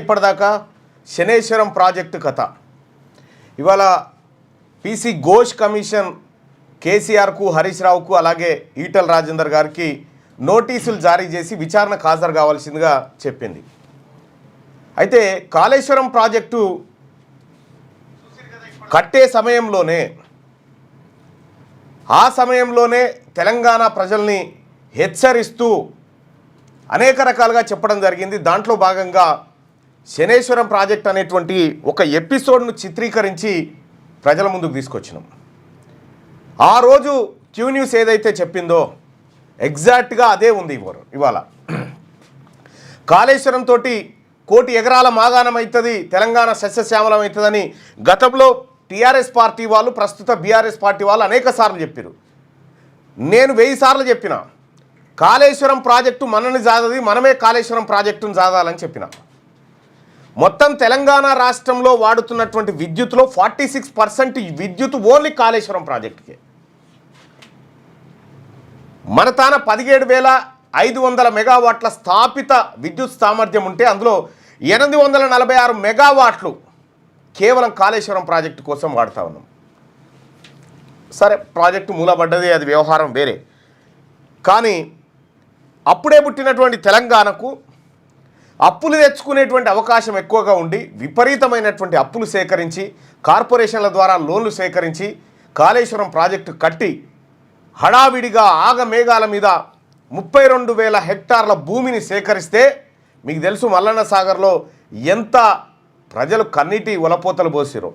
ఇప్పటిదాకా శనేశ్వరం ప్రాజెక్టు కథ. ఇవాళ పీసీ ఘోష్ కమిషన్ కేసీఆర్కు, హరీష్ రావుకు, అలాగే ఈటల రాజేందర్ గారికి నోటీసులు జారీ చేసి విచారణకు హాజరు కావాల్సిందిగా చెప్పింది. అయితే కాళేశ్వరం ప్రాజెక్టు కట్టే సమయంలోనే తెలంగాణ ప్రజల్ని హెచ్చరిస్తూ అనేక రకాలుగా చెప్పడం జరిగింది. దాంట్లో భాగంగా శనేశ్వరం ప్రాజెక్ట్ అనేటువంటి ఒక ఎపిసోడ్ను చిత్రీకరించి ప్రజల ముందుకు తీసుకొచ్చినాం. ఆ రోజు క్యూ న్యూస్ ఏదైతే చెప్పిందో ఎగ్జాక్ట్గా అదే ఉంది ఇవాళ. కాళేశ్వరం తోటి 1 కోటి ఎకరాల మాగాణం అవుతుంది, తెలంగాణ సస్యశ్యామలం అవుతుందని గతంలో టీఆర్ఎస్ పార్టీ వాళ్ళు, ప్రస్తుత బీఆర్ఎస్ పార్టీ వాళ్ళు అనేక సార్లు చెప్పారు. నేను 1000 సార్లు చెప్పిన కాళేశ్వరం ప్రాజెక్టు మనని జాదది, మనమే కాళేశ్వరం ప్రాజెక్టును జాదాలని చెప్పిన. మొత్తం తెలంగాణ రాష్ట్రంలో వాడుతున్నటువంటి విద్యుత్లో 46% విద్యుత్ ఓన్లీ కాళేశ్వరం ప్రాజెక్టుకే. మన తాన 17,500 మెగావాట్ల స్థాపిత విద్యుత్ సామర్థ్యం ఉంటే అందులో 846 మెగావాట్లు కేవలం కాళేశ్వరం ప్రాజెక్టు కోసం వాడుతూ ఉన్నాం. సరే, ప్రాజెక్టు మూలపడ్డది, అది వ్యవహారం వేరే. కానీ అప్పుడే పుట్టినటువంటి తెలంగాణకు అప్పులు తెచ్చుకునేటువంటి అవకాశం ఎక్కువగా ఉండి విపరీతమైనటువంటి అప్పులు సేకరించి కార్పొరేషన్ల ద్వారా లోన్లు సేకరించి కాళేశ్వరం ప్రాజెక్టు కట్టి హడావిడిగా ఆగమేఘాల మీద 32,000 హెక్టార్ల భూమిని సేకరిస్తే మీకు తెలుసు మల్లన్న సాగర్లో ఎంత ప్రజలు కన్నీటి ఒలపోతలు పోసిరో.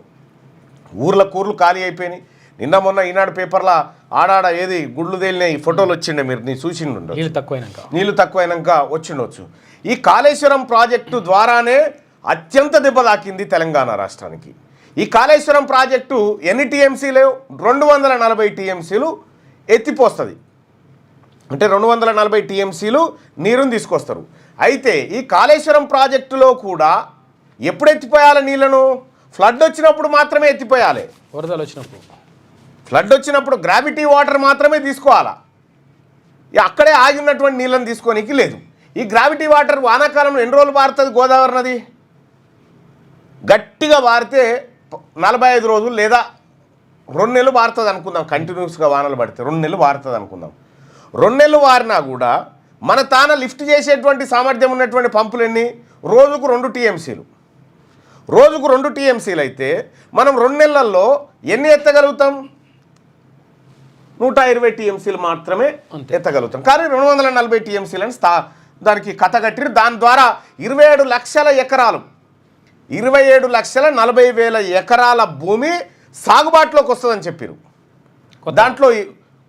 ఊర్లు ఖాళీ అయిపోయినాయి. నిన్న మొన్న ఈనాడు పేపర్లో ఆడాడ ఏది గుళ్ళు తేలిన ఈ ఫోటోలు వచ్చిండే, మీరు నీ చూసిండు. నీళ్ళు తక్కువైనాక వచ్చిండొచ్చు. ఈ కాళేశ్వరం ప్రాజెక్టు ద్వారానే అత్యంత దెబ్బ తాకింది తెలంగాణ రాష్ట్రానికి. ఈ కాళేశ్వరం ప్రాజెక్టు ఎన్ని టీఎంసీలు? 240 టీఎంసీలు ఎత్తిపోస్తుంది. అంటే 240 టీఎంసీలు నీరుని తీసుకొస్తారు. అయితే ఈ కాళేశ్వరం ప్రాజెక్టులో కూడా ఎప్పుడు ఎత్తిపోయాలి నీళ్లను? ఫ్లడ్ వచ్చినప్పుడు మాత్రమే ఎత్తిపోయాలి. వరదలు వచ్చినప్పుడు, ఫ్లడ్ వచ్చినప్పుడు గ్రావిటీ వాటర్ మాత్రమే తీసుకోవాలా. అక్కడే ఆగి ఉన్నటువంటి నీళ్ళని తీసుకోనికి లేదు. ఈ గ్రావిటీ వాటర్ వానాకాలంలో ఎన్ని రోజులు పారుతుంది? గోదావరి నది గట్టిగా పారితే 45 రోజులు లేదా 2 నెలలు పారుతుంది అనుకుందాం. కంటిన్యూస్గా వానలు పడితే 2 నెలలు పారుతుంది అనుకుందాం. 2 నెలలు వారినా కూడా మన తాన లిఫ్ట్ చేసేటువంటి సామర్థ్యం ఉన్నటువంటి పంపులు ఎన్ని? రోజుకు 2 టీఎంసీలు. రోజుకు 2 టీఎంసీలు అయితే మనం 2 నెలల్లో ఎన్ని ఎత్తగలుగుతాం? 120 టీఎంసీలు మాత్రమే ఎత్తగలుగుతాం. కానీ 240 టీఎంసీలని దానికి కథ కట్టిరు. దాని ద్వారా 27 లక్షల ఎకరాలు, 27,40,000 ఎకరాల భూమి సాగుబాటులోకి వస్తుందని చెప్పారు. దాంట్లో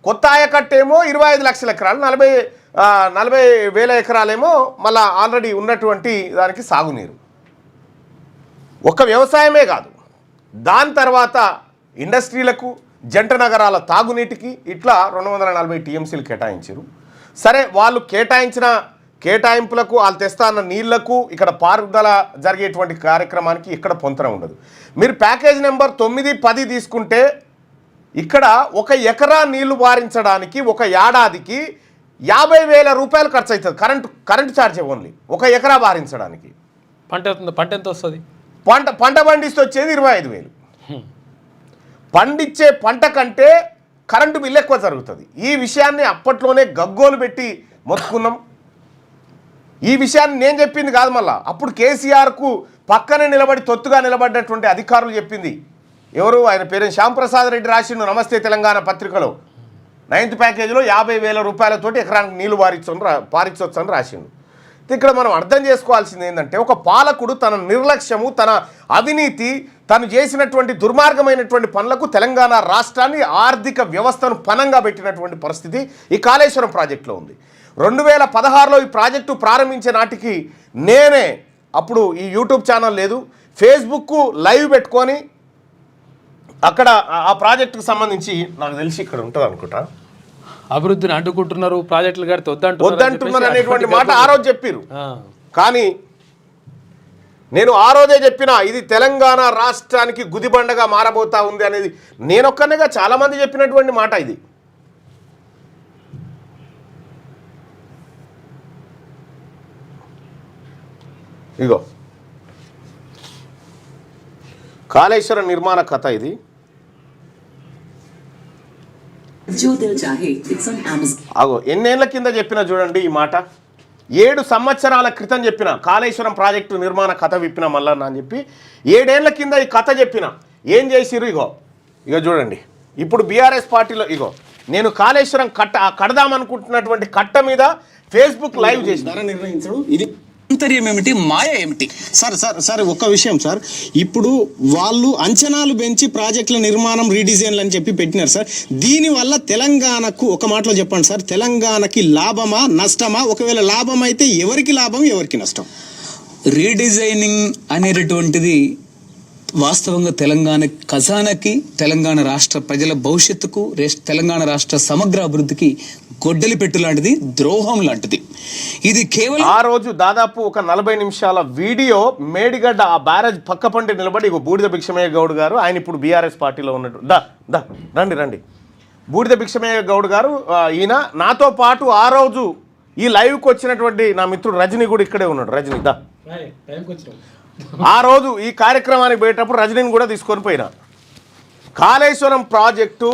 కొత్త ఆయకట్టేమో 25 లక్షల ఎకరాలు, 40,000 ఎకరాలేమో మళ్ళీ ఆల్రెడీ ఉన్నటువంటి దానికి సాగునీరు. ఒక వ్యవసాయమే కాదు, దాని తర్వాత ఇండస్ట్రీలకు, జంట నగరాల తాగునీటికి ఇట్లా 240 టీఎంసీలు కేటాయించారు. సరే, వాళ్ళు కేటాయింపులకు, వాళ్ళు తెస్తా అన్న నీళ్లకు, ఇక్కడ పారుదల జరిగేటువంటి కార్యక్రమానికి ఇక్కడ పొంతన ఉండదు. మీరు ప్యాకేజ్ నెంబర్ 9, 10 తీసుకుంటే ఇక్కడ 1 ఎకరా నీళ్లు వారించడానికి ఒక ఏడాదికి 50,000 రూపాయలు ఖర్చు అవుతుంది. కరెంటు ఛార్జ్ ఓన్లీ 1 ఎకరా వారించడానికి. పంట ఎంత వస్తుంది? పంట పండిస్తే వచ్చేది 25,000. పండించే పంట కంటే కరెంటు బిల్లు ఎక్కువ జరుగుతుంది. ఈ విషయాన్ని అప్పట్లోనే గగ్గోలు పెట్టి మొత్తుకున్నాం. ఈ విషయాన్ని నేను చెప్పింది కాదు, మళ్ళా అప్పుడు కేసీఆర్కు పక్కనే నిలబడి తొత్తుగా నిలబడ్డటువంటి అధికారులు చెప్పింది. ఎవరు? ఆయన పేరు శ్యాంప్రసాద్ రెడ్డి రాసిండు నమస్తే తెలంగాణ పత్రికలో. 9th ప్యాకేజీలో 50,000 రూపాయలతోటి ఎకరానికి నీళ్లు పారించవచ్చు అని రాసిండు. ఇక్కడ మనం అర్థం చేసుకోవాల్సింది ఏంటంటే, ఒక పాలకుడు తన నిర్లక్ష్యము, తన అవినీతి, తను చేసినటువంటి దుర్మార్గమైనటువంటి పనులకు తెలంగాణ రాష్ట్రాన్ని, ఆర్థిక వ్యవస్థను పనంగా పెట్టినటువంటి పరిస్థితి ఈ కాళేశ్వరం ప్రాజెక్టులో ఉంది. 2016లో ఈ ప్రాజెక్టు ప్రారంభించే నాటికి నేనే, అప్పుడు ఈ యూట్యూబ్ ఛానల్ లేదు, ఫేస్బుక్ లైవ్ పెట్టుకొని అక్కడ ఆ ప్రాజెక్టుకు సంబంధించి నాకు తెలిసి ఇక్కడ ఉంటుంది అనుకుంటా, అభివృద్ధిని అడ్డుకుంటున్నారు, ప్రాజెక్టులు కడితే వద్దంటున్నారు అనేటువంటి మాట ఆ రోజు చెప్పారు. కానీ నేను ఆ రోజే చెప్పిన ఇది తెలంగాణ రాష్ట్రానికి గుదిబండగా మారబోతా ఉంది అనేది నేనొక్కనేగా చాలామంది చెప్పినటువంటి మాట ఇది. ఇగో కాళేశ్వరం నిర్మాణ కథ ఇది. అగో ఎన్నేళ్ల కింద చెప్పిన చూడండి ఈ మాట, 7 సంవత్సరాల క్రితం చెప్పిన కాళేశ్వరం ప్రాజెక్టు నిర్మాణ కథ విప్పిన మల్లన్న అని చెప్పి 7 ఏళ్ల కింద ఈ కథ చెప్పిన. ఏం చేసిర్రు? ఇగో చూడండి, ఇప్పుడు బీఆర్ఎస్ పార్టీలో నేను కాళేశ్వరం కడదామనుకుంటున్నటువంటి కట్ట మీద ఫేస్బుక్ లైవ్ చేసి నిర్ణయించడం ఇది ఆంతర్యం ఏమిటి, మాయ ఏమిటి? సార్ ఒక్క విషయం సార్, ఇప్పుడు వాళ్ళు అంచనాలు పెంచి ప్రాజెక్టుల నిర్మాణం రీడిజైన్లు అని చెప్పి పెట్టినారు సార్. దీనివల్ల తెలంగాణకు ఒక మాటలో చెప్పండి సార్, తెలంగాణకి లాభమా నష్టమా? ఒకవేళ లాభం అయితే ఎవరికి లాభం, ఎవరికి నష్టం? రీడిజైనింగ్ అనేటటువంటిది వాస్తవంగా తెలంగాణ ఖజానాకి, తెలంగాణ రాష్ట్ర ప్రజల భవిష్యత్తుకు, తెలంగాణ రాష్ట్ర సమగ్ర అభివృద్ధికి గొడ్డలి పెట్టు లాంటిది, ద్రోహం లాంటిది. ఇది కేవలం ఆ రోజు దాదాపు ఒక 40 నిమిషాల వీడియో మేడిగడ్డ ఆ బ్యారేజ్ పక్క పంటి నిలబడి బూడిద భిక్షమయ్య గౌడ్ గారు, ఆయన ఇప్పుడు బీఆర్ఎస్ పార్టీలో ఉన్నట్టు రండి బూడిద భిక్షమయ్య గౌడ్ గారు, ఈయన నాతో పాటు ఆ రోజు ఈ లైవ్కి వచ్చినటువంటి నా మిత్రుడు రజనీ కూడా ఇక్కడే ఉన్నాడు. రజనీ ఆ రోజు ఈ కార్యక్రమానికి పోయేటప్పుడు రజనీని కూడా తీసుకొని పోయినా. కాళేశ్వరం ప్రాజెక్టు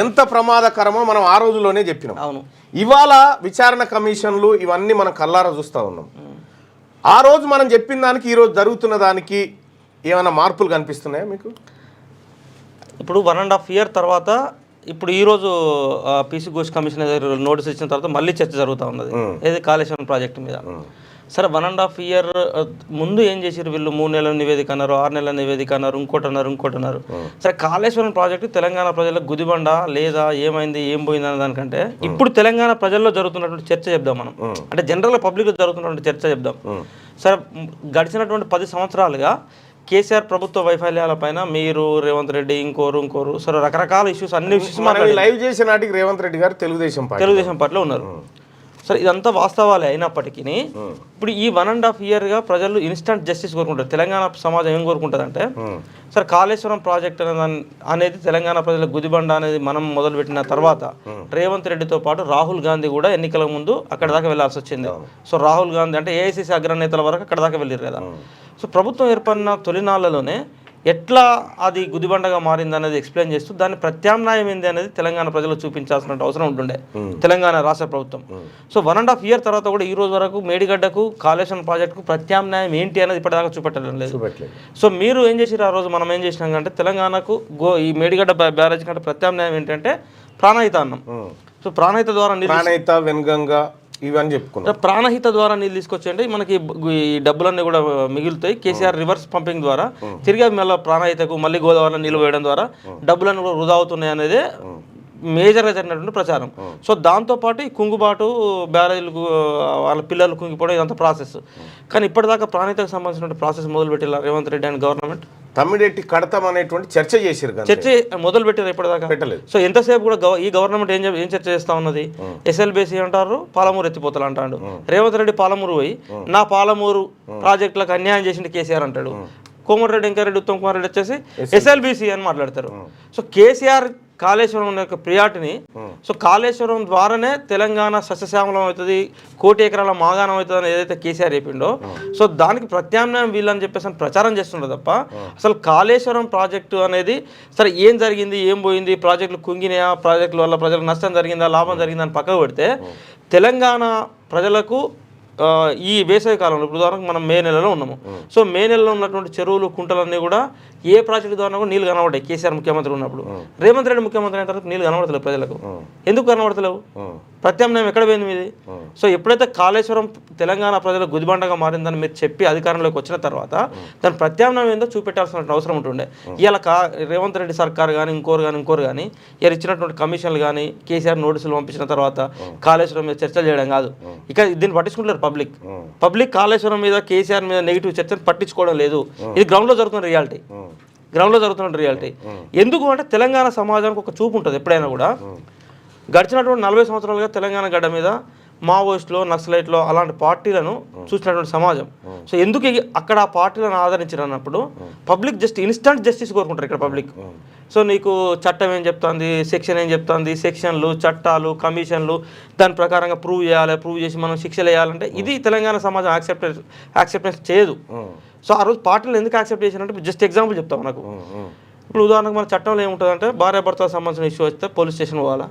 ఎంత ప్రమాదకరమో మనం ఆ రోజులోనే చెప్పినాం. అవును. ఇవాళ విచారణ కమిషన్లు ఇవన్నీ మనం కల్లారా చూస్తూ ఉన్నాం. ఆ రోజు మనం చెప్పిన దానికి ఈరోజు జరుగుతున్న దానికి ఏమైనా మార్పులు కనిపిస్తున్నాయా మీకు? ఇప్పుడు 1.5 year తర్వాత ఇప్పుడు ఈరోజు పీసీ ఘోష్ కమిషన్ నోటీస్ ఇచ్చిన తర్వాత మళ్ళీ చర్చ జరుగుతూ ఉన్నది ఏది కాళేశ్వరం ప్రాజెక్టు మీద. సరే 1.5 year ముందు ఏం చేసారు వీళ్ళు? 3 నెలల నివేదిక అన్నారు, 6 నెలల నివేదిక అన్నారు, ఇంకోటి అన్నారు. సరే కాళేశ్వరం ప్రాజెక్టు తెలంగాణ ప్రజలకు గుదిబండ లేదా ఏమైంది ఏం పోయింది అనే దానికంటే ఇప్పుడు తెలంగాణ ప్రజల్లో జరుగుతున్నటువంటి చర్చ చెప్దాం మనం. అంటే జనరల్గా పబ్లిక్లో జరుగుతున్నటువంటి చర్చ చెప్దాం. సరే గడిచినటువంటి 10 సంవత్సరాలుగా కేసీఆర్ ప్రభుత్వ వైఫల్యాలపైన మీరు, రేవంత్ రెడ్డి, ఇంకోరు సరే రకరకాల ఇష్యూస్, అన్ని ఇష్యూస్ లైవ్ చేసే నాటికి రేవంత్ రెడ్డి గారు తెలుగుదేశం పార్టీలో ఉన్నారు. సరే ఇదంతా వాస్తవాలే అయినప్పటికీ ఇప్పుడు ఈ 1.5 yearగా ప్రజలు ఇన్స్టంట్ జస్టిస్ కోరుకుంటారు. తెలంగాణ సమాజం ఏం కోరుకుంటారంటే సరే కాళేశ్వరం ప్రాజెక్ట్ అనేది తెలంగాణ ప్రజల గుదిబండ అనేది మనం మొదలుపెట్టిన తర్వాత రేవంత్ రెడ్డితో పాటు రాహుల్ గాంధీ కూడా ఎన్నికల ముందు అక్కడ దాకా వెళ్లాల్సి వచ్చింది. సో రాహుల్ గాంధీ అంటే ఏఐసీసీ అగ్రనేతల వరకు అక్కడ దాకా వెళ్ళారు కదా. సో ప్రభుత్వం ఏర్పడిన తొలినాళ్లలోనే ఎట్లా అది గుదిబండగా మారింది అనేది ఎక్స్ప్లెయిన్ చేస్తూ దాని ప్రత్యామ్నాయం ఏంది అనేది తెలంగాణ ప్రజలు చూపించాల్సిన అవసరం ఉంటుండే తెలంగాణ రాష్ట్ర ప్రభుత్వం. సో 1.5 year తర్వాత కూడా ఈ రోజు వరకు మేడిగడ్డకు కాళేశ్వరం ప్రాజెక్టుకు ప్రత్యామ్నాయం ఏంటి అనేది ఇప్పటిదాకా చూపెట్టడం లేదు. సో మీరు ఏం చేసారు ఆ రోజు? మనం ఏం చేసినాం అంటే తెలంగాణకు ఈ మేడిగడ్డ బ్యారేజ్ కంటే ప్రత్యామ్నాయం ఏంటంటే ప్రాణహిత అన్నం. సో ప్రాణహిత ద్వారా వెనుగంగా ఇవన్నీ చెప్పుకున్నాం. ప్రాణహిత ద్వారా నీళ్ళు తీసుకొచ్చేయండి మనకి ఈ డబ్బులన్నీ కూడా మిగులుతాయి. కేసీఆర్ రివర్స్ పంపింగ్ ద్వారా తిరిగి మళ్ళీ ప్రాణహితకు మళ్ళీ గోదావరిలో నీళ్ళు వేయడం ద్వారా డబ్బులన్నీ కూడా వృధా అవుతున్నాయి అనేది మేజర్గా జరిగినటువంటి ప్రచారం. సో దాంతోపాటు ఈ కుంగుబాటు, బ్యారేజ్లకు వాళ్ళ పిల్లలు కుంగిపోవడం ఇదంతా ప్రాసెస్. కానీ ఇప్పటిదాకా ప్రాణహితకు సంబంధించిన ప్రాసెస్ మొదలుపెట్టారు రేవంత్ రెడ్డి అండ్ గవర్నమెంట్. తమ్మిడెట్టి కడతాం అనేటువంటి చర్చ చేశారు, చర్చ మొదలు పెట్టారు ఇప్పటిదాకా పెట్టలేదు. సో ఎంతసేపు కూడా ఈ గవర్నమెంట్ ఏం చర్చ చేస్తా ఉన్నది? ఎస్ఎల్బీసీ అంటారు, పాలమూరు ఎత్తిపోతలు అంటాడు. రేవంత్ రెడ్డి పాలమూరు పోయి నా పాలమూరు ప్రాజెక్టులకు అన్యాయం చేసింది కేసీఆర్ అంటాడు. కోమటిరెడ్డి వెంకరెడ్డి, ఉత్తమ్ కుమార్ రెడ్డి వచ్చేసి ఎస్ఎల్బీసీ అని మాట్లాడతారు. సో కేసీఆర్ కాళేశ్వరం యొక్క ప్రియాటిని, సో కాళేశ్వరం ద్వారానే తెలంగాణ సస్యశ్యామలం అవుతుంది, 1 కోటి ఎకరాల మాగాణం అవుతుంది అని ఏదైతే కేసీఆర్ చెప్పిండో, సో దానికి ప్రత్యామ్నాయం వీళ్ళని చెప్పేసి ప్రచారం చేస్తుండే తప్ప అసలు కాళేశ్వరం ప్రాజెక్టు అనేది సరే ఏం జరిగింది, ఏం పోయింది, ప్రాజెక్టులు కుంగినాయా, ప్రాజెక్టుల వల్ల ప్రజలకు నష్టం జరిగిందా, లాభం జరిగిందా అని పక్కకు పెడితే తెలంగాణ ప్రజలకు ఈ వేసవి కాలంలో ఇప్పుడు ఉదాహరణకు మనం మే నెలలో ఉన్నాము. సో మే నెలలో ఉన్నటువంటి చెరువులు, కుంటలన్నీ కూడా ఏ ప్రాజెక్టు ద్వారా కూడా నీళ్ళు కనబడ్డాయి కేసీఆర్ ముఖ్యమంత్రి ఉన్నప్పుడు. రేవంత్ రెడ్డి ముఖ్యమంత్రి అయిన తర్వాత నీళ్ళు కనబడతలేవు ప్రజలకు. ఎందుకు కనబడతలేవు? ప్రత్యామ్నాయం ఎక్కడ పోయింది మీది? సో ఎప్పుడైతే కాళేశ్వరం తెలంగాణ ప్రజలకు గుదిబండగా మారిందని మీరు చెప్పి అధికారంలోకి వచ్చిన తర్వాత దాని ప్రత్యామ్నాయం ఏందో చూపెట్టాల్సిన అవసరం ఉంటుండే. ఇవాళ రేవంత్ రెడ్డి సర్కార్ కానీ ఇంకోరు కానీ ఇలా ఇచ్చినటువంటి కమిషన్లు కానీ కేసీఆర్ నోటీసులు పంపించిన తర్వాత కాళేశ్వరం మీద చర్చలు చేయడం కాదు. ఇక దీన్ని పట్టించుకుంటారు పబ్లిక్ కాళేశ్వరం మీద, కేసీఆర్ మీద నెగిటివ్ చర్చను పట్టించుకోవడం లేదు. ఇది గ్రౌండ్లో జరుగుతున్న రియాలిటీ. ఎందుకు అంటే తెలంగాణ సమాజానికి ఒక చూపు ఉంటుంది ఎప్పుడైనా కూడా. గడిచినటువంటి 40 సంవత్సరాలుగా తెలంగాణ గడ్డ మీద మావోయిస్టులో నక్సలైట్లో అలాంటి పార్టీలను చూసినటువంటి సమాజం. సో ఎందుకు అక్కడ ఆ పార్టీలను ఆదరించారన్నప్పుడు పబ్లిక్ జస్ట్ ఇన్స్టంట్ జస్టిస్ కోరుకుంటారు ఇక్కడ పబ్లిక్. సో నీకు చట్టం ఏం చెప్తుంది, సెక్షన్ ఏం చెప్తుంది, సెక్షన్లు, చట్టాలు, కమిషన్లు, దాని ప్రకారంగా ప్రూవ్ చేసి మనం శిక్షలు వేయాలంటే ఇది తెలంగాణ సమాజం యాక్సెప్టెన్స్ చేయదు. సో ఆ రోజు పార్టీలు ఎందుకు యాక్సెప్ట్ చేశారంటే జస్ట్ ఎగ్జాంపుల్ చెప్తాం నాకు. ఇప్పుడు ఉదాహరణకు మన చట్టంలో ఏముంటుందంటే భార్యాభర్తలకు సంబంధించిన ఇష్యూ వస్తే పోలీస్ స్టేషన్ పోవాలా,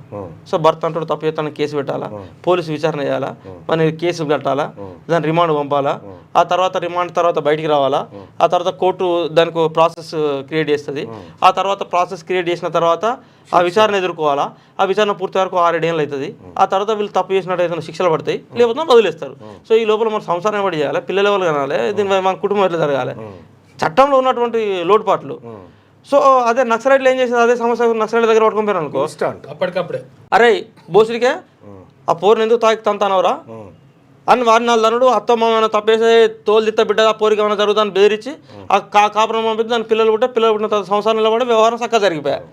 సో భర్త అంటాడు తప్పు చేస్తాను కేసు పెట్టాలా, పోలీసు విచారణ చేయాలా, మన కేసు కట్టాలా, దాని రిమాండ్ పంపాలా, ఆ తర్వాత రిమాండ్ తర్వాత బయటికి రావాలా, ఆ తర్వాత కోర్టు దానికి ప్రాసెస్ క్రియేట్ చేస్తుంది, ఆ తర్వాత ప్రాసెస్ క్రియేట్ చేసిన తర్వాత ఆ విచారణ ఎదుర్కోవాలా, ఆ విచారణ పూర్తి వరకు 6-7 ఏళ్ళు అవుతుంది, ఆ తర్వాత వీళ్ళు తప్పు చేసినట్టు ఏదైనా శిక్షలు పడతాయి, లేకపోతే వదిలేస్తారు. సో ఈ లోపల మన సంసారం పడి చేయాలి, పిల్లల వాళ్ళు కనాలి, దీని మన కుటుంబం ఎట్లా జరగాలి, చట్టంలో ఉన్నటువంటి లోటుపాట్లు. సో అదే నక్సలైట్లు ఏం చేసేది, అదే సమస్య నక్సలైట్ దగ్గర పట్టుకొని పోయారు అనుకో, అప్పటికప్పుడే అరే బోసుడికే ఆ పోరుని ఎందుకు తానవరా అని వారిని వాళ్ళు తనుడు, అత్తమ్మ తప్పేసి తోలు తిత్త బిడ్డ ఆ పోరికి ఏమైనా జరుగుతుందని బెదిరించి ఆ కాపురం పంపించి దాని పిల్లలు పుట్టిన తర్వాత సంవత్సరం నిలబడి వ్యవహారం చక్కగా జరిగిపోయారు.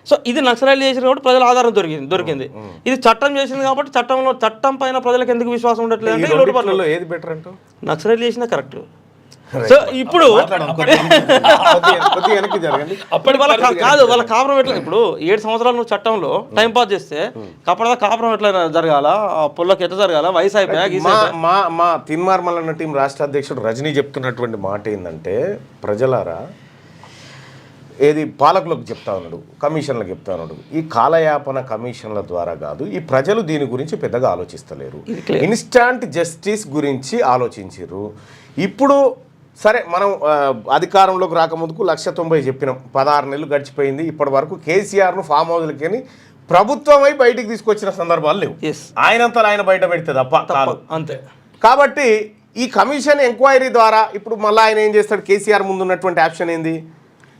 సో ఇది నక్సలైట్లు చేసిన కాబట్టి ప్రజల ఆధారం దొరికింది. ఇది చట్టం చేసింది కాబట్టి చట్టం పైన ప్రజలకు ఎందుకు విశ్వాసం ఉండట్లేదు అంటే లోటుపాట్లు. ఏది బెటర్ అంటావు? నక్సలైట్లు చేసినా కరెక్ట్. సో ఇప్పుడు అప్పటి వాళ్ళ కాదు, వాళ్ళ కాపురం ఎట్లా, ఇప్పుడు 7 సంవత్సరాలు నువ్వు చట్టంలో టైం పాస్ చేస్తే అప్పటిదా కాపురం ఎట్లా జరగాల, పొల్లకి ఎట్లా జరగాల, వయసు అయిపోయా. మా తిన్మార్మల్ టీం రాష్ట్ర అధ్యక్షుడు రజనీ చెప్తున్నటువంటి మాట ఏంటంటే, ప్రజలారా ఏది పాలకులకు చెప్తా ఉన్నాడు, కమిషన్లకు చెప్తా ఉన్నాడు, ఈ కాలయాపన కమిషన్ల ద్వారా కాదు, ఈ ప్రజలు దీని గురించి పెద్దగా ఆలోచిస్తలేరు, ఇన్స్టాంట్ జస్టిస్ గురించి ఆలోచించారు. ఇప్పుడు సరే మనం అధికారంలోకి రాకముందుకు 190 చెప్పినాం, 16 నెలలు గడిచిపోయింది, ఇప్పటి వరకు కేసీఆర్ను ఫామ్ హౌస్లకి ప్రభుత్వమై బయటికి తీసుకొచ్చిన సందర్భాలు లేవు. ఆయనంతా ఆయన బయట పెడితే తప్ప కాదు అంతే. కాబట్టి ఈ కమిషన్ ఎంక్వైరీ ద్వారా ఇప్పుడు మళ్ళీ ఆయన ఏం చేస్తాడు, కేసీఆర్ ముందు ఉన్నటువంటి ఆప్షన్ ఏంది,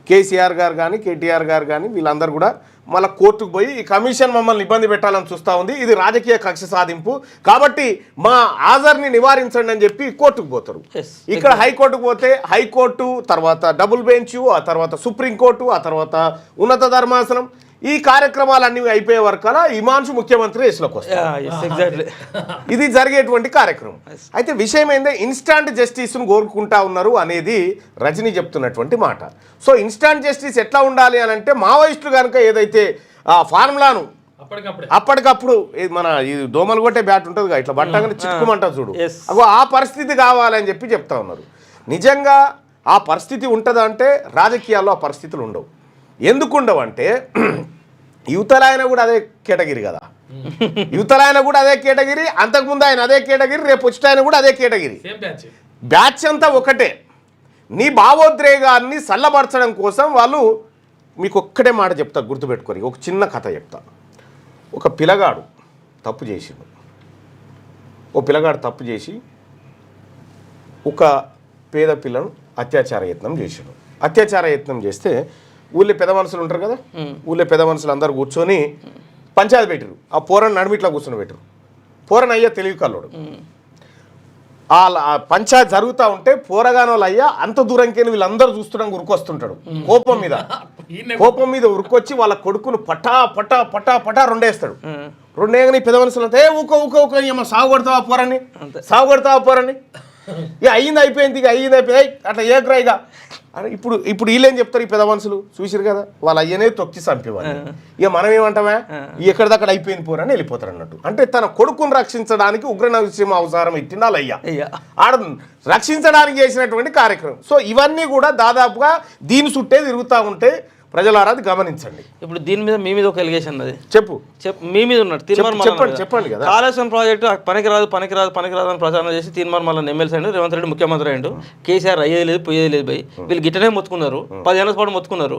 కేసీఆర్ గారు కానీ కేటీఆర్ గారు కానీ వీళ్ళందరూ కూడా మళ్ళీ కోర్టుకు పోయి ఈ కమిషన్ మమ్మల్ని ఇబ్బంది పెట్టాలని చూస్తూ ఉంది, ఇది రాజకీయ కక్ష సాధింపు, కాబట్టి మా హాజరుని నివారించండి అని చెప్పి కోర్టుకు పోతారు. ఇక్కడ హైకోర్టుకు పోతే హైకోర్టు, తర్వాత డబుల్ బెంచ్, ఆ తర్వాత సుప్రీంకోర్టు, ఆ తర్వాత ఉన్నత ధర్మాసనం, ఈ కార్యక్రమాలన్నీ అయిపోయే వరకలా ఇమాన్షు ముఖ్యమంత్రి రేసులోకి వస్తారు. ఇది జరిగేటువంటి కార్యక్రమం. అయితే విషయం ఏంటంటే ఇన్స్టాంట్ జస్టిస్ను కోరుకుంటా ఉన్నారు అనేది రజనీ చెప్తున్నటువంటి మాట. సో ఇన్స్టాంట్ జస్టిస్ ఎట్లా ఉండాలి అని అంటే, మావోయిస్టులు కనుక ఏదైతే ఆ ఫార్ములాను అప్పటికప్పుడు మన ఈ దోమలు కొట్టే బ్యాట్ ఉంటుంది కదా, ఇట్లా బట్టగానే చిక్కుమంటా చూడు, అగో ఆ పరిస్థితి కావాలని చెప్పి చెప్తా ఉన్నారు. నిజంగా ఆ పరిస్థితి ఉంటుందా అంటే రాజకీయాల్లో ఆ పరిస్థితులు ఉండవు. ఎందుకు ఉండవు అంటే, యువతలాయన కూడా అదే కేటగిరీ కదా, యువతలాయన కూడా అదే కేటగిరీ, అంతకుముందు ఆయన అదే కేటగిరీ, రేపు వచ్చి ఆయన కూడా అదే కేటగిరీ, బ్యాచ్ అంతా ఒకటే. నీ భావోద్రేగాన్ని చల్లబరచడం కోసం వాళ్ళు మీకు ఒక్కటే మాట చెప్తా, గుర్తుపెట్టుకొని ఒక చిన్న కథ చెప్తా. ఒక పిల్లగాడు తప్పు చేసిండు, తప్పు చేసి ఒక పేద పిల్లను అత్యాచార యత్నం చేస్తే ఊళ్ళో పెద్ద మనుషులు ఉంటారు కదా, ఊళ్ళో పెద్ద మనుషులు అందరు కూర్చొని పంచాయతీ పెట్టరు, ఆ పోరని నడిమిట్లా కూర్చొని పెట్టరు. పోరని అయ్యా తెలివి కల్లోడు, ఆ పంచాయతీ జరుగుతూ ఉంటే పోరగాని వాళ్ళు అయ్యా అంత దూరంకెళ్ళి వీళ్ళందరూ చూస్తున్నాం ఉరుకొస్తుంటాడు, కోపం మీద ఉరుకొచ్చి వాళ్ళ కొడుకును పటా పటా పటా పటా రెండేస్తాడు. రెండేగానే పెద్ద మనుషులు అంతా ఊక సాగు కొడతావా పోరని, ఇక అయిపోయింది అట్లా ఏగ్రాయిగా. అరే ఇప్పుడు వీళ్ళేం చెప్తారు, ఈ పెద్ద మనుషులు చూసిరు కదా, వాళ్ళ అయ్యనే తొక్కి చంపేవాళ్ళు, ఇక మనం ఏమంటామా ఎక్కడిదక్కడ అయిపోయింది పోరని వెళ్ళిపోతారు అన్నట్టు. అంటే తన కొడుకును రక్షించడానికి ఉగ్ర నరసింహ అవతారం ఎత్తింది వాళ్ళ అయ్య, ఆడ రక్షించడానికి చేసినటువంటి కార్యక్రమం. సో ఇవన్నీ కూడా దాదాపుగా దీని చుట్టే తిరుగుతూ ఉంటే ప్రజలారా అది గమనించండి. ఇప్పుడు దీని మీద మీ మీద ఒక ఎలిగేషన్ అది చెప్పు మీ మీద ఉన్నట్టు చెప్పండి కదా, కాళేశ్వరం ప్రాజెక్టు పనికిరాదు అని ప్రచారం చేసి తీర్మానం ఎమ్మెల్సీ అయ్యిండు, రేవంత్ రెడ్డి ముఖ్యమంత్రి అయ్యిండు, కేసీఆర్ అయ్యేది లేదు పోయేది లేదు భయ్, వీళ్ళు గిట్టనే మొత్తుకున్నారు, 10 ఏళ్ళ పాటు మొత్తుకున్నారు,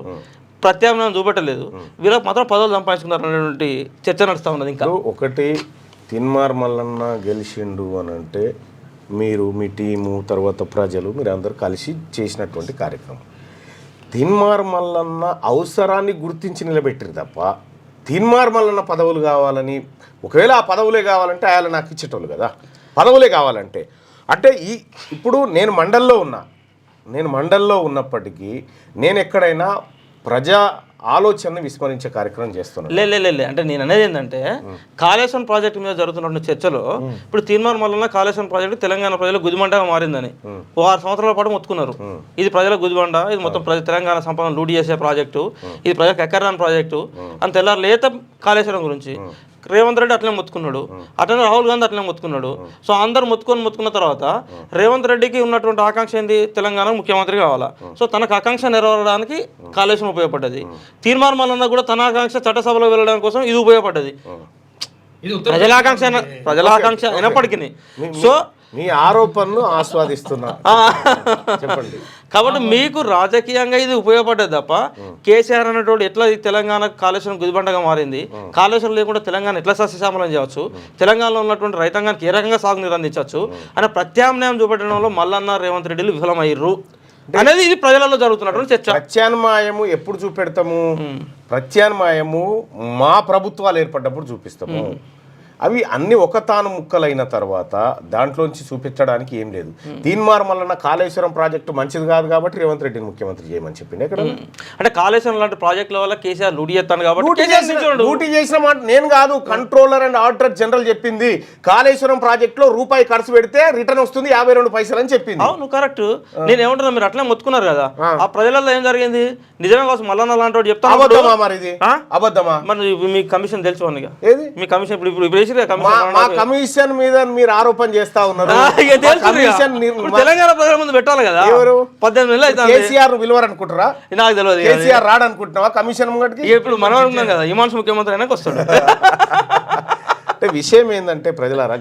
ప్రత్యామ్నాయం చూపెట్టలేదు, వీళ్ళకి మాత్రం పదవులు సంపాదించుకున్నారు అనేటువంటి చర్చ నడుస్తూ ఉన్నది. ఇంకా ఒకటి, తిన్మార్ మల్లన్న గెలిచిండు అని అంటే మీరు మీ టీము తర్వాత ప్రజలు మీరు అందరూ కలిసి చేసినటువంటి కార్యక్రమం. తిన్మార్ మల్లన్న అవసరాన్ని గుర్తించి నిలబెట్టిరు తప్ప తిన్మార్ మల్లన్న పదవులు కావాలని, ఒకవేళ ఆ పదవులే కావాలంటే ఆయన నాకు ఇచ్చేటోళ్ళు కదా, పదవులే కావాలంటే. అంటే ఇప్పుడు నేను మండల్లో ఉన్నప్పటికీ నేను ఎక్కడైనా ఆలోచనను విస్మరించే కార్యక్రమం చేస్తున్నారు. లే అంటే నేను అనేది ఏంటంటే కాళేశ్వరం ప్రాజెక్టు మీద జరుగుతున్న చర్చలో ఇప్పుడు తీర్మానం వల్ల కాళేశ్వరం ప్రాజెక్టు తెలంగాణ ప్రజలకు గుదిబండగా మారిందని 6 సంవత్సరాల పాటు మొత్తుకున్నారు. ఇది ప్రజల గుదిబండ, ఇది మొత్తం తెలంగాణ సంపద లూటీ చేసే ప్రాజెక్టు, ఇది ప్రజలకు ఎక్కరాని ప్రాజెక్టు అని తెల్లారు లేత కాళేశ్వరం గురించి రేవంత్ రెడ్డి అట్లనే మొత్తుకున్నాడు, అట్లనే రాహుల్ గాంధీ అట్లనే మొత్తుకున్నాడు. సో అందరు మొత్తుకున్న తర్వాత రేవంత్ రెడ్డికి ఉన్నటువంటి ఆకాంక్ష ఏంది, తెలంగాణ ముఖ్యమంత్రి కావాలా. సో తనకు ఆకాంక్ష నెరవేరడానికి కాళేశ్వరం ఉపయోగపడ్డది. తీర్మానం వలన కూడా తన ఆకాంక్ష చట్టసభలో వెళ్ళడం కోసం ఇది ఉపయోగపడ్డది. ప్రజలాకాంక్ష అయినప్పటికీ సో మీ ఆరోపణలు ఆస్వాదిస్తున్నా చెప్పండి. కాబట్టి మీకు రాజకీయంగా ఇది ఉపయోగపడ్డది తప్ప కేసీఆర్ అనేటోడు ఎట్లా తెలంగాణ కాళేశ్వరం గుదిబండగా మారింది, కాళేశ్వరం లేకుండా తెలంగాణ ఎట్లా సస్యశ్యామలం చేయవచ్చు, తెలంగాణలో ఉన్నటువంటి రైతాంగానికి ఏ రకంగా సాగునీరు అందించవచ్చు అనే ప్రత్యామ్నాయం చూపెట్టడంలో మల్లన్న రేవంత్ రెడ్డిలు విఫలమయ్యారు అనేది ఇది ప్రజలలో జరుగుతున్నటువంటి చర్చ. ప్రత్యామ్నాయము ఎప్పుడు చూపెడతాము? ప్రత్యామ్నాయము మా ప్రభుత్వాలు ఏర్పడ్డప్పుడు చూపిస్తాము. అవి అన్ని ఒకతాను ముక్కలైన తర్వాత దాంట్లోంచి చూపించడానికి ఏం లేదు. తీన్మార్ మల్లన్న కాళేశ్వరం ప్రాజెక్టు మంచిది కాదు కాబట్టి రేవంత్ రెడ్డిని ముఖ్యమంత్రి చేయమని చెప్పింది. ఎక్కడ అంటే కాళేశ్వరం లాంటి ప్రాజెక్టుల వల్ల కేసీఆర్ లూటీ చేస్తాను కాబట్టి లూటీ చేసిన మాట నేను కాదు, కంట్రోలర్ అండ్ ఆడిటర్ జనరల్ చెప్పింది. కాళేశ్వరం ప్రాజెక్టులో రూపాయి ఖర్చు పెడితే రిటర్న్ వస్తుంది 52 పైసలు అని చెప్పింది. అవును కరెక్ట్. నేను ఏమంటున్నా, మీరు అట్లే మొత్తుకున్నారు కదా, ఆ ప్రజలలో ఏం జరిగింది? నిజమే కోసం మల్లన్న లాంటి వాడు చెప్తాను. అబద్ధమా మరి ఇది? అబద్ధమా? మరి మీ కమిషన్ తెలుసు ఏది మీ కమిషన్ ఇప్పుడు మా కమిషన్ మీద మీరు ఆరోపణ చేస్తా ఉన్నారు. తెలంగాణ ప్రజల ముందు పెట్టాలి కదా. ఎవరు 18 నెలలు అయితే కేసీఆర్ విలువరు అనుకుంటారా? నాకు తెలియదు. కేసీఆర్ రాడనుకుంటున్నావా కమిషన్ ముంగటికి? ఇప్పుడు మనం ఉన్నాం కదా, హిమాంశు ముఖ్యమంత్రి అయినాక వస్తాడు. అంటే విషయం ఏంటంటే ప్రజలారా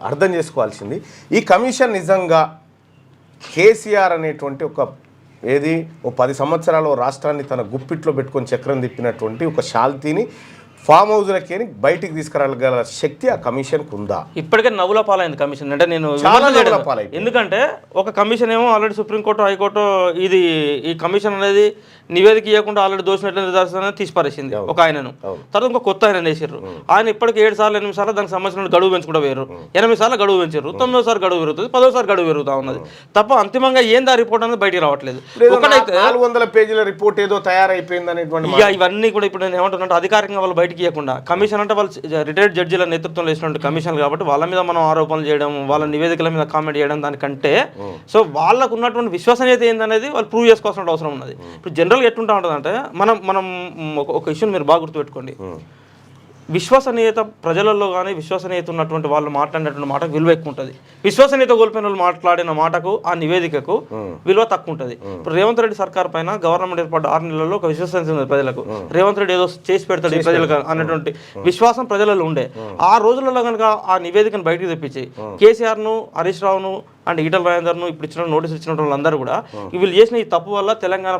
అర్థం చేసుకోవాల్సింది, ఈ కమిషన్ నిజంగా కేసీఆర్ అనేటువంటి ఒక ఏది ఓ 10 సంవత్సరాలు రాష్ట్రాన్ని తన గుప్పిట్లో పెట్టుకొని చక్రం తిప్పినటువంటి ఒక శాల్తీని ఫామ్ హౌస్లకి బయటికి తీసుకురాగల శక్తి ఆ కమిషన్కు ఉందా? ఇప్పటికే నవ్వుల పాలైంది కమిషన్. అంటే నేను ఎందుకంటే ఒక కమిషన్ ఏమో ఆల్రెడీ సుప్రీంకోర్టు హైకోర్టు ఈ కమిషన్ అనేది నివేదిక ఇవ్వకుండా ఆల్రెడీ దోషినట్లు నిర్ధారణ తీసిపారేసింది ఒక ఆయనను. తర్వాత ఇంకో కొత్త ఆయన వేసారు. ఆయన ఇప్పటికి 7 సార్లు 8 సార్లు దానికి సంబంధించిన గడువు పెంచుకుంటూ వేరు. 8 సార్లు గడువు పెంచారు, 9వ సారి గడువు పెరుగుతుంది, 10వ సారి గడువు పెరుగుతా ఉన్నది తప్ప అంతిమంగా ఏందా రిపోర్ట్ అనేది బయటికి రావట్లేదు. ఒకటైతే 400 పేజీల రిపోర్ట్ ఏదో తయారైపోయింది అనేటువంటి ఇవన్నీ కూడా ఇప్పుడు నేను ఏమంటున్నా, అధికారికంగా వాళ్ళు బయటికి ఇవ్వకుండా కమిషన్ అంటే వాళ్ళు రిటైర్డ్ జడ్జిల నేతృత్వంలో వేసినటువంటి కమిషన్లు కాబట్టి వాళ్ళ మీద మనం ఆరోపణలు చేయడం, వాళ్ళ నివేదికల మీద కామెంట్ చేయడం దానికంటే సో వాళ్ళకు ఉన్నటువంటి విశ్వసనీయత ఏందనేది వాళ్ళు ప్రూవ్ చేసుకోవాల్సిన అవసరం ఉన్నది. ఇప్పుడు జనరల్గా ఎట్లుంటా ఉంటుంది అంటే మనం ఒక ఇష్యూని మీరు బాగా గుర్తుపెట్టుకోండి, విశ్వసనీయత ప్రజలలో కానీ విశ్వసనీయత ఉన్నటువంటి వాళ్ళు మాట్లాడినటువంటి మాటకు విలువ ఎక్కువ ఉంటుంది. విశ్వసనీయత కోల్పోయిన వాళ్ళు మాట్లాడిన మాటకు ఆ నివేదికకు విలువ తక్కువ ఉంటుంది. ఇప్పుడు రేవంత్ రెడ్డి సర్కార్ పైన గవర్నమెంట్ ఏర్పడ్డ 6 నెలల్లో ఒక విశ్వసనీయత ఉంది ప్రజలకు. రేవంత్ రెడ్డి ఏదో చేసి పెడతాడు ప్రజలకు అన్నటువంటి విశ్వాసం ప్రజలలో ఉండే. ఆ రోజులలో కనుక ఆ నివేదికను బయటకు తెప్పించి కేసీఆర్ను, హరీష్ రావును అండ్ ఈటల రాజేందర్ను ఇప్పుడు ఇచ్చిన నోటీస్ ఇచ్చిన వాళ్ళందరూ కూడా వీళ్ళు చేసిన ఈ తప్పు వల్ల తెలంగాణ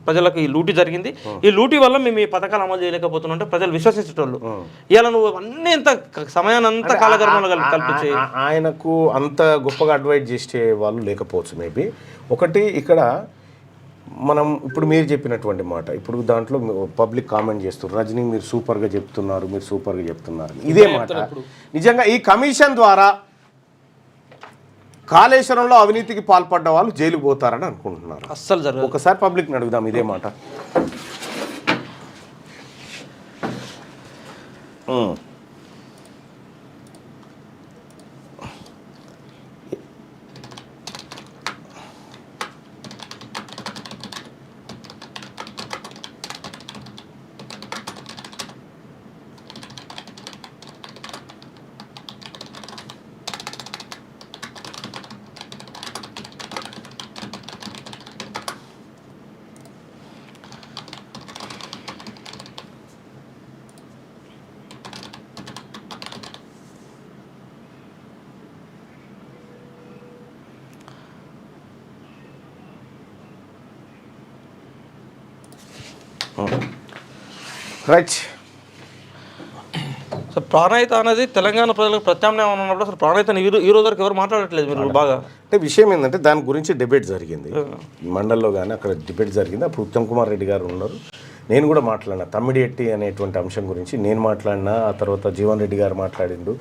ప్రజలకు ఈ లూటీ జరిగింది, ఈ లూటీ వల్ల మేము ఈ పథకాలు అమలు చేయలేకపోతున్నాం ప్రజలు విశ్వసించేటోళ్ళు. ఇలా నువ్వు అన్ని ఇంత సమయాన్ని అంతా కాలగర్భంలో కల్పించి ఆయనకు అంత గొప్పగా అడ్వైజ్ చేసే వాళ్ళు లేకపోవచ్చు. మేబీ ఒకటి ఇక్కడ మనం ఇప్పుడు మీరు చెప్పినటువంటి మాట, ఇప్పుడు దాంట్లో పబ్లిక్ కామెంట్ చేస్తున్నారు, రజనీ మీరు సూపర్గా చెప్తున్నారు ఇదే మాట. నిజంగా ఈ కమిషన్ ద్వారా కాళేశ్వరంలో అవినీతికి పాల్పడ్డ వాళ్ళు జైలుకు పోతారని అనుకుంటున్నారు. అస్సలు జరగదు. ఒకసారి పబ్లిక్ని అడుగుదాం ఇదే మాట. రైట్. సో ప్రాణహిత అనేది తెలంగాణ ప్రజలకు ప్రత్యామ్నాయం ఉన్నప్పుడు అసలు ప్రాణహితని ఈ రోజు వరకు ఎవరు మాట్లాడట్లేదు. మీరు బాగా అంటే విషయం ఏంటంటే దాని గురించి డిబేట్ జరిగింది మండల్లో కానీ, అక్కడ డిబేట్ జరిగింది. అప్పుడు ఉత్తమ్ కుమార్ రెడ్డి గారు ఉన్నారు, నేను కూడా మాట్లాడినా తమ్మిడిఎట్టి అనేటువంటి అంశం గురించి నేను మాట్లాడినా. ఆ తర్వాత జీవన్ రెడ్డి గారు మాట్లాడిండు,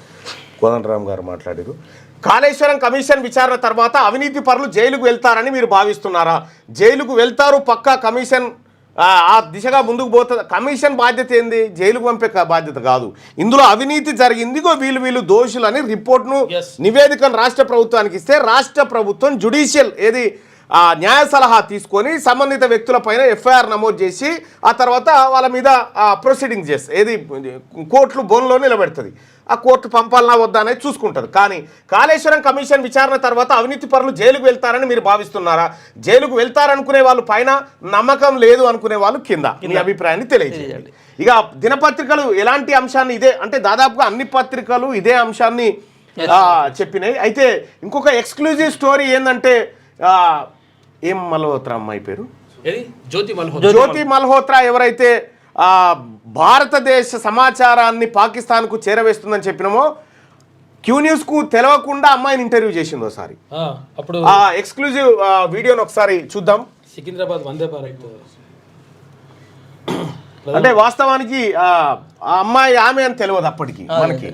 కోదండరామ్ గారు మాట్లాడారు. కాళేశ్వరం కమిషన్ విచారణ తర్వాత అవినీతి పరులు జైలుకు వెళ్తారని మీరు భావిస్తున్నారా? జైలుకు వెళ్తారు పక్కా. కమిషన్ ఆ దిశగా ముందుకు పోతుంది. కమిషన్ బాధ్యత ఏంది? జైలుకు పంపే బాధ్యత కాదు. ఇందులో అవినీతి జరిగింది, వీళ్ళు దోషులని రిపోర్ట్ను నివేదికను రాష్ట్ర ప్రభుత్వానికి ఇస్తే రాష్ట్ర ప్రభుత్వం జ్యుడిషియల్ న్యాయ సలహా తీసుకొని సంబంధిత వ్యక్తులపైన ఎఫ్ఐఆర్ నమోదు చేసి ఆ తర్వాత వాళ్ళ మీద ప్రొసీడింగ్ చేస్తుంది. కోర్టులు బోన్లో నిలబెడుతుంది. ఆ కోర్టు పంపాలనా వద్దా అనేది చూసుకుంటుంది. కానీ కాళేశ్వరం కమిషన్ విచారణ తర్వాత అవినీతి పరులు జైలుకు వెళ్తారని మీరు భావిస్తున్నారా? జైలుకు వెళ్తారనుకునే వాళ్ళు పైన, నమ్మకం లేదు అనుకునే వాళ్ళు కింద. మీ అభిప్రాయాన్ని తెలియజేయండి. ఇక దినపత్రికలు ఎలాంటి అంశాన్ని ఇదే అంటే దాదాపుగా అన్ని పత్రికలు ఇదే అంశాన్ని చెప్పినాయి. అయితే ఇంకొక ఎక్స్క్లూజివ్ స్టోరీ ఏంటంటే ఏం మల్హోత్రా అమ్మాయి పేరు జ్యోతి మల్హోత్రా ఎవరైతే భారతదేశ సమాచారాన్ని పాకిస్తాన్కు చేరవేస్తుందని చెప్పినామో క్యూ న్యూస్కు తెలవకుండా అమ్మాయిని ఇంటర్వ్యూ చేసింది ఒకసారి. అప్పుడు ఆ ఎక్స్క్లూజివ్ వీడియోని ఒకసారి చూద్దాం. సికింద్రాబాద్ వందే భారత్ అంటే వాస్తవానికి ఆ అమ్మాయి ఆమె అని తెలియదు అప్పటికి మనకి.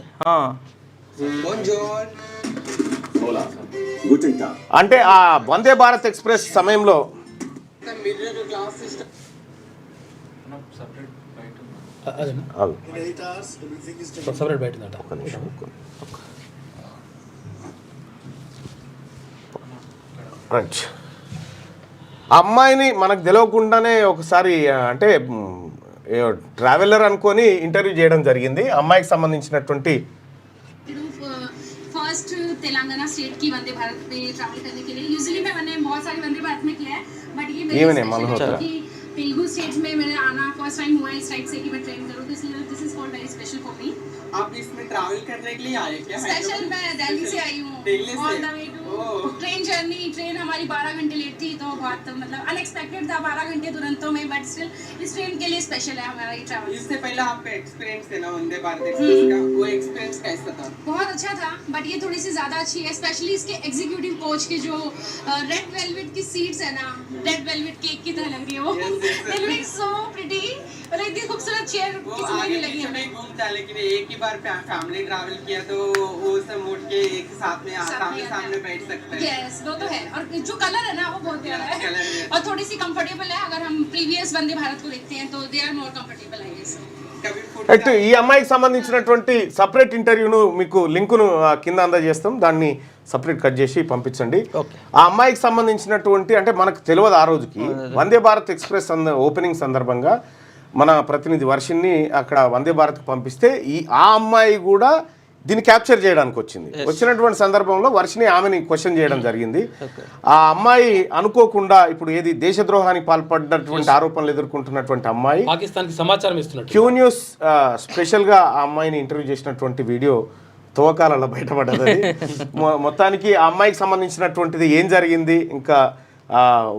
అంటే ఆ వందే భారత్ ఎక్స్ప్రెస్ సమయంలో సపరేట్ బయట అమ్మాయిని మనకు తెలియకుండానే ఒకసారి అంటే ట్రావెలర్ అనుకొని ఇంటర్వ్యూ చేయడం జరిగింది. అమ్మాయికి సంబంధించినటువంటి फर्स्ट तेलंगाना स्टेट की वंदे भारत में ट्रैवल करने के लिए यूजुअली मैंने बहुत सारे वंदे भारत में किया है बट ये मेरे कि तेलुगु स्टेट्स में मैंने आना फर्स्ट टाइम हुआ इस टाइप से कि मैं ट्रेन करूँ. This is called very special for me. आप इसमें ट्रैवल करने के लिए आए क्या? स्पेशल मैं दिल्ली से आई हूँ on the way to train journey. Train हमारी 12 घंटे लेट थी तो बहुत मतलब अनएक्सपेक्टेड था 12 घंटे दुरंतो में बट स्टिल इस ट्रेन के लिए स्पेशल है हमारा ये ट्रैवल. इससे पहले आपका एक्सपीरियंस है ना वंदे भारत एक्सप्रेस का, वो एक्सपीरियंस कैसा था? बहुत अच्छा था बट ये थोड़ी सी ज़्यादा अच्छी है स्पेशली इसके एग्जीक्यूटिव कोच के जो रेड वेलवेट की सीट्स है ना, रेड वेलवेट केक की तरह लग रही है वो. दे लुक सो प्रिटी और इतनी खूबसूरत चेयर किसी में नहीं लगी हमें. घूमता लेकिन एक ही बार फैमिली ट्रैवल किया तो वो सब उठ के एक साथ में सामने बैठ सकते हैं. यस वो तो है और जो कलर है ना वो बहुत प्यारा है और थोड़ी सी कंफर्टेबल है. अगर हम प्रीवियस वंदे भारत को देखते हैं तो they are more comfortable I guess. అయితే ఈ అమ్మాయికి సంబంధించినటువంటి సపరేట్ ఇంటర్వ్యూను మీకు లింకును కింద అందజేస్తాం. దాన్ని సపరేట్ కట్ చేసి పంపించండి. ఆ అమ్మాయికి సంబంధించినటువంటి అంటే మనకు తెలియదు ఆ రోజుకి వందే భారత్ ఎక్స్ప్రెస్ ఓపెనింగ్ సందర్భంగా మన ప్రతినిధి వర్షిని అక్కడ వందే భారత్కి పంపిస్తే ఆ అమ్మాయి కూడా దీన్ని క్యాప్చర్ చేయడానికి వచ్చినటువంటి సందర్భంలో వర్షిని ఆమెని క్వశ్చన్ చేయడం జరిగింది. ఆ అమ్మాయి అనుకోకుండా ఇప్పుడు ఏది దేశద్రోహానికి పాల్పడినటువంటి ఆరోపణలు ఎదుర్కొంటున్నటువంటి అమ్మాయి పాకిస్తాన్కి సమాచారం ఇస్తున్నట్టు క్యూ న్యూస్ స్పెషల్గా ఆ అమ్మాయిని ఇంటర్వ్యూ చేసినటువంటి వీడియో తవ్వకాలలో బయటపడ్డది. మొత్తానికి ఆ అమ్మాయికి సంబంధించినటువంటిది ఏం జరిగింది ఇంకా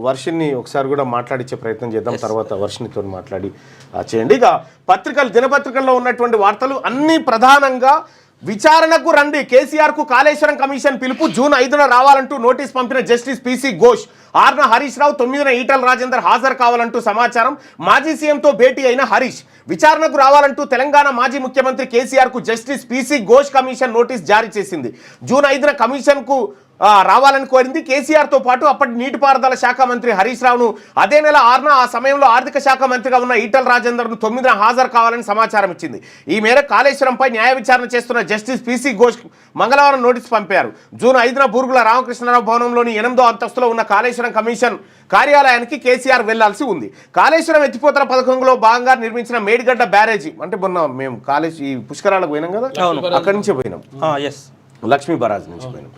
వర్షిని ఒకసారి కూడా మాట్లాడించే ప్రయత్నం చేద్దాం. తర్వాత వర్షినితో మాట్లాడి చేయండి. ఇక దినపత్రికల్లో ఉన్నటువంటి వార్తలు అన్నీ ప్రధానంగా విచారణకు రండి, కేసీఆర్కు కాళేశ్వరం కమిషన్ పిలుపు, జూన్ 5న రావాలంటూ నోటీస్ పంపిన జస్టిస్ పీసీ ఘోష్, 6న హరీష్ రావు, 9న ఈటల రాజేందర్ హాజరు కావాలంటూ సమాచారం. మాజీ సీఎంతో భేటీ అయిన హరీష్ విచారణకు రావాలంటూ తెలంగాణ మాజీ ముఖ్యమంత్రి కేసీఆర్కు justice PC Ghosh commission notice జారీ చేసింది. జూన్ 5న కమిషన్కు రావాలని కోరింది. కేసీఆర్తో పాటు అప్పటి నీటిపారుదల శాఖ మంత్రి హరీష్ రావును అదే నెల 6న ఆ సమయంలో ఆర్థిక శాఖ మంత్రిగా ఉన్న ఈటల రాజేందర్ను 9న హాజరు కావాలని సమాచారం ఇచ్చింది. ఈ మేరకు కాళేశ్వరంపై న్యాయ విచారణ చేస్తున్న జస్టిస్ పీసీ ఘోష్ మంగళవారం నోటీసు పంపారు. జూన్ 5న బూరుగుల రామకృష్ణరావు భవనంలోని 8వ అంతస్తులో ఉన్న కాళేశ్వరం కమిషన్ కార్యాలయానికి కేసీఆర్ వెళ్లాల్సి ఉంది. కాళేశ్వరం ఎత్తిపోతల పథకంలో భాగంగా నిర్మించిన మేడిగడ్డ బ్యారేజీ అంటే మొన్న మేము ఈ పుష్కరాలకు పోయినాం కదా, అక్కడి నుంచే పోయినాం, లక్ష్మీ బరాజ్ నుంచి పోయినాం.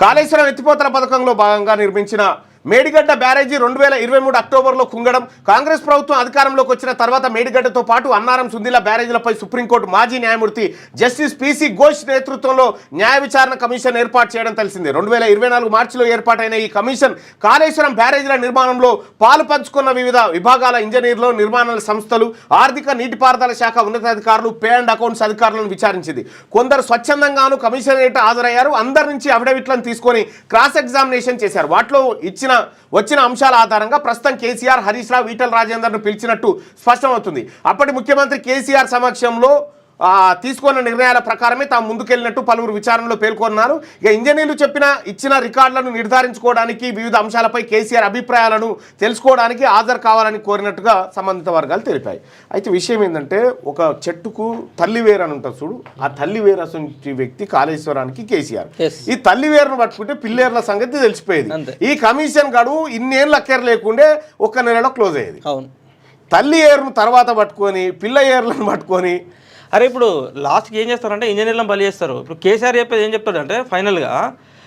కాళేశ్వరం ఎత్తిపోతల పథకంలో భాగంగా నిర్మించిన మేడిగడ్డ బ్యారేజీ 2023 అక్టోబర్లో కుంగడం, కాంగ్రెస్ ప్రభుత్వం అధికారంలోకి వచ్చిన తర్వాత మేడిగడ్డతో పాటు అన్నారం, సుందిలా బ్యారేజీలపై సుప్రీంకోర్టు మాజీ న్యాయమూర్తి జస్టిస్ పీసీ ఘోష్ నేతృత్వంలో న్యాయ విచారణ కమిషన్ ఏర్పాటు చేయడం తెలిసిందే. 2024 మార్చిలో ఏర్పాటైన ఈ కమిషన్ కాళేశ్వరం బ్యారేజీల నిర్మాణంలో పాలు పంచుకున్న వివిధ విభాగాల ఇంజనీర్లు, నిర్మాణ సంస్థలు, ఆర్థిక నీటిపారుదల శాఖ ఉన్నతాధికారులు, పే అండ్ అకౌంట్స్ అధికారులను విచారించింది. కొందరు స్వచ్ఛందంగాను కమిషనరేట్ హాజరయ్యారు. అందరి నుంచి అఫిడవిట్లను తీసుకొని క్రాస్ ఎగ్జామినేషన్ చేశారు. వాటిలో వచ్చిన అంశాల ఆధారంగా ప్రస్తుతం కేసీఆర్, హరీష్ రావు, ఈటల రాజేందర్ను పిలిచినట్టు స్పష్టమవుతుంది. అప్పటి ముఖ్యమంత్రి కేసీఆర్ సమక్షంలో తీసుకున్న నిర్ణయాల ప్రకారమే తాము ముందుకెళ్ళినట్టు పలువురు విచారణలో పేర్కొన్నారు. ఇక ఇంజనీర్లు ఇచ్చిన రికార్డులను నిర్ధారించుకోవడానికి వివిధ అంశాలపై కేసీఆర్ అభిప్రాయాలను తెలుసుకోవడానికి హాజరు కావాలని కోరినట్టుగా సంబంధిత వర్గాలు తెలిపాయి. అయితే విషయం ఏంటంటే ఒక చెట్టుకు తల్లివేరు అని ఉంటుంది చూడు, ఆ తల్లివేరు అసలు వ్యక్తి కాళేశ్వరానికి కేసీఆర్. ఈ తల్లివేరును పట్టుకుంటే పిల్లేర్ల సంగతి తెలిసిపోయేది. ఈ కమిషన్ గడువు ఇన్నేళ్ళు అక్కర లేకుండే ఒక్క నెలలో క్లోజ్ అయ్యేది. తల్లి ఏరును తర్వాత పట్టుకొని పిల్ల ఏర్లను పట్టుకొని అరే ఇప్పుడు లాస్ట్కి ఏం చేస్తారంటే ఇంజనీర్లను బలి చేస్తారు. ఇప్పుడు కేసీఆర్ చెప్పేది ఏం చెప్తాడంటే ఫైనల్గా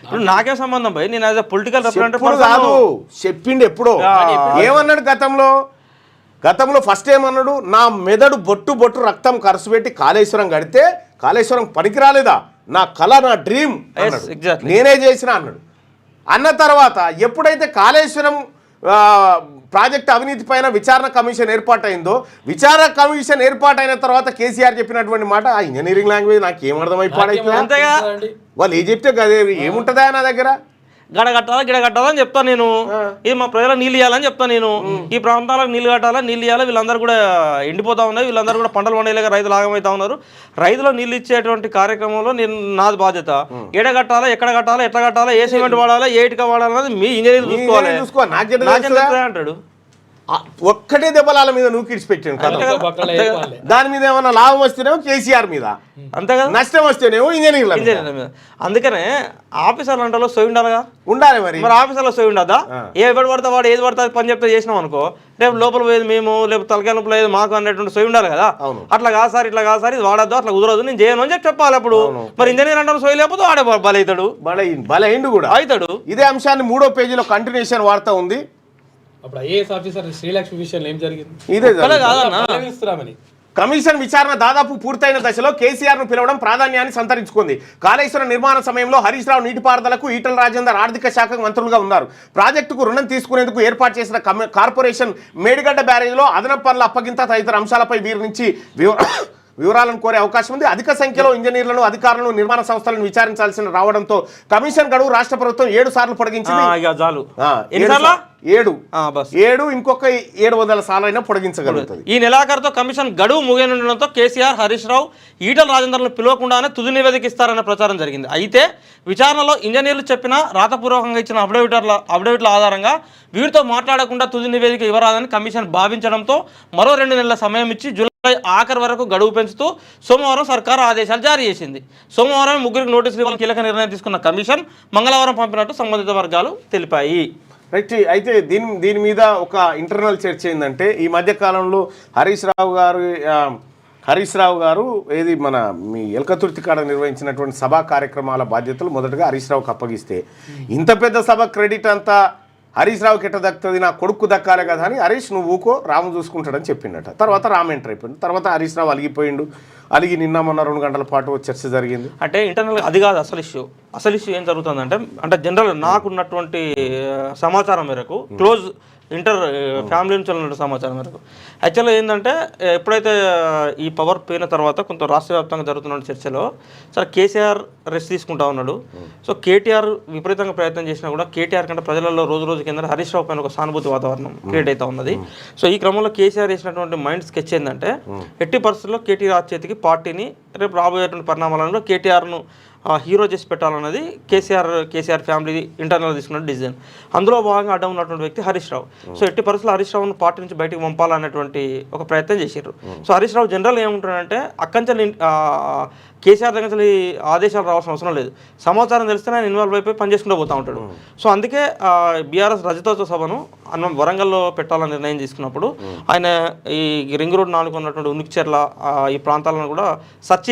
ఇప్పుడు నాకేం సంబంధం భయ్, నేను యాజ్ అ పొలిటికల్ రిప్రజెంటేటివ్ కాదు చెప్పిండు. ఎప్పుడో ఏమన్నాడు గతంలో ఫస్ట్ ఏమన్నాడు, నా మెదడు బొట్టు రక్తం ఖర్చు పెట్టి కాళేశ్వరం కడితే కాళేశ్వరం పనికి రాలేదా, నా కళ నా డ్రీమ్ నేనే చేసిన అన్నాడు. అన్న తర్వాత ఎప్పుడైతే కాళేశ్వరం ప్రాజెక్ట్ అవినీతి పైన విచారణ కమిషన్ ఏర్పాటైందో, విచారణ కమిషన్ ఏర్పాటైన తర్వాత కేసీఆర్ చెప్పినటువంటి మాట ఆ ఇంజనీరింగ్ లాంగ్వేజ్ నాకు ఏమర్థమైపోయింది, వాళ్ళు ఏం చెప్తే అదే ఏముంటుందా నా దగ్గర, గిడగట్టాలని చెప్తాను నేను, ఇది మా ప్రజలకు నీళ్ళు ఇవ్వాలని చెప్తాను నేను, ఈ ప్రాంతాలకు నీళ్ళు ఇవ్వాలి, వీళ్ళందరూ కూడా ఎండిపోతా ఉన్నాయి, వీళ్ళందరూ కూడా పంటలు పండేలాగా రైతులు ఆగమవుతా ఉన్నారు, రైతులకు నీళ్ళు ఇచ్చేటువంటి కార్యక్రమంలో నేను నాది బాధ్యత, ఎడగట్టాలా ఎక్కడ కట్టాలా ఎట్లా కట్టాలా ఏ సిమెంట్ వాడాలా ఏ ఇటుక వాడాలన్నది మీ ఇంజనీర్ చూసుకోవాలి అంటాడు. ఒక్కటే దెబ్బలాల మీద నువ్వు కిడిచిపెట్టాను కదా, దాని మీద ఏమన్నా లాభం వస్తేనేమో కేసీఆర్ మీద, అంతే కదా, నష్టం వస్తేనేమో ఇంజనీర్ల మీద. అందుకనే ఆఫీసర్లు అంటే సోయి ఉండాలి మరి ఆఫీసర్లో సోయి ఉండదా, ఎవడు పడతా వాడు ఏది పడతా పని చెప్తే చేసినాం అనుకో, రేపు లోపల పోయేది మేము, లేకపోతే తలకాయ నొప్పులు ఏది మాకు అన్నటువంటి సోయి ఉండాలి కదా. అట్లా కాదు సార్ ఇట్లా కాదు సార్ ఇది వాడద్దు అట్లా కుదరదు నేను చేయను అని చెప్పాలి. అప్పుడు మరి ఇంజనీర్ అంటే సోయి లేకపోతే వాడే బలవుతాడు, బలైండు కూడా అవుతాడు. ఇదే అంశాన్ని 3వ పేజీలో కంటిన్యూషన్ వార్త ఉంది. అప్పుడు ఐఏఎస్ ఆఫీసర్ శ్రీలక్ష్మి విషయంలో ఏం జరిగింది, ఇదే కాదన్నా కమిషన్ విచారణ దాదాపు పూర్తయిన దశలో కేసీఆర్ను పిలవడం ప్రాధాన్యాన్ని సంతరించుకుంది. కాళేశ్వరం నిర్మాణ సమయంలో హరీష్ రావు నీటిపారుదలకు, ఈటల రాజేందర్ ఆర్థిక శాఖకు మంత్రులుగా ఉన్నారు. ప్రాజెక్టుకు రుణం తీసుకునేందుకు ఏర్పాటు చేసిన కార్పొరేషన్ మేడిగడ్డ బ్యారేజ్లో అదనపు పనుల అప్పగింత తదితర అంశాలపై వీరి నుంచి వివరాలను కోరే అవకాశం ఉంది. అధిక సంఖ్యలో ఇంజనీర్లను, అధికారులను, నిర్మాణ సంస్థలను విచారించాల్సిన రావడంతో కమిషన్ గడువు రాష్ట్ర ప్రభుత్వం 7 సార్లు పొడిగించింది. 7 ఇంకొక 700 సార్లు అయినా పొడిగించగలుగుతుంది. ఈ నెలాఖరుతో కమిషన్ గడువు ముగియనుండడంతో కేసీఆర్, హరీష్ రావు, ఈటల రాజేందర్లను పిలవకుండానే తుది నివేదిక ఇస్తారన్న ప్రచారం జరిగింది. అయితే విచారణలో ఇంజనీర్లు చెప్పిన రాతపూర్వకంగా ఇచ్చిన అఫిడవిట్ల ఆధారంగా వీరితో మాట్లాడకుండా తుది నివేదిక ఇవ్వరాదని కమిషన్ భావించడంతో మరో 2 నెలల సమయం ఇచ్చి జూలై ఆఖరి వరకు గడువు పెంచుతూ సోమవారం సర్కారు ఆదేశాలు జారీ చేసింది. సోమవారం 3 నోటీసులు ఇవ్వాలని కీలక నిర్ణయం తీసుకున్న కమిషన్ మంగళవారం పంపినట్టు సంబంధిత వర్గాలు తెలిపాయి. రైట్. అయితే దీని మీద ఒక ఇంటర్నల్ చర్చ ఏంటంటే, ఈ మధ్య కాలంలో హరీష్ రావు గారు ఏది మన మీ ఎల్కతుర్తి కాడ నిర్వహించినటువంటి సభా కార్యక్రమాల బాధ్యతలు మొదటగా హరీష్ రావుకి అప్పగిస్తే, ఇంత పెద్ద సభ క్రెడిట్ అంతా హరీష్ రావుకి ఎట్ట దక్కుతుంది, నా కొడుకు దక్కాలి కదా అని హరీష్ నువ్వు ఊకో రాము చూసుకుంటాడని చెప్పిండట. తర్వాత రామ్ ఎంటర్ అయిపోయింది. తర్వాత హరీష్ రావు అలిగి నిన్న మొన్న 2 గంటల పాటు చర్చ జరిగింది. అంటే ఇంటర్నల్గా అది కాదు అసలు ఇష్యూ ఏం జరుగుతుందంటే, అంటే జనరల్ నాకున్నటువంటి సమాచారం మేరకు, క్లోజ్ ఫ్యామిలీ నుంచి ఉన్న సమాచారం మేరకు యాక్చువల్గా ఏంటంటే, ఎప్పుడైతే ఈ పవర్ పోయిన తర్వాత కొంత రాష్ట్ర వ్యాప్తంగా జరుగుతున్న చర్చలో సరే కేసీఆర్ రెస్ట్ తీసుకుంటా ఉన్నాడు. సో కేటీఆర్ విపరీతంగా ప్రయత్నం చేసినా కూడా కేటీఆర్ కంటే ప్రజలలో రోజు కింద హరీష్ రావు పైన ఒక సానుభూతి వాతావరణం క్రియేట్ అవుతా ఉన్నది. సో ఈ క్రమంలో కేసీఆర్ చేసినటువంటి మైండ్ స్కెచ్ ఏంటంటే, ఎట్టి పరిస్థితుల్లో కేటీఆర్ చేతికి పార్టీని రేపు రాబోయేటువంటి పరిణామాలలో కేటీఆర్ను హీరో చేసి పెట్టాలన్నది కేసీఆర్ ఫ్యామిలీ ఇంటర్నల్ తీసుకున్న డిసిజన్. అందులో భాగంగా అడ్డం ఉన్నటువంటి వ్యక్తి హరీష్ రావు. సో ఎట్టి పరిస్థితుల్లో హరీష్ రావును పార్టీ నుంచి బయటకు పంపాలన్నటువంటి ఒక ప్రయత్నం చేశారు. సో హరీష్ రావు జనరల్ ఏముంటాడంటే, అక్కంచెల్లి కేసీఆర్ దగ్గర ఆదేశాలు రావాల్సిన అవసరం లేదు, సమాచారం తెలిస్తే ఆయన ఇన్వాల్వ్ అయిపోయి పనిచేసుకుంటూ పోతూ ఉంటాడు. సో అందుకే బీఆర్ఎస్ రజతోత్సవ సభను వరంగల్లో పెట్టాలని నిర్ణయం తీసుకున్నప్పుడు ఆయన ఈ రింగ్ రోడ్ 4 ఉన్నటువంటి ఉనికిచెర్ల ఈ ప్రాంతాలను కూడా సెర్చ్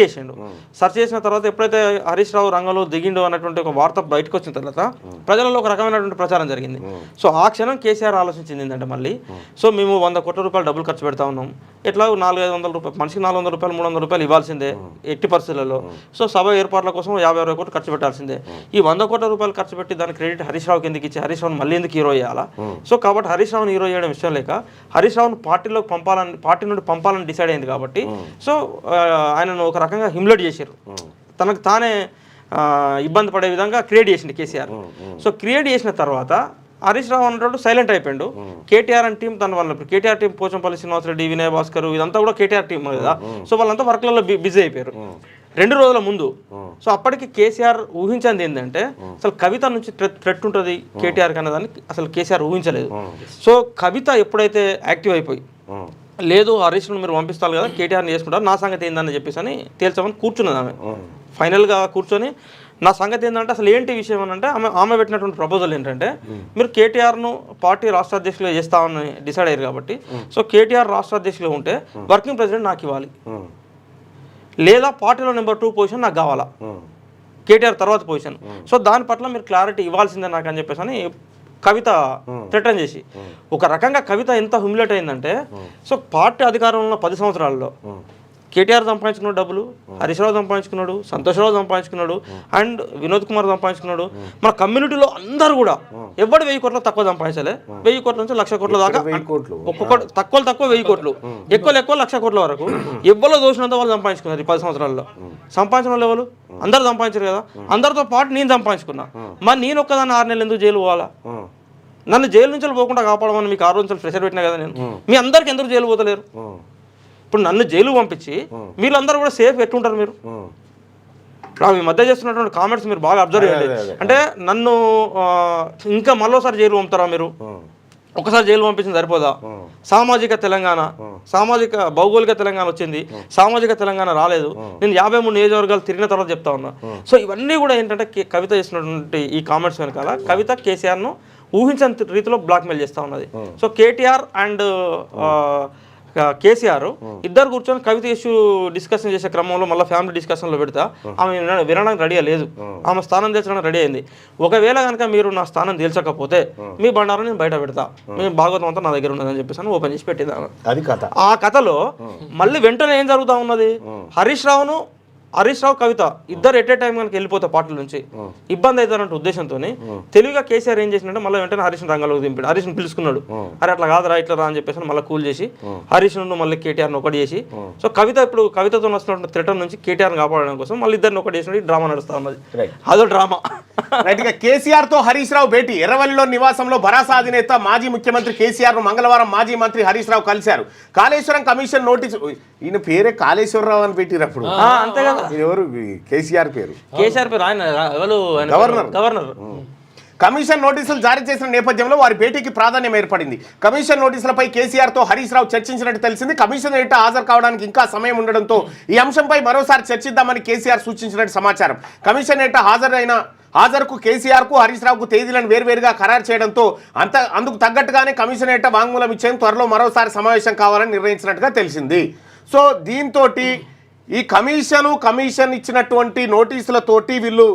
చేసిన తర్వాత ఎప్పుడైతే హరీష్ రావు రంగంలో దిగిండు అన్నటువంటి ఒక వార్త బయటకు వచ్చిన తర్వాత ప్రజలలో ఒక రకమైనటువంటి ప్రచారం జరిగింది. సో ఆ క్షణం కేసీఆర్ ఆలోచించింది ఏంటంటే, మళ్ళీ సో మేము 100 కోట్ల రూపాయలు డబ్బులు ఖర్చు పెడతా ఉన్నాం, ఎట్లా 400-500 రూపాయలు మనిషికి 400 రూపాయలు 300 రూపాయలు ఇవ్వాల్సిందే ఎట్టి పరిస్థితులలో. సో సభ ఏర్పాట్ల కోసం 50-60 కోట్లు ఖర్చు పెట్టాల్సిందే. ఈ 100 కోట్ల రూపాయలు ఖర్చు పెట్టి దాని క్రెడిట్ హరీష్ రావుకి ఎందుకు ఇచ్చి హరీష్ రావును మళ్ళీ ఎందుకు హీరో చేయాలా? సో కాబట్టి హరీష్ రావును హీరో చేయడం ఇష్టం లేక హరీష్ రావును పార్టీ నుండి పంపాలని డిసైడ్ అయింది. కాబట్టి సో ఆయనను ఒక రకంగా హిమ్లెట్ చేశారు, తనకు తానే ఇబ్బంది పడే విధంగా క్రియేట్ చేసింది కేసీఆర్. సో క్రియేట్ చేసిన తర్వాత హరీష్ రావు అన్నట్టు సైలెంట్ అయిపోయాడు. కేటీఆర్ అని టీం తన వల్ల కేటీఆర్ టీం పోచంపల్లి శ్రీనివాసరెడ్డి, వినయ్ భాస్కర్ ఇదంతా కూడా కేటీఆర్ టీం కదా. సో వాళ్ళంతా వర్క్లలో బిజీ అయిపోయారు 2 రోజుల ముందు. సో అప్పటికి కేసీఆర్ ఊహించింది ఏంటంటే అసలు కవిత నుంచి థ్రెట్ ఉంటుంది కేటీఆర్ అన్నదాన్ని అసలు కేసీఆర్ ఊహించలేదు. సో కవిత ఎప్పుడైతే యాక్టివ్ అయిపోయి లేదు హరీష్ను మీరు పంపిస్తారు కదా కేటీఆర్ని చేసుకుంటారు, నా సంగతి ఏందని చెప్పేసి అని తేల్చామని కూర్చున్నది ఆమె. ఫైనల్గా కూర్చొని నా సంగతి ఏంటంటే అసలు ఏంటి విషయం అని అంటే ఆమె పెట్టినటువంటి ప్రపోజల్ ఏంటంటే మీరు కేటీఆర్ను పార్టీ రాష్ట్ర అధ్యక్షులుగా చేస్తామని డిసైడ్ అయ్యారు కాబట్టి సో కేటీఆర్ రాష్ట్ర అధ్యక్షులుగా ఉంటే వర్కింగ్ ప్రెసిడెంట్ నాకు ఇవ్వాలి, లేదా పార్టీలో నెంబర్ 2 పొజిషన్ నాకు కావాలా, కేటీఆర్ తర్వాత పొజిషన్. సో దాని పట్ల మీరు క్లారిటీ ఇవ్వాల్సిందే నాకు అని చెప్పేసి అని కవిత థ్రెటన్ చేసి ఒక రకంగా కవిత ఎంత హ్యూమిలేట్ అయిందంటే సో పార్టీ అధికారంలో ఉన్న 10 సంవత్సరాల్లో కేటీఆర్ సంపాదించుకున్నాడు డబ్బులు, హరీష్ రావు సంపాదించుకున్నాడు, సంతోష్ రావు సంపాదించుకున్నాడు, అండ్ వినోద్ కుమార్ సంపాదించుకున్నాడు. మన కమ్యూనిటీలో అందరూ కూడా ఎవరు 1000 కోట్ల తక్కువ సంపాదించాలి, 1000 కోట్ల నుంచి 1,00,000 కోట్ల దాకా ఒక్కొక్కటి తక్కువ 1000 కోట్లు, ఎక్కువ 1,00,000 కోట్ల వరకు ఎవరో దోషినంత వాళ్ళు సంపాదించుకున్నారు ఈ 10 సంవత్సరాల్లో. సంపాదించిన వాళ్ళు ఎవరు అందరూ సంపాదించారు కదా, అందరితో పాటు నేను సంపాదించుకున్నా. మరి నేను ఒక్కదాన్ని 6 నెలలు ఎందుకు జైలు పోవాలా? నన్ను జైలు నుంచి పోకుండా కాపాడమని మీకు 6 రోజులు ప్రెషర్ పెట్టినా కదా నేను. మీ అందరికి ఎందుకు జైలు పోతలేరు? ఇప్పుడు నన్ను జైలు పంపించి వీళ్ళందరూ కూడా సేఫ్ ఎట్లుంటారు మీరు? ఈ మధ్య చేస్తున్నటువంటి కామెంట్స్ మీరు బాగా అబ్జర్వ్ చేయండి. అంటే నన్ను ఇంకా మరోసారి జైలు పంపుతారా మీరు? ఒకసారి జైలు పంపించింది సరిపోదా? సామాజిక తెలంగాణ, సామాజిక భౌగోళిక తెలంగాణ వచ్చింది, సామాజిక తెలంగాణ రాలేదు. నేను 53 నియోజకవర్గాలు తిరిగిన తర్వాత చెప్తా ఉన్నా. సో ఇవన్నీ కూడా ఏంటంటే కవిత చేసినటువంటి ఈ కామెంట్స్ వెనకాల కవిత కేసీఆర్ను ఊహించని రీతిలో బ్లాక్మెయిల్ చేస్తూ ఉన్నది. సో కేటీఆర్ అండ్ కేసీఆర్ ఇద్దరు కూర్చొని కవిత ఇష్యూ డిస్కషన్ చేసే క్రమంలో మళ్ళీ ఫ్యామిలీ డిస్కషన్లో పెడతా ఆమె వినడానికి రెడీ లేదు, ఆమె స్థానం తెచ్చడానికి రెడీ అయింది. ఒకవేళ కనుక మీరు నా స్థానం తేల్చకపోతే మీ బండారం నేను బయట పెడతా, మీ భాగవతం అంతా నా దగ్గర ఉన్నదని చెప్పేసి ఓపెన్ చేసి పెట్టింది ఆమె. అది కథ. ఆ కథలో మళ్ళీ వెంటనే ఏం జరుగుతూ ఉన్నది, హరీష్ రావు కవిత ఇద్దరు ఎట్ ఏ టైం కనుక వెళ్ళిపోతే పార్టీల నుంచి ఇబ్బంది అవుతారంటే ఉద్దేశంతో తెలుగుగా కేసీఆర్ ఏం చేసినట్టే మళ్ళీ వెంటనే హరీష్ రంగంలోకి దింపాడు. హరీష్ని పిలుచుకున్నాడు, అరే అట్లా కాదురా ఇట్లా రా అని చెప్పేసి మళ్ళీ కూల్ చేసి హరీష్ను మళ్ళీ కేటీఆర్ని ఒకటి చేసి సో కవిత ఇప్పుడు కవితతో వస్తున్నటువంటి థ్రెటన్ నుంచి కేటీఆర్ని కాపాడడం కోసం మళ్ళీ ఇద్దరిని ఒకటి చేసినట్టు డ్రామా నడుస్తూ ఉన్నది. అదో డ్రామా. కేసీఆర్ తో హరీష్ రావు భేటీ. ఎర్రవల్లిలో నివాసంలో భరాసా అధినేత మాజీ ముఖ్యమంత్రి కేసీఆర్ ను మంగళవారం మాజీ మంత్రి హరీష్ రావు కలిశారు. కాళేశ్వరం కమిషన్ నోటీసు, ఈయన పేరే కాళేశ్వరరావు అని పెట్టినప్పుడు అంతే కదా, ఎవరు కేసీఆర్ పేరు ఆయన గవర్నర్. కమిషన్ నోటీసులు జారీ చేసిన నేపథ్యంలో వారి భేటీకి ప్రాధాన్యం ఏర్పడింది. కమిషన్ నోటీసులపై కేసీఆర్ తో హరీష్ రావు చర్చించినట్టు తెలిసింది. కమిషన్ ఎదుట హాజరు కావడానికి ఇంకా సమయం ఉండడంతో ఈ అంశంపై మరోసారి చర్చిద్దామని కేసీఆర్ సూచించినట్టు సమాచారం. కమిషన్ ఎదుట హాజరుకు కేసీఆర్కు హరీష్ రావుకు తేదీలను వేర్వేరుగా ఖరారు చేయడంతో అందుకు తగ్గట్టుగానే కమిషన్ ఎదుట వాంగ్మూలం ఇచ్చేందుకు త్వరలో మరోసారి సమావేశం కావాలని నిర్ణయించినట్టుగా తెలిసింది. సో దీంతో ఈ కమిషన్ ఇచ్చినటువంటి నోటీసులతోటి వీళ్ళు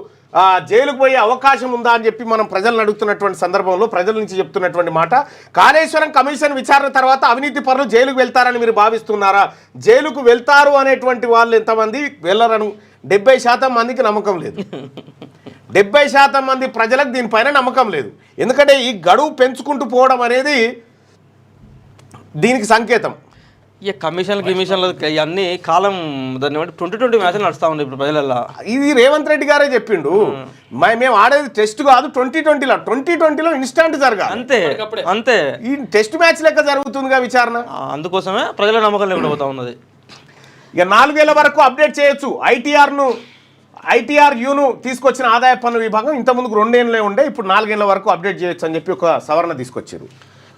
జైలుకు పోయే అవకాశం ఉందా అని చెప్పి మనం ప్రజలను అడుగుతున్నటువంటి సందర్భంలో ప్రజల నుంచి చెప్తున్నటువంటి మాట, కాళేశ్వరం కమిషన్ విచారణ తర్వాత అవినీతి పరులు జైలుకు వెళ్తారని మీరు భావిస్తున్నారా? జైలుకు వెళ్తారు అనేటువంటి వాళ్ళు ఎంతమంది వెళ్ళరను 70% మందికి నమ్మకం లేదు. 70% మంది ప్రజలకు దీనిపైన నమ్మకం లేదు. ఎందుకంటే ఈ గడువు పెంచుకుంటూ పోవడం అనేది దీనికి సంకేతం. ఇక కమిషన్లు ఇవన్నీ కాలం దాన్ని బట్టి 2020 మ్యాచ్లు నడుస్తూ ఉంది ఇప్పుడు ప్రజలలో. ఇది రేవంత్ రెడ్డి గారే చెప్పిండు, మేము ఆడేది టెస్ట్ కాదు 2020లో ఇన్స్టాంట్ జరగాలి అంతే. ఈ టెస్ట్ మ్యాచ్ లెక్క జరుగుతుందిగా విచారణ, అందుకోసమే ప్రజల నమ్మకం లేకుండా పోతా ఉన్నది. ఇక 4000 వరకు అప్డేట్ చేయొచ్చు. ఐటీఆర్యూను తీసుకొచ్చిన ఆదాయ పన్ను విభాగం ఇంతకుముందుకు 2 ఏళ్ళే ఉండే, ఇప్పుడు 4 ఏళ్ళ వరకు అప్డేట్ చేయొచ్చు అని చెప్పి ఒక సవరణ తీసుకొచ్చారు.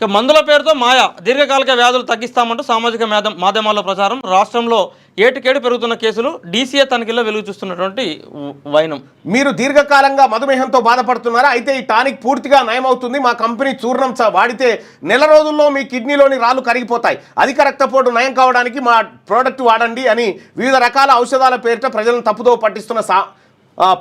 ఇక మందుల పేరుతో మాయా, దీర్ఘకాలిక వ్యాధులు తగ్గిస్తామంటూ సామాజిక మాధ్యమాల్లో ప్రచారం. రాష్ట్రంలో ఏటికేడు పెరుగుతున్న కేసులు, డీసీఏ తనిఖీల్లో వెలుగు చూస్తున్నటువంటి వైనం. మీరు దీర్ఘకాలంగా మధుమేహంతో బాధపడుతున్నారా? అయితే ఈ టానిక్ పూర్తిగా నయమవుతుంది. మా కంపెనీ చూర్ణం వాడితే నెల రోజుల్లో మీ కిడ్నీలోని రాళ్ళు కరిగిపోతాయి. అధిక రక్తపోటు నయం కావడానికి మా ప్రోడక్ట్ వాడండి అని వివిధ రకాల ఔషధాల పేరిట ప్రజలను తప్పుదో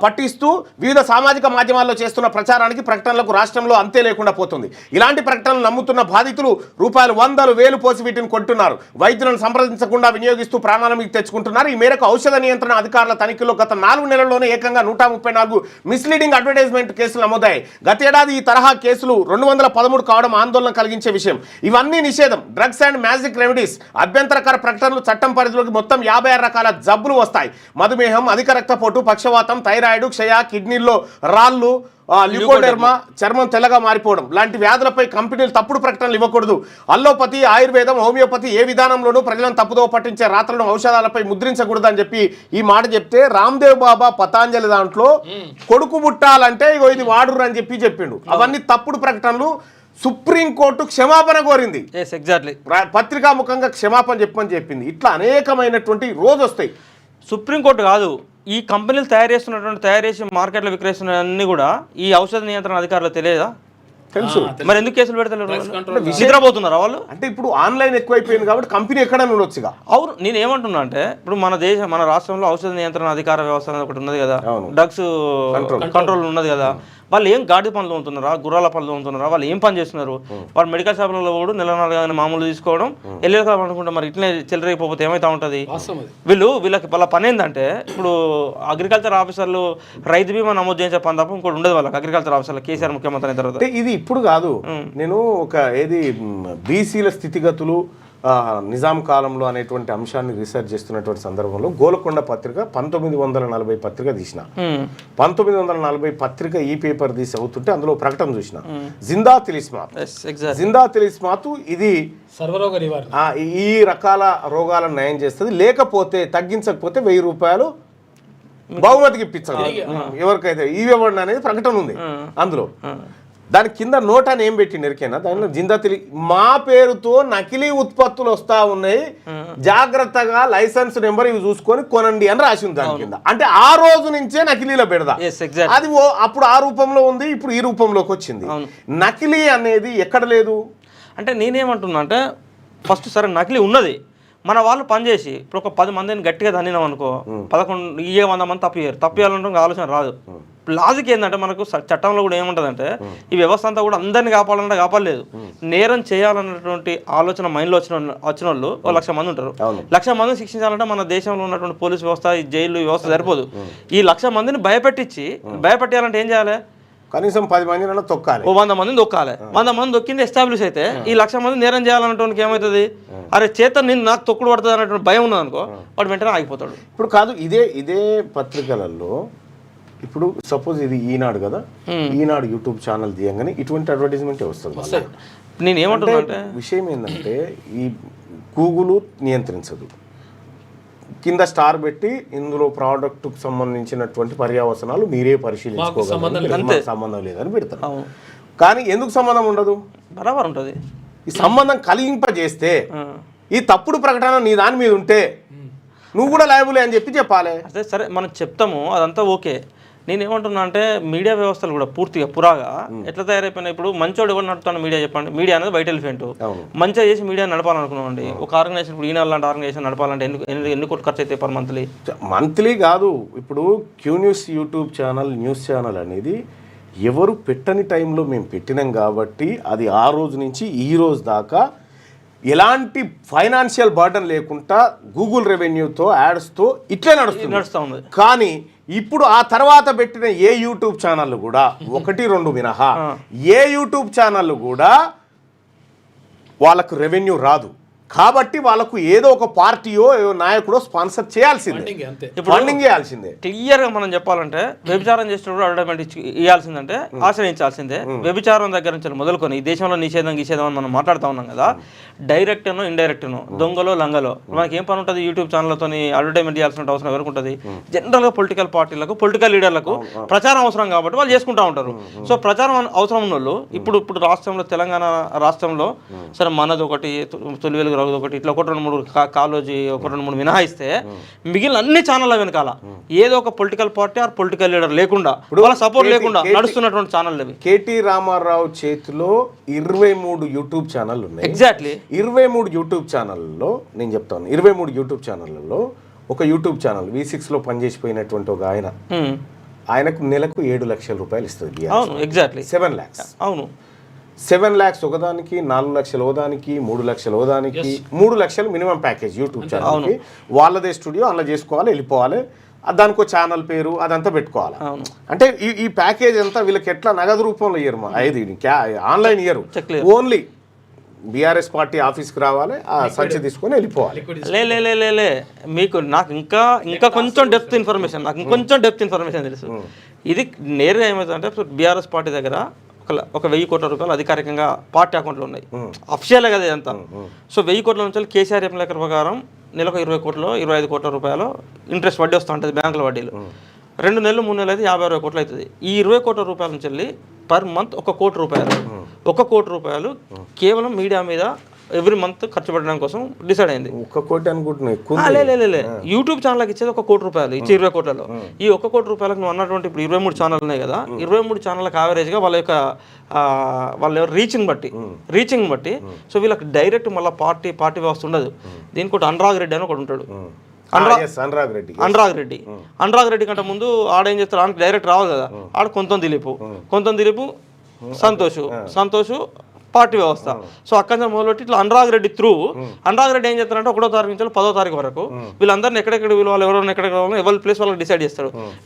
పట్టిస్తూ వివిధ సామాజిక మాధ్యమాల్లో చేస్తున్న ప్రచారానికి ప్రకటనలకు రాష్ట్రంలో అంతే లేకుండా పోతుంది. ఇలాంటి ప్రకటనలు నమ్ముతున్న బాధితులు రూపాయలు 100,000 పోసి వీటిని కొంటున్నారు. వైద్యులను సంప్రదించకుండా వినియోగిస్తూ ప్రాణాల మీకు తెచ్చుకుంటున్నారు. ఈ మేరకు ఔషధ నియంత్రణ అధికారుల తనిఖీల్లో గత 4 నెలల్లోనే ఏకంగా 134 మిస్లీడింగ్ అడ్వర్టైజ్మెంట్ కేసులు నమోదయ్యాయి. గతేడాది ఈ తరహా కేసులు 213 కావడం ఆందోళన కలిగించే విషయం. ఇవన్నీ నిషేధం. డ్రగ్స్ అండ్ మ్యాజిక్ రెమెడీస్, అభ్యంతరకర ప్రకటనలు చట్టం పరిధిలోకి మొత్తం 56 రకాల జబ్బులు వస్తాయి. మధుమేహం, అధిక రక్తపోటు, పక్షవాతం, థైరాయిడ్, క్షయ, కిడ్నీల్లో రాళ్ళు, ల్యూకోడెర్మా, చర్మం తెల్లగా మారిపోవడం లాంటి వ్యాధులపై కంపెనీలు తప్పుడు ప్రకటనలు ఇవ్వకూడదు. అల్లోపతి, ఆయుర్వేదం, హోమియోపతి ఏ విధానంలోనూ ప్రజలను తప్పుదో పట్టించే రాత్రులను ఔషధాలపై ముద్రించకూడదు అని చెప్పి ఈ మాట చెప్తే, రామ్దేవ్ బాబా పతాంజలి దాంట్లో కొడుకు పుట్టాలంటే ఇగో ఇది వాడురు అని చెప్పి చెప్పిండు. అవన్నీ తప్పుడు ప్రకటనలు. సుప్రీంకోర్టు క్షమాపణ కోరింది, ఎగ్జాక్ట్లీ పత్రికాముఖంగా క్షమాపణ చెప్పమని చెప్పింది. ఇట్లా అనేకమైనటువంటి రోజు వస్తాయి. సుప్రీంకోర్టు కాదు, ఈ కంపెనీలు తయారు చేసి మార్కెట్లో విక్రయిస్తున్న అన్ని కూడా ఈ ఔషధ నియంత్రణ అధికారులు తెలియదా? తెలుసు. మరి ఎందుకు కేసులు పెడతలేరు? నిద్రపోతున్నారా వాళ్ళు? అంటే ఇప్పుడు ఆన్లైన్ ఎక్కువైపోయింది కాబట్టి కంపెనీ ఎక్కడైనా ఉండొచ్చుగా. అవును, నేను ఏమంటున్నా అంటే ఇప్పుడు మన రాష్ట్రంలో ఔషధ నియంత్రణ అధికార వ్యవస్థ అనేది ఒకటి ఉన్నది కదా, డ్రగ్స్ కంట్రోల్ ఉన్నది కదా. వాళ్ళు ఏం గాడి పనులు ఉంటున్నారా, గుర్రాల పనులు ఉంటున్నారా, వాళ్ళు ఏం పని చేస్తున్నారు? వాళ్ళు మెడికల్ షాపులలో కూడా నెల మామూలు తీసుకోవడం, వెళ్ళేది అనుకుంటే మరి ఇట్లనే చెల్లరైపోతే ఏమైతే ఉంటుంది? వీళ్ళకి వాళ్ళ పని ఏంటంటే, ఇప్పుడు అగ్రికల్చర్ ఆఫీసర్లు రైతు బీమా నమోదు చేసే పని తప్ప ఇంకోటి ఉండదు వాళ్ళకి. అగ్రికల్చర్ ఆఫీసర్లు కేసీఆర్ ముఖ్యమంత్రి అయిన తర్వాత ఇది ఇప్పుడు కాదు. నేను ఒక బీసీల స్థితిగతులు నిజాం కాలంలో అనేటువంటి అంశాన్ని రీసెర్చ్ చేస్తున్నటువంటి సందర్భంలో గోలకొండ పత్రిక 1940 పత్రిక తీసిన. 1940 పత్రిక ఈ పేపర్ తీసి అవుతుంటే అందులో ప్రకటన చూసిన, జిందా తిలిస్మాతు ఇది సర్వరోగ నివారణ, ఈ రకాల రోగాలను నయం చేస్తుంది, లేకపోతే తగ్గించకపోతే 1000 రూపాయలు బహుమతికి ఇప్పించాలి ఎవరికైతే ఇవ్వబడిన అనేది ప్రకటన ఉంది అందులో. దాని కింద నోట్ అని ఏం పెట్టిండు ఎరికైనా, దానిలో జిందా మా పేరుతో నకిలీ ఉత్పత్తులు వస్తా ఉన్నాయి, జాగ్రత్తగా లైసెన్స్ నెంబర్ ఇవి చూసుకొని కొనండి అని రాసి ఉంది దాని కింద. అంటే ఆ రోజు నుంచే నకిలీలో పెడదా. అది అప్పుడు ఆ రూపంలో ఉంది, ఇప్పుడు ఈ రూపంలోకి వచ్చింది. నకిలీ అనేది ఎక్కడ లేదు. అంటే నేనేమంటున్నా అంటే, ఫస్ట్ సరే నకిలీ ఉన్నది, మన వాళ్ళు పనిచేసి ఇప్పుడు ఒక 10 మందిని గట్టిగా తన్నినాం అనుకో, 100 మంది తప్పియాలంటే ఆలోచన రాదు. లాజిక్ ఏంటంటే, మనకు చట్టంలో కూడా ఏముంటుందంటే, ఈ వ్యవస్థ అంతా కూడా అందరినీ కాపాడాలంటే కాపాడలేదు, నేరం చేయాలన్నటువంటి ఆలోచన మైండ్లో వచ్చిన వాళ్ళు 1,00,000 మంది ఉంటారు. 1,00,000 మందిని శిక్షించాలంటే మన దేశంలో ఉన్నటువంటి పోలీస్ వ్యవస్థ, ఈ జైలు వ్యవస్థ సరిపోదు. ఈ 1,00,000 మందిని భయపెట్టాలంటే ఏం చేయాలి? కనీసం 10 మందిని తొక్కాలి, 100 మందిని తొక్కాలి. 100 మంది తొక్కింది ఎస్టాబ్లిష్ అయితే, ఈ 1,00,000 మంది నేరం చేయాలన్నటువంటి ఏమవుతుంది? అరే చేత నేను నాకు తొక్కుడు పడుతుంది అన్నటువంటి భయం ఉన్నది అనుకో, వాడు వెంటనే ఆగిపోతాడు. ఇప్పుడు కాదు, ఇదే పత్రికలలో ఇప్పుడు సపోజ్ ఇది ఈనాడు కదా, ఈనాడు యూట్యూబ్ ఛానల్ తీయంగానే ఇటువంటి అడ్వర్టైజ్మెంటే వస్తుంది. నేను ఏమంటున్నా అంటే, విషయం ఏంటంటే, ఈ గూగుల్ నియంత్రించదు, కింద స్టార్ పెట్టి ఇందులో ప్రోడక్ట్కు సంబంధించినటువంటి పర్యావసనాలు మీరే పరిశీలించుకోగలరు, సంబంధం లేదని పెడతారు. కానీ ఎందుకు సంబంధం ఉండదు? బరాబర్ ఉంటుంది. ఈ సంబంధం కలిగింపజేస్తే, ఈ తప్పుడు ప్రకటన నీ దాని మీద ఉంటే నువ్వు కూడా లయబులే అని చెప్పాలి. అదే సరే మనం చెప్తాము, అదంతా ఓకే. నేనేమంటున్నా అంటే, మీడియా వ్యవస్థలు కూడా పూర్తిగా పురాగా ఎట్లా తయారైపోయినాయి. ఇప్పుడు మంచోడు ఎవరు నడుపుతాను మీడియా చెప్పండి. మీడియా అనేది వైట్ ఎలిఫెంట్. మంచిగా చేసి మీడియా నడపాలనుకున్నామండి. ఒక ఆర్గనైజేషన్ ఇప్పుడు ఈనాడు లాంటి ఆర్గనైజేషన్ నడపాలంటే ఎన్ని కోట్లు ఖర్చు అయితే పర్ మంత్లీ కాదు. ఇప్పుడు Q news YouTube channel, news channel అనేది ఎవరు పెట్టని టైంలో మేము పెట్టినాం కాబట్టి అది ఆ రోజు నుంచి ఈ రోజు దాకా ఎలాంటి ఫైనాన్షియల్ బర్డన్ లేకుండా గూగుల్ రెవెన్యూతో యాడ్స్తో ఇట్లే నడుస్తూ ఉంది. కానీ ఇప్పుడు ఆ తర్వాత పెట్టిన ఏ యూట్యూబ్ ఛానళ్ళు కూడా 1-2 మినహా ఏ యూట్యూబ్ ఛానళ్ళు కూడా వాళ్ళకు రెవెన్యూ రాదు. కాబట్టి వాళ్ళకు ఏదో ఒక పార్టీయో నాయకుడో స్పాన్సర్ చేయాల్సిందే, ఫండింగ్ చేయాల్సిందే. క్లియర్గా మనం చెప్పాలంటే, వ్యభిచారం చేసినప్పుడు అడ్వర్టైజ్మెంట్ ఇవ్వాల్సిందంటే ఆశ్రయించాల్సిందే. వ్యభిచారం దగ్గర నుంచి మొదలుకొని ఈ దేశంలో నిషేధం అని మనం మాట్లాడుతూ ఉన్నాం కదా, డైరెక్ట్ను ఇండైరెక్ట్ను, దొంగలో లంగలో మనకి ఏం పని ఉంటుంది? యూట్యూబ్ ఛానల్తో అడ్వర్టైజ్మెంట్ చేయాల్సిన అవసరం ఎవరికి ఉంటుంది? జనరల్గా పొలిటికల్ పార్టీలకు, పొలిటికల్ లీడర్లకు ప్రచారం అవసరం కాబట్టి వాళ్ళు చేసుకుంటూ ఉంటారు. సో ప్రచారం అవసరం ఉన్న వాళ్ళు ఇప్పుడు రాష్ట్రంలో, తెలంగాణ రాష్ట్రంలో సరే మనది ఒకటి, తొలి వెలుగు ఒకటి, ఇట్లా 1-2-3 కాలేజీ 1-2-3 మినహాయిస్తే మిగిలిన అన్ని ఛానళ్ళ వెనకాల ఏదో ఒక political party or political leader లేకుండా, వాళ్ళ సపోర్ట్ లేకుండా నడుస్తున్నటువంటి ఛానల్ అవి. కేటీ రామారావు చేతిలో 23 యూట్యూబ్ ఛానల్ ఉన్నాయి. ఎగ్జాక్ట్లీ 23 యూట్యూబ్ ఛానల్లో నేను చెప్తాను, 23 యూట్యూబ్ ఛానళ్లలో ఒక యూట్యూబ్ ఛానల్ V6లో పనిచేసిపోయినటువంటి ఒక ఆయనకు నెలకు 7 లక్షల రూపాయలు ఇస్తుంది. Exactly 7 lakhs. అవును, 7 lakhs ఒకదానికి, 4 లక్షలు ఓదానికి, 3 లక్షలు ఓదానికి, 3 లక్షలు మినిమం ప్యాకేజ్ యూట్యూబ్ ఛానల్కి. వాళ్ళదే స్టూడియో, అందులో చేసుకోవాలి, వెళ్ళిపోవాలి, దానికో ఛానల్ పేరు అదంతా పెట్టుకోవాలి. అంటే ఈ ప్యాకేజ్ అంతా వీళ్ళకి ఎట్లా నగదు రూపంలో ఇయ్యరు, ఆన్లైన్ ఇయ్యరు, ఓన్లీ బీఆర్ఎస్ పార్టీ ఆఫీస్కి రావాలి, ఆ సంచి తీసుకొని వెళ్ళిపోవాలి. లే లే లే లే లే మీకు నాకు ఇంకా కొంచెం డెప్త్ ఇన్ఫర్మేషన్ తెలుసు. ఇది నేరుగా ఏమవుతుందంటే బీఆర్ఎస్ పార్టీ దగ్గర ఒక 1000 కోట్ల రూపాయలు అధికారికంగా పార్టీ అకౌంట్లో ఉన్నాయి, అఫిషియల్గా కదా ఇదంతా. సో 1000 కోట్ల నుంచి కేసీఆర్ చెప్పిన లెక్క ప్రకారం నెలకు 20 కోట్లు 25 కోట్ల రూపాయలు ఇంట్రెస్ట్ వడ్డీ వస్తూ ఉంటుంది బ్యాంకుల వడ్డీలు. 2 నెలలు 3 నెలలు అయితే 50-60 కోట్లు అవుతుంది. ఈ 20 కోట్ల రూపాయల నుంచి వెళ్ళి పర్ మంత్ 1 కోటి రూపాయలు 1 కోటి రూపాయలు కేవలం మీడియా మీద ఎవ్రీ మంత్ ఖర్చు పెట్టడం కోసం డిసైడ్ అయింది. 1 కోటి అనుకుంటున్నా. లే యూట్యూబ్ ఛానల్కి ఇచ్చేది 1 కోటి రూపాయలు, ఇచ్చే 20 కోట్లలో. ఈ 1 కోటి రూపాయలకు నువ్వు అన్నటువంటి ఇప్పుడు 23 ఛానల్ ఉన్నాయి కదా, 23 ఛానళ్ళకి యావరేజ్గా వాళ్ళ రీచింగ్ బట్టి సో వీళ్ళకి డైరెక్ట్ మళ్ళీ పార్టీ వ్యవస్థ ఉండదు. దీనికి ఒకటి అనురాగ్ రెడ్డి అని ఒకటి ఉంటాడు. అనురాగ్ రెడ్డి కంటే ముందు ఆడేం చేస్తారు, ఆడికి డైరెక్ట్ రావాలి కదా, ఆడ కొంత దిలీపు సంతోష్ పార్టీ వ్యవస్థ. సో అక్కడ మొదలుపెట్టి ఇట్లా అనురాగ్ రెడ్డి ఏం చేస్తారంటే 1వ తారీఖు నుంచి 10వ తారీఖు వరకు వీళ్ళందరినీ ఎక్కడెక్కడ విలువలు ఎవరైనా ఎక్కడెక్కడ ఎవరి ప్లేస్ వాళ్ళకి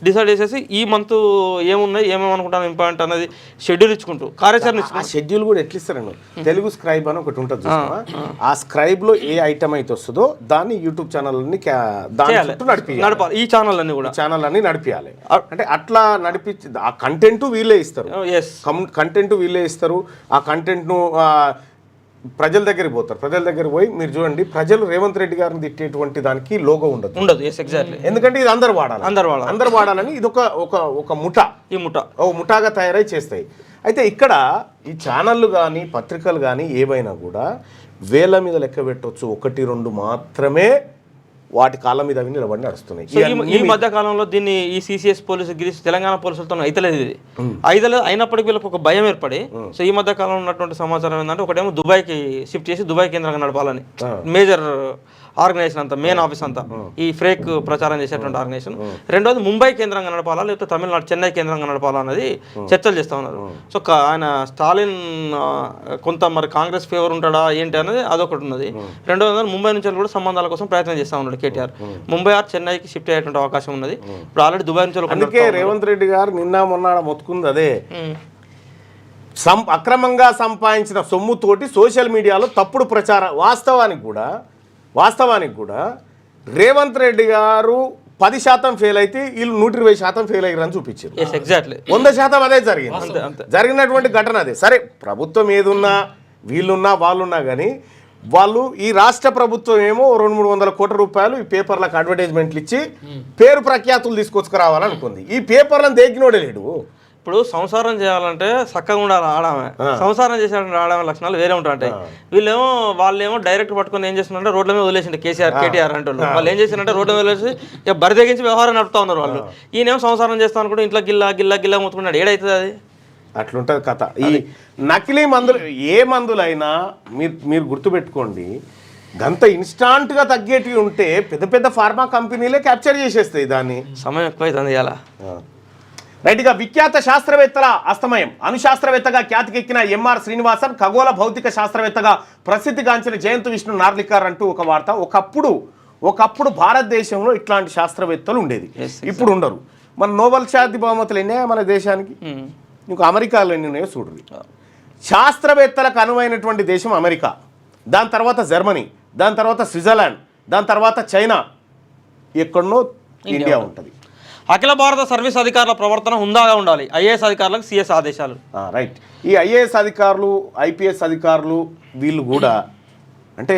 డిసైడ్ చేసేసి ఈ మంత్ ఏమేమి అనుకుంటాను ఇంపార్టెంట్ అనేది షెడ్యూల్ ఇచ్చుకుంటూ కార్యాచరణ షెడ్యూల్ కూడా ఎట్లా ఇస్తారండి. తెలుగు స్క్రైబ్ అని ఒకటి ఉంటుంది, ఆ స్క్రైబ్ లో ఏ ఐటమ్ అయితే వస్తుందో దాన్ని యూట్యూబ్ ఛానల్ నడిపాలి. ఈ ఛానల్ అన్ని నడిపియాలి. అంటే అట్లా నడిపించి ఆ కంటెంట్ వీళ్ళే ఇస్తారు, ఆ కంటెంట్ ప్రజల దగ్గరికి పోతారు. ప్రజల దగ్గర పోయి మీరు చూడండి, ప్రజలు రేవంత్ రెడ్డి గారిని తిట్టేటువంటి దానికి లోగో ఉండదు. ఎందుకంటే ఇది అందరు వాడాలని ఇది ఒక ముఠాగా తయారై చేస్తాయి. అయితే ఇక్కడ ఈ ఛానళ్ళు కానీ పత్రికలు కానీ ఏవైనా కూడా వేల మీద లెక్క పెట్టవచ్చు, 1-2 మాత్రమే వాటి కాళ్ళ మీద అవి నిలబడి నడుస్తున్నాయి. ఈ మధ్య కాలంలో దీన్ని ఈ సిసిఎస్ పోలీసు తెలంగాణ పోలీసులతో అయితలేదు. ఇది అయినప్పటికీ వీళ్ళకి ఒక భయం ఏర్పడి సో ఈ మధ్య కాలంలో ఉన్నటువంటి సమాచారం ఏంటంటే ఒకటేమో దుబాయ్కి షిఫ్ట్ చేసి దుబాయ్ కేంద్రంగా నడపాలని మేజర్ ఆర్గనైజేషన్ అంతా, మెయిన్ ఆఫీస్ అంతా ఈ ఫ్రేక్ ప్రచారం చేసేటువంటి ఆర్గనైజేషన్. రెండోది ముంబై కేంద్రంగా నడపాలా లేకపోతే తమిళనాడు చెన్నై కేంద్రంగా నడపాలా అనేది చర్చలు చేస్తూ ఉన్నారు. సో ఆయన స్టాలిన్ కొంత మరి కాంగ్రెస్ ఫేవర్ ఉంటాడా ఏంటి అనేది అదొకటి ఉన్నది. రెండోది ముంబై నుంచి కూడా సంబంధాల కోసం ప్రయత్నం చేస్తూ ఉన్నాడు కేటీఆర్. ముంబై ఆర్ చెన్నైకి షిఫ్ట్ అయ్యేటువంటి అవకాశం ఉన్నది. ఇప్పుడు ఆల్రెడీ దుబాయ్ నుంచి అందుకే రేవంత్ రెడ్డి గారు నిన్న మొన్న మొత్తుకుంది అదే, అక్రమంగా సంపాదించిన సొమ్ముతోటి సోషల్ మీడియాలో తప్పుడు ప్రచారం. వాస్తవానికి కూడా రేవంత్ రెడ్డి గారు 10% ఫెయిల్ అయితే వీళ్ళు 120% ఫెయిల్ అయ్యారని చూపించారు. 100% అదే జరిగినటువంటి ఘటన అదే. సరే ప్రభుత్వం ఏదున్నా వీళ్ళున్నా వాళ్ళున్నా కానీ వాళ్ళు ఈ రాష్ట్ర ప్రభుత్వం ఏమో 200-300 కోట్ల రూపాయలు ఈ పేపర్లకు అడ్వర్టైజ్మెంట్లు ఇచ్చి పేరు ప్రఖ్యాతులు తీసుకొచ్చుకురావాలనుకుంది. ఈ పేపర్లను దేకినోడే లేడు. ఇప్పుడు సంసారం చేయాలంటే చక్కగా ఉండాలి ఆడమే, సంసారం చేసేటువంటి ఆడమే లక్షణాలు వేరే ఉంటాయి. వాళ్ళేమో డైరెక్ట్ పట్టుకొని ఏం చేస్తున్నారంటే రోడ్ల మీద వదిలేసిండు కేటీఆర్ అంటే వాళ్ళు ఏం చేసినంటే రోడ్ల మీద వదిలేసి ఇక బరి తెగించి వ్యవహారం నడుపుతా ఉన్నారు వాళ్ళు. ఈయనేమో సంసారం చేస్తాను కూడా ఇంట్లో గిల్లా మొత్తుకున్నాడు. ఏడైతుంది అది? అట్లుంటుంది కథ. ఈ నకిలీ మందులు ఏ మందులైనా మీరు గుర్తుపెట్టుకోండి, గంత ఇన్స్టాంట్గా తగ్గేటివి ఉంటే పెద్ద ఫార్మా కంపెనీలే క్యాప్చర్ చేసేస్తాయి దాన్ని. సమయం ఎక్కువైతుంది ఇలా. రైట్గా విఖ్యాత శాస్త్రవేత్తల అస్తమయం. అణుశాస్త్రవేత్తగా ఖ్యాతికెక్కిన ఎంఆర్ శ్రీనివాసన్, ఖగోళ భౌతిక శాస్త్రవేత్తగా ప్రసిద్ధిగాంచిన జయంత్ విష్ణు నార్లికర్ అంటూ ఒక వార్త. ఒకప్పుడు భారతదేశంలో ఇట్లాంటి శాస్త్రవేత్తలు ఉండేది, ఇప్పుడు ఉండరు. మన నోబెల్ శాంతి బహుమతులు ఎన్నాయో మన దేశానికి, ఇంకా అమెరికాలో ఎన్ని ఉన్నాయో చూడండి. శాస్త్రవేత్తలకు అనువైనటువంటి దేశం అమెరికా, దాని తర్వాత జర్మనీ, దాని తర్వాత స్విట్జర్లాండ్, దాని తర్వాత చైనా, ఎక్కడనో ఇండియా ఉంటుంది. అఖిల భారత సర్వీస్ అధికారుల ప్రవర్తన హుందాగా ఉండాలి, ఐఏఎస్ అధికారులకు సిఎస్ ఆదేశాలు. రైట్. ఈ ఐఏఎస్ అధికారులు ఐపీఎస్ అధికారులు వీళ్ళు కూడా అంటే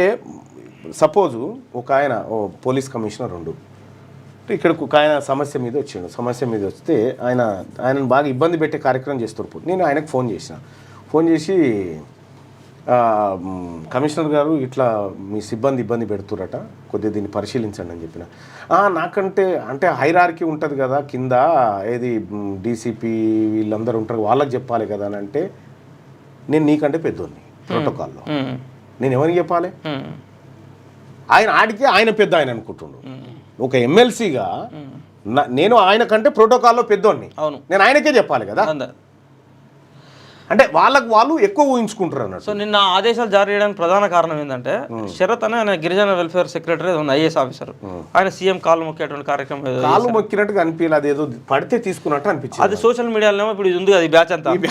సపోజు ఒక ఆయన పోలీస్ కమిషనర్ ఇక్కడికి ఒక ఆయన సమస్య మీద వస్తే ఆయనను బాగా ఇబ్బంది పెట్టే కార్యక్రమం చేస్తారు. నేను ఆయనకు ఫోన్ చేసి కమిషనర్ గారు ఇట్లా మీ సిబ్బంది ఇబ్బంది పెడుతురట, కొద్దిగా దీన్ని పరిశీలించండి అని చెప్పిన. నాకంటే అంటే హైరార్కీ ఉంటుంది కదా కింద, ఏది డీసీపీ వీళ్ళందరూ ఉంటారు వాళ్ళకి చెప్పాలి కదా అని అంటే, నేను నీకంటే పెద్దోడిని ప్రోటోకాల్లో, నేను ఎవరికి చెప్పాలి? ఆయన పెద్ద ఆయన అనుకుంటుండు. ఒక ఎమ్మెల్సీగా నేను ఆయన కంటే ప్రోటోకాల్లో పెద్దోడిని, నేను ఆయనకే చెప్పాలి కదా. అంటే వాళ్ళు ఎక్కువ ఊహించుకుంటారు అన్నట్టు. సో నిన్న ఆదేశాలు జారీ చేయడానికి ప్రధాన కారణం ఏంటంటే శరత్ అనే ఆయన గిరిజన వెల్ఫేర్ సెక్రటరీ ఉంది, ఐఏఎస్ ఆఫీసర్. ఆయన సీఎం కాళ్ళు మొక్కేటువంటి కార్యక్రమం కాళ్ళు మొక్కినట్టుగా అనిపించలేదు, అదేదో పడితే తీసుకున్నట్టు అనిపించింది. అది సోషల్ మీడియాలో ఇప్పుడు ఇది ఉంది కదా, ఈ బ్యాచ్ అంతా ఈ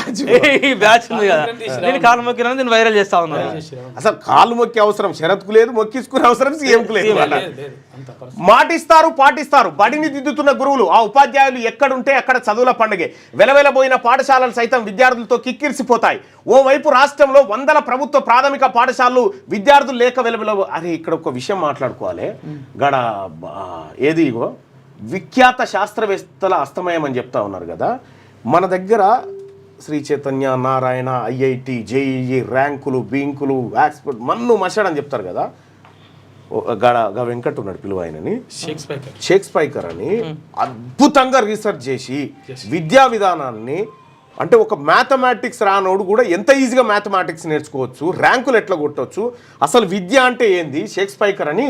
బ్యాచ్ ఉంది కదా, దీన్ని కాళ్ళు మొక్కిన దీన్ని వైరల్ చేస్తా ఉన్నారు. అసలు కాళ్ళు మొక్కే అవసరం శరత్కు లేదు, మొక్కించుకునే అవసరం సీఎంకు లేదు. మాటిస్తారు పాటిస్తారు, బడిని దిద్దుతున్న గురువులు, ఆ ఉపాధ్యాయులు ఎక్కడుంటే అక్కడ చదువుల పండుగే. వెలవెలబోయిన పాఠశాలలు సైతం విద్యార్థులతో కిక్కిరిసిపోతాయి. ఓవైపు రాష్ట్రంలో వందల ప్రభుత్వ ప్రాథమిక పాఠశాలలు విద్యార్థులు లేక అరే ఇక్కడ ఒక విషయం మాట్లాడుకోవాలి. గడ ఏది ఇగో విఖ్యాత శాస్త్రవేత్తల అస్తమయం అని చెప్తా ఉన్నారు కదా. మన దగ్గర శ్రీ చైతన్య, నారాయణ, ఐఐటి, జేఈఈ ర్యాంకులు, బీంకులు, ఆక్స్ఫర్డ్ మన్ను మషడ్ అని చెప్తారు కదా. వెంకట్ ఉన్నాడు పిలువ ఆయనని, షేక్ స్పైకర్ అని అద్భుతంగా రీసెర్చ్ చేసి విద్యా విధానాన్ని, అంటే ఒక మ్యాథమెటిక్స్ రానోడు కూడా ఎంత ఈజీగా మ్యాథమెటిక్స్ నేర్చుకోవచ్చు, ర్యాంకులు ఎట్లా కొట్టవచ్చు, అసలు విద్య అంటే ఏంది, షేక్ స్పైకర్ అని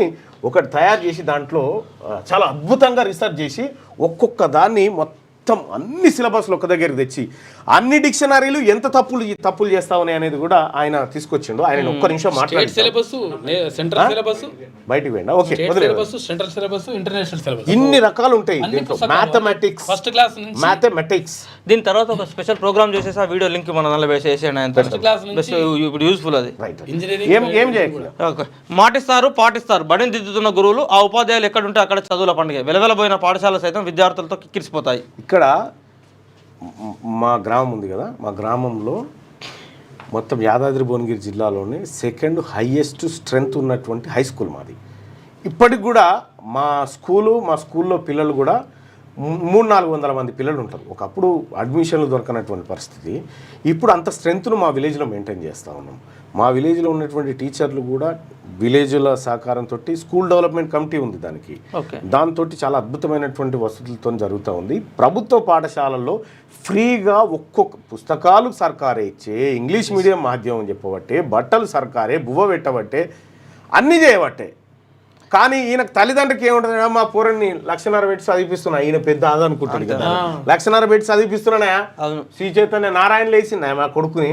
ఒకటి తయారు చేసి దాంట్లో చాలా అద్భుతంగా రీసెర్చ్ చేసి ఒక్కొక్క దాన్ని మొత్తం అన్ని సిలబస్లు ఒక దగ్గరికి తెచ్చి అన్ని డిక్షనరీలు ఎంత తప్పులు చేస్తా ఉన్నాయి అనేది కూడా ఆయన తీసుకొచ్చిండు. ఆయన ఒక్క నిమిషం మాట్లాడి సెంట్రల్ సిలబస్ బయటికి పోయిందా? Okay, central syllabus, international syllabus, ఇన్ని రకాలు ఉంటాయి దీంట్లో. మ్యాథమెటిక్స్, ఫస్ట్ క్లాస్ నుంచి మ్యాథమెటిక్స్. దీని తర్వాత ఒక స్పెషల్ ప్రోగ్రామ్ చేసేసి ఆ వీడియో లింక్ మన దానిలో వేసేయండి. ఇప్పుడు యూస్ఫుల్ అది. ఏం చేయకుండా మాటిస్తారు పాటిస్తారు, బడిని దిద్దుతున్న గురువులు, ఆ ఉపాధ్యాయులు ఎక్కడుంటే అక్కడ చదువుల పండుగ. వెలవెలబోయిన పాఠశాల సైతం విద్యార్థులతో కిక్కిరిసిపోతాయి. ఇక్కడ మా గ్రామం ఉంది కదా, మా గ్రామంలో మొత్తం యాదాద్రి భువనగిరి జిల్లాలోనే సెకండ్ హైయెస్ట్ స్ట్రెంగ్త్ ఉన్నటువంటి హై స్కూల్ మాది. ఇప్పటికి కూడా మా స్కూల్లో పిల్లలు కూడా 300-400 మంది పిల్లలు ఉంటారు. ఒకప్పుడు అడ్మిషన్లు దొరకనటువంటి పరిస్థితి. ఇప్పుడు అంత స్ట్రెంగ్త్ను మా విలేజ్లో మెయింటైన్ చేస్తూ ఉన్నాం. మా విలేజ్లో ఉన్నటువంటి టీచర్లు కూడా విలేజ్ల సహకారంతో స్కూల్ డెవలప్మెంట్ కమిటీ ఉంది దానికి, దాంతో చాలా అద్భుతమైనటువంటి వసతులతో జరుగుతూ ఉంది. ప్రభుత్వ పాఠశాలల్లో ఫ్రీగా ఒక్కొక్క పుస్తకాలు సర్కారే ఇచ్చే, ఇంగ్లీష్ మీడియం మాధ్యమం చెప్పబట్టే, బట్టలు సర్కారే, బువ్వ పెట్టబట్టే, అన్నీ చేయబట్టే. కానీ ఈయనకు తల్లిదండ్రులకి ఏముంటుంది, మా పూరన్ని 1,50,000 పెట్టి చదివిపిస్తున్నా, ఈయన పెద్ద ఆదనుకుంటాడు కదా, 1,50,000 పెట్టి చదివిపిస్తున్నానా, శ్రీ చైతన్య నారాయణ లేచిందా మా కొడుకుని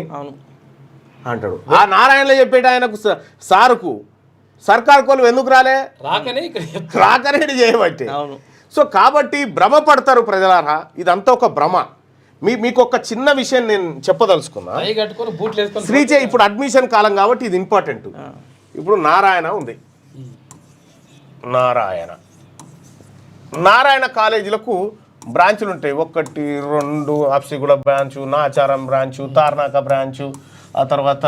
అంటాడు. ఆ నారాయణలో చెప్పేట ఆయనకు సారుకు సర్కారు కోలు ఎందుకు రాకనే చేయబట్టి. సో కాబట్టి భ్రమ పడతారు ప్రజలారా, ఇదంతా ఒక భ్రమ. మీకు ఒక చిన్న విషయం నేను చెప్పదలుచుకున్నా. ఇప్పుడు అడ్మిషన్ కాలం కాబట్టి ఇది ఇంపార్టెంట్. ఇప్పుడు నారాయణ ఉంది, నారాయణ కాలేజీలకు బ్రాంచులు ఉంటాయి. 1, 2 Habsiguda branch, Nacharam branch, Tarnaka branch, ఆ తర్వాత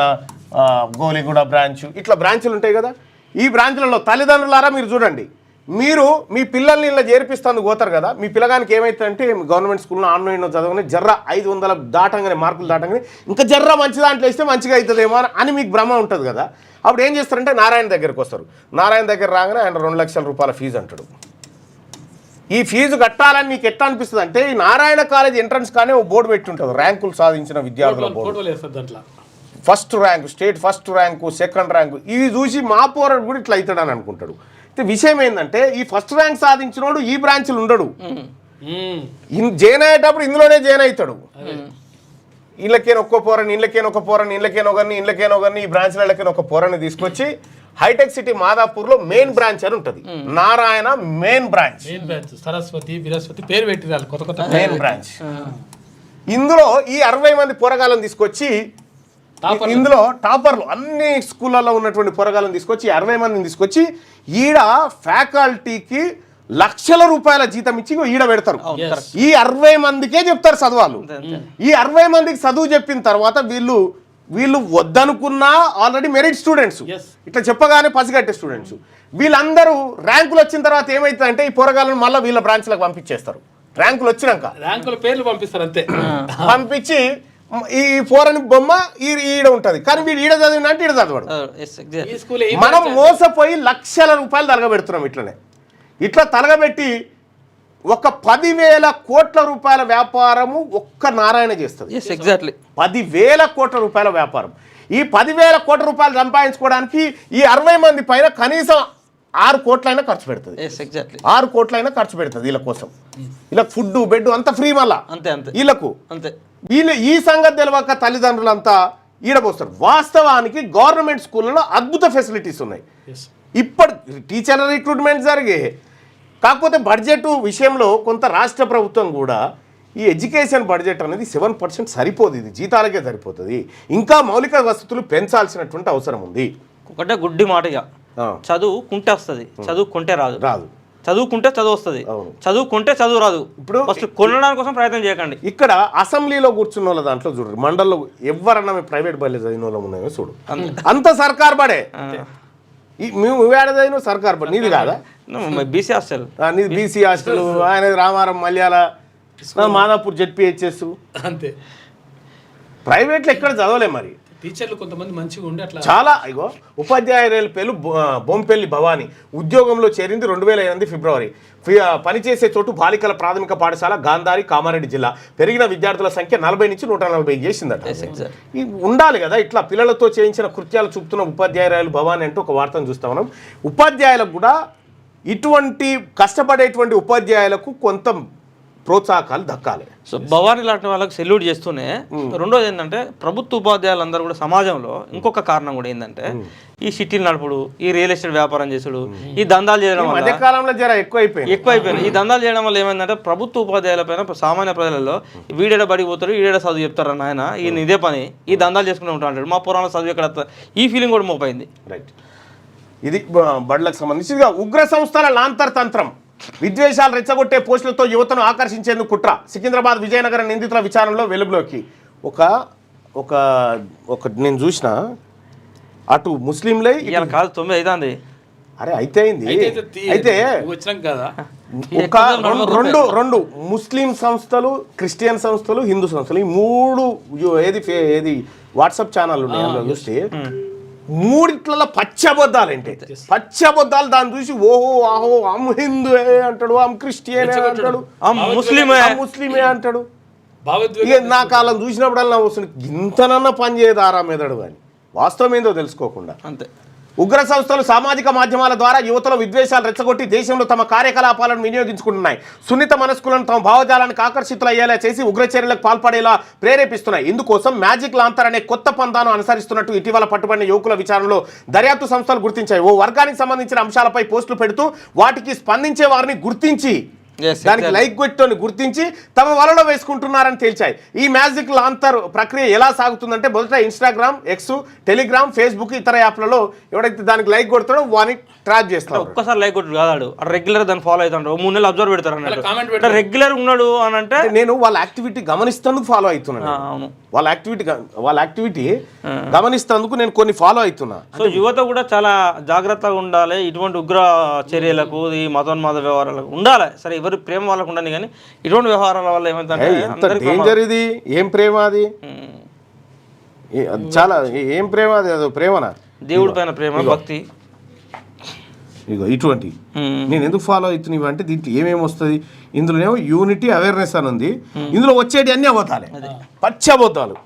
గోలిగూడ బ్రాంచు, ఇట్లా బ్రాంచులు ఉంటాయి కదా. ఈ బ్రాంచులలో తల్లిదండ్రులారా మీరు చూడండి, మీరు మీ పిల్లల్ని ఇలా చేర్పిస్తాను పోతారు కదా, మీ పిల్లగానికి ఏమవుతుందంటే గవర్నమెంట్ స్కూల్లో ఆన్లైన్లో చదవగానే జర్ర 500 దాటంగానే, మార్కులు దాటంగానే ఇంకా జర్ర మంచి దాంట్లో ఇస్తే మంచిగా అవుతుందేమో అని మీకు భ్రమ ఉంటుంది కదా. అప్పుడు ఏం చేస్తారంటే నారాయణ దగ్గరికి వస్తారు. నారాయణ దగ్గర రాగానే ఆయన 2 లక్షల రూపాయల ఫీజు అంటాడు. ఈ ఫీజు కట్టాలని నీకు ఎట్లా అనిపిస్తుంది అంటే, ఈ నారాయణ కాలేజ్ ఎంట్రన్స్ కానీ ఓ బోర్డు పెట్టి ఉంటుంది, ర్యాంకులు సాధించిన విద్యార్థుల board. First rank, state first rank, second rank, ఇవి చూసి మా పోరాడు కూడా ఇట్లా అవుతాడని అనుకుంటాడు. అయితే విషయం ఏంటంటే, ఈ ఫస్ట్ ర్యాంక్ సాధించినోడు ఈ బ్రాంచ్లు ఉండడు, జాయిన్ అయ్యేటప్పుడు ఇందులోనే జాయిన్ అవుతాడు. ఇళ్ళకేనో ఒక్క పోరని, ఇళ్ళకేనో ఒక పోరని, ఇళ్ళకేనో కానీ ఈ బ్రాంచ్లకి ఒక పోరని తీసుకొచ్చి హైటెక్ సిటీ మాదాపూర్లో మెయిన్ బ్రాంచ్ అని ఉంటుంది. నారాయణ మెయిన్ బ్రాంచ్, సరస్వతి, బృహస్పతి పేరు పెట్టిరాలి, కొత్త మెయిన్ బ్రాంచ్. ఇందులో ఈ 60 మంది పోరగాళ్ళని తీసుకొచ్చి, ఇందులో టాపర్లు అన్ని స్కూళ్ళల్లో ఉన్నటువంటి పోరగాళ్ళని తీసుకొచ్చి 60 మందిని తీసుకొచ్చి ఈడ ఫ్యాకల్టీకి లక్షల రూపాయల జీతం ఇచ్చి ఈడ పెడతారు. ఈ 60 మందికే చెప్తారు చదవాలి. ఈ 60 మందికి చదువు చెప్పిన తర్వాత వీళ్ళు వద్దనుకున్నా ఆల్రెడీ మెరిట్ స్టూడెంట్స్, ఇట్లా చెప్పగానే పసిగట్టే స్టూడెంట్స్, వీళ్ళందరూ ర్యాంకులు వచ్చిన తర్వాత ఏమవుతుందంటే ఈ పోరగాళ్ళను మళ్ళీ వీళ్ళ బ్రాంచ్లకు పంపించేస్తారు. ర్యాంకులు వచ్చినాక ర్యాంకుల పేర్లు పంపిస్తారు అంతే, పంపించి ఈ పోరని బొమ్మ ఈడ ఉంటది, కానీ వీడు ఈడ చదివిన అంటే ఈడ చదవడు. మనం మోసపోయి లక్షల రూపాయలు తలగబెడుతున్నాం. ఇట్లా తలగబెట్టి ఒక 10,000 కోట్ల రూపాయల వ్యాపారము ఒక్క నారాయణ చేస్తుంది. 10,000 కోట్ల రూపాయల వ్యాపారం. ఈ 10,000 కోట్ల రూపాయలు సంపాదించుకోవడానికి ఈ 60 మంది పైన కనీసం 6 కోట్లైనా ఖర్చు పెడుతుంది, ఎస్ ఎగ్జాక్ట్లీ 6 కోట్లైనా ఖర్చు పెడుతుంది వీళ్ళ కోసం. ఇలా ఫుడ్ బెడ్ అంతా ఫ్రీ మళ్ళా అంతే అంతే వీళ్ళకు. అంతే. వీళ్ళు ఈ సంగతి తెలియక తల్లిదండ్రులంతా ఈడపోస్తారు. వాస్తవానికి గవర్నమెంట్ స్కూళ్ళలో అద్భుత ఫెసిలిటీస్ ఉన్నాయి. ఇప్పుడు టీచర్ల రిక్రూట్మెంట్ జరిగే, కాకపోతే బడ్జెట్ విషయంలో కొంత రాష్ట్ర ప్రభుత్వం కూడా ఈ ఎడ్యుకేషన్ బడ్జెట్ అనేది 7% సరిపోదు, ఇది జీతాలకే సరిపోతుంది. ఇంకా మౌలిక వసతులు పెంచాల్సినటువంటి అవసరం ఉంది. ఒకటే గుడ్డి మాటగా చదువుకుంటే వస్తుంది, చదువుకుంటే రాదు. రాదు. చదువుకుంటే చదువు వస్తుంది, చదువుకుంటే చదువు రాదు. ఇప్పుడు ఫస్ట్ కొనడానికి కోసం ప్రయత్నం చేయకండి. ఇక్కడ అసెంబ్లీలో కూర్చున్న వాళ్ళ దాంట్లో చూడు, మండల్లో ఎవరన్నా ప్రైవేట్ బల్లే చదివిన వాళ్ళు ఉన్నాయో చూడు, అంత సర్కార్ బడే. మేము ఏడాదైనా సర్కార్ బడి, నీది కాదా? బీసీ హాస్టల్, నీది బీసీ హాస్టల్, ఆయన రామారం మల్యాల, మాదాపూర్ జెడ్పీహెచ్ఎస్, అంతే. ప్రైవేట్లో ఎక్కడ చదవలే. మరి టీచర్లు కొంతమంది మంచిగా ఉండి అట్లా చాలా. ఇగో ఉపాధ్యాయురాలు పేరు బొంపెల్లి భవానీ, ఉద్యోగంలో చేరింది 2008 ఫిబ్రవరి. పనిచేసే చోటు బాలికల ప్రాథమిక పాఠశాల గాంధారి, కామారెడ్డి జిల్లా. పెరిగిన విద్యార్థుల సంఖ్య 40 నుంచి 140 చేసిందట. ఉండాలి కదా ఇట్లా పిల్లలతో చేయించిన కృత్యాలు చూపుతున్న ఉపాధ్యాయురాలు భవానీ అంటూ ఒక వార్తను చూస్తా ఉన్నాం. ఉపాధ్యాయులకు కూడా ఇటువంటి కష్టపడేటువంటి ఉపాధ్యాయులకు కొంత ప్రోత్సాహకాలు దక్కాలి. సో భవానీ లాంటి వాళ్ళకి సెల్యూట్ చేస్తూనే, రెండోది ఏంటంటే ప్రభుత్వ ఉపాధ్యాయులందరూ కూడా సమాజంలో ఇంకొక కారణం కూడా ఏంటంటే ఈ సిటీలు నడుపుడు, ఈ రియల్ ఎస్టేట్ వ్యాపారం చేసుడు, ఈ దందాలు చేయడం వల్ల మధ్యకాలంలో జర ఎక్కువైపోయింది. ఈ దందాలు చేయడం వల్ల ఏమైందంటే ప్రభుత్వ ఉపాధ్యాయుల పైన సామాన్య ప్రజలలో వీడేడ బడికి పోతారు, ఈడేడ చదువు చెప్తారు ఆయన, ఈయన ఇదే పని, ఈ దందాలు చేసుకుని ఉంటాడు, మా పురాణ చదువు ఎక్కడ, ఈ ఫీలింగ్ కూడా మోపైంది. రైట్. ఇది బడులకు సంబంధించి. ఉగ్ర సంస్థల లాంతర్ తంత్రం, విద్వేషాలు రెచ్చగొట్టే పోస్టులతో యువతను ఆకర్షించేందుకు కుట్ర. సికింద్రాబాద్ విజయనగరం నిందితుల విచారణలో వెలుగులోకి. ఒక నేను చూసిన రెండు ముస్లింలే కాదు 9 అవుతుంది. అరే అయితే అయింది. అయితే వచ్చినాం కదా, ఒక రెండు ముస్లిం సంస్థలు, క్రిస్టియన్ సంస్థలు, హిందూ సంస్థలు, ఈ 3 ఏది వాట్సాప్ ఛానల్ ఉన్నాయి చూస్తే 3 పచ్చబద్దాలంటే పచ్చబద్దాలు. దాన్ని చూసి ఓహో ఆహో అమ్ హిందూ అంటాడు, అమ్ క్రిస్టియన్ అంటాడు, ముస్లిమే అంటాడు. ఇక నా కాలం చూసినప్పుడల్లా వస్తుంది ఇంతనన్నా పని చేయదారా మెదడు అని, వాస్తవం ఏందో తెలుసుకోకుండా. అంతే. ఉగ్ర సంస్థలు సామాజిక మాధ్యమాల ద్వారా యువతలో విద్వేషాలు రెచ్చగొట్టి దేశంలో తమ కార్యకలాపాలను వినియోగించుకుంటున్నాయి. సున్నిత మనస్కులను తమ భావజాలానికి ఆకర్షితులయ్యేలా చేసి ఉగ్ర చర్యలకు పాల్పడేలా ప్రేరేపిస్తున్నాయి. ఇందుకోసం మ్యాజిక్ లాంతర్ అనే కొత్త పంథాను అనుసరిస్తున్నట్టు ఇటీవల పట్టుబడిన యువకుల విచారణలో దర్యాప్తు సంస్థలు గుర్తించాయి. ఓ వర్గానికి సంబంధించిన అంశాలపై పోస్టులు పెడుతూ వాటికి స్పందించే వారిని గుర్తించి దానికి లైక్ కొట్టుని గుర్తించి తమ వలలో వేసుకుంటున్నారని తేల్చాయి. ఈ మ్యాజిక్ లాంతర్ ప్రక్రియ ఎలా సాగుతుందంటే, మొదట ఇన్స్టాగ్రామ్, ఎక్స్, టెలిగ్రామ్, ఫేస్బుక్ ఇతర యాప్లలో ఎవడైతే దానికి లైక్ కొడతాడో వాని ట్రాక్ చేస్తాడు. ఒక్కసారి లైక్ కొట్టు కాదాడు, రెగ్యులర్ దాన్ని ఫాలో అవుతాడు, 3 నెలలు అబ్జర్వ్ పెడతారు అన్నట్టు. రెగ్యులర్ ఉన్నాడు అని అంటే నేను వాళ్ళ యాక్టివిటీ గమనిస్తేందుకు ఫాలో అవుతున్నాను. అవును, వాళ్ళ యాక్టివిటీ గమనిస్తేందుకు నేను కొన్ని ఫాలో అవుతున్నా. సో యువత కూడా చాలా జాగ్రత్తగా ఉండాలి. ఇటువంటి ఉగ్ర చర్యలకు, ఈ మతోన్మాద వ్యవహారాలకు ఉండాలి. సరే ఎవరు ప్రేమ వాళ్ళకు ఉండని, కానీ ఇటువంటి వ్యవహారాల వల్ల ఏమైందంటే డేంజర్. ఇది ఏం ప్రేమ? అది చాలా ఏం ప్రేమ? అది అదో ప్రేమనా? దేవుడి పైన ప్రేమ, భక్తి. ఇగో ఇటువంటి నేను ఎందుకు ఫాలో అవుతున్నావు అంటే, దీంట్లో ఏమేమి వస్తుంది, ఇందులోనేమో యూనిటీ అవేర్నెస్ అని ఉంది, ఇందులో వచ్చేటి అన్ని అబద్ధాలే, పచ్చి అబద్ధాలు.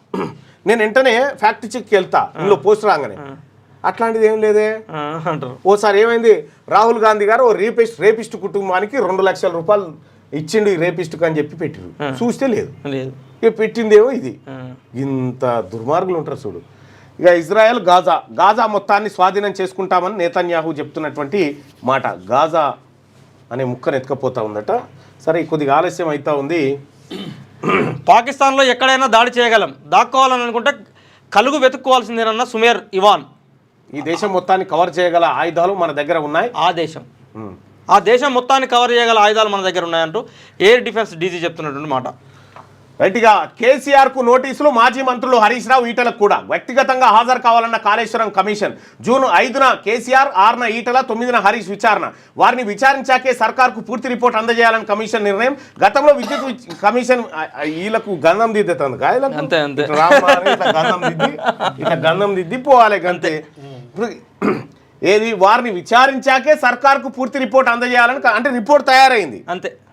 నేను వెంటనే ఫ్యాక్ట్ చెక్కి వెళ్తా, ఇందులో పోస్ట్ రాగానే. అట్లాంటిది ఏం లేదే అంటారు. ఓసారి ఏమైంది, రాహుల్ గాంధీ గారు ఓ రేపిస్ట్ కుటుంబానికి 2 లక్షల రూపాయలు ఇచ్చిండు ఈ రేపిస్టుకు అని చెప్పి పెట్టిరు. చూస్తే లేదు, ఇక పెట్టిందేమో ఇది. ఇంత దుర్మార్గులు ఉంటారు చూడు. ఇక ఇజ్రాయెల్ గాజా మొత్తాన్ని స్వాధీనం చేసుకుంటామని నేతన్యాహు చెప్తున్నటువంటి మాట. గాజా అనే ముక్కను ఎత్తుకపోతా ఉందట. సరే కొద్దిగా ఆలస్యం అవుతా ఉంది. పాకిస్తాన్లో ఎక్కడైనా దాడి చేయగలం, దాక్కోవాలని అనుకుంటే కలుగు వెతుక్కోవాల్సిందేనన్న సుమేర్ ఇవాన్. ఈ దేశం మొత్తాన్ని కవర్ చేయగల ఆయుధాలు మన దగ్గర ఉన్నాయి. ఆ దేశం మొత్తాన్ని కవర్ చేయగల ఆయుధాలు మన దగ్గర ఉన్నాయంటూ ఎయిర్ డిఫెన్స్ డీజీ చెప్తున్నటువంటి మాట. రైట్గా కేసీఆర్కు నోటీసులు. మాజీ మంత్రులు హరీష్ రావు, ఈటలకు కూడా వ్యక్తిగతంగా హాజరు కావాలన్న కాళేశ్వరం కమిషన్. జూన్ 5న కేసీఆర్, 6న ఈటల, 9న హరీష్ విచారణ. వారిని విచారించాకే సర్కార్కు పూర్తి రిపోర్ట్ అందజేయాలని కమిషన్ నిర్ణయం. గతంలో విద్యుత్ కమిషన్ వీళ్ళకు గంధం దిద్దుతుంది, గంధం దిద్ది పోవాలి అంతే. ఏది వారిని విచారించాకే సర్కార్కు పూర్తి రిపోర్ట్ అందజేయాలని, అంటే రిపోర్ట్ తయారైంది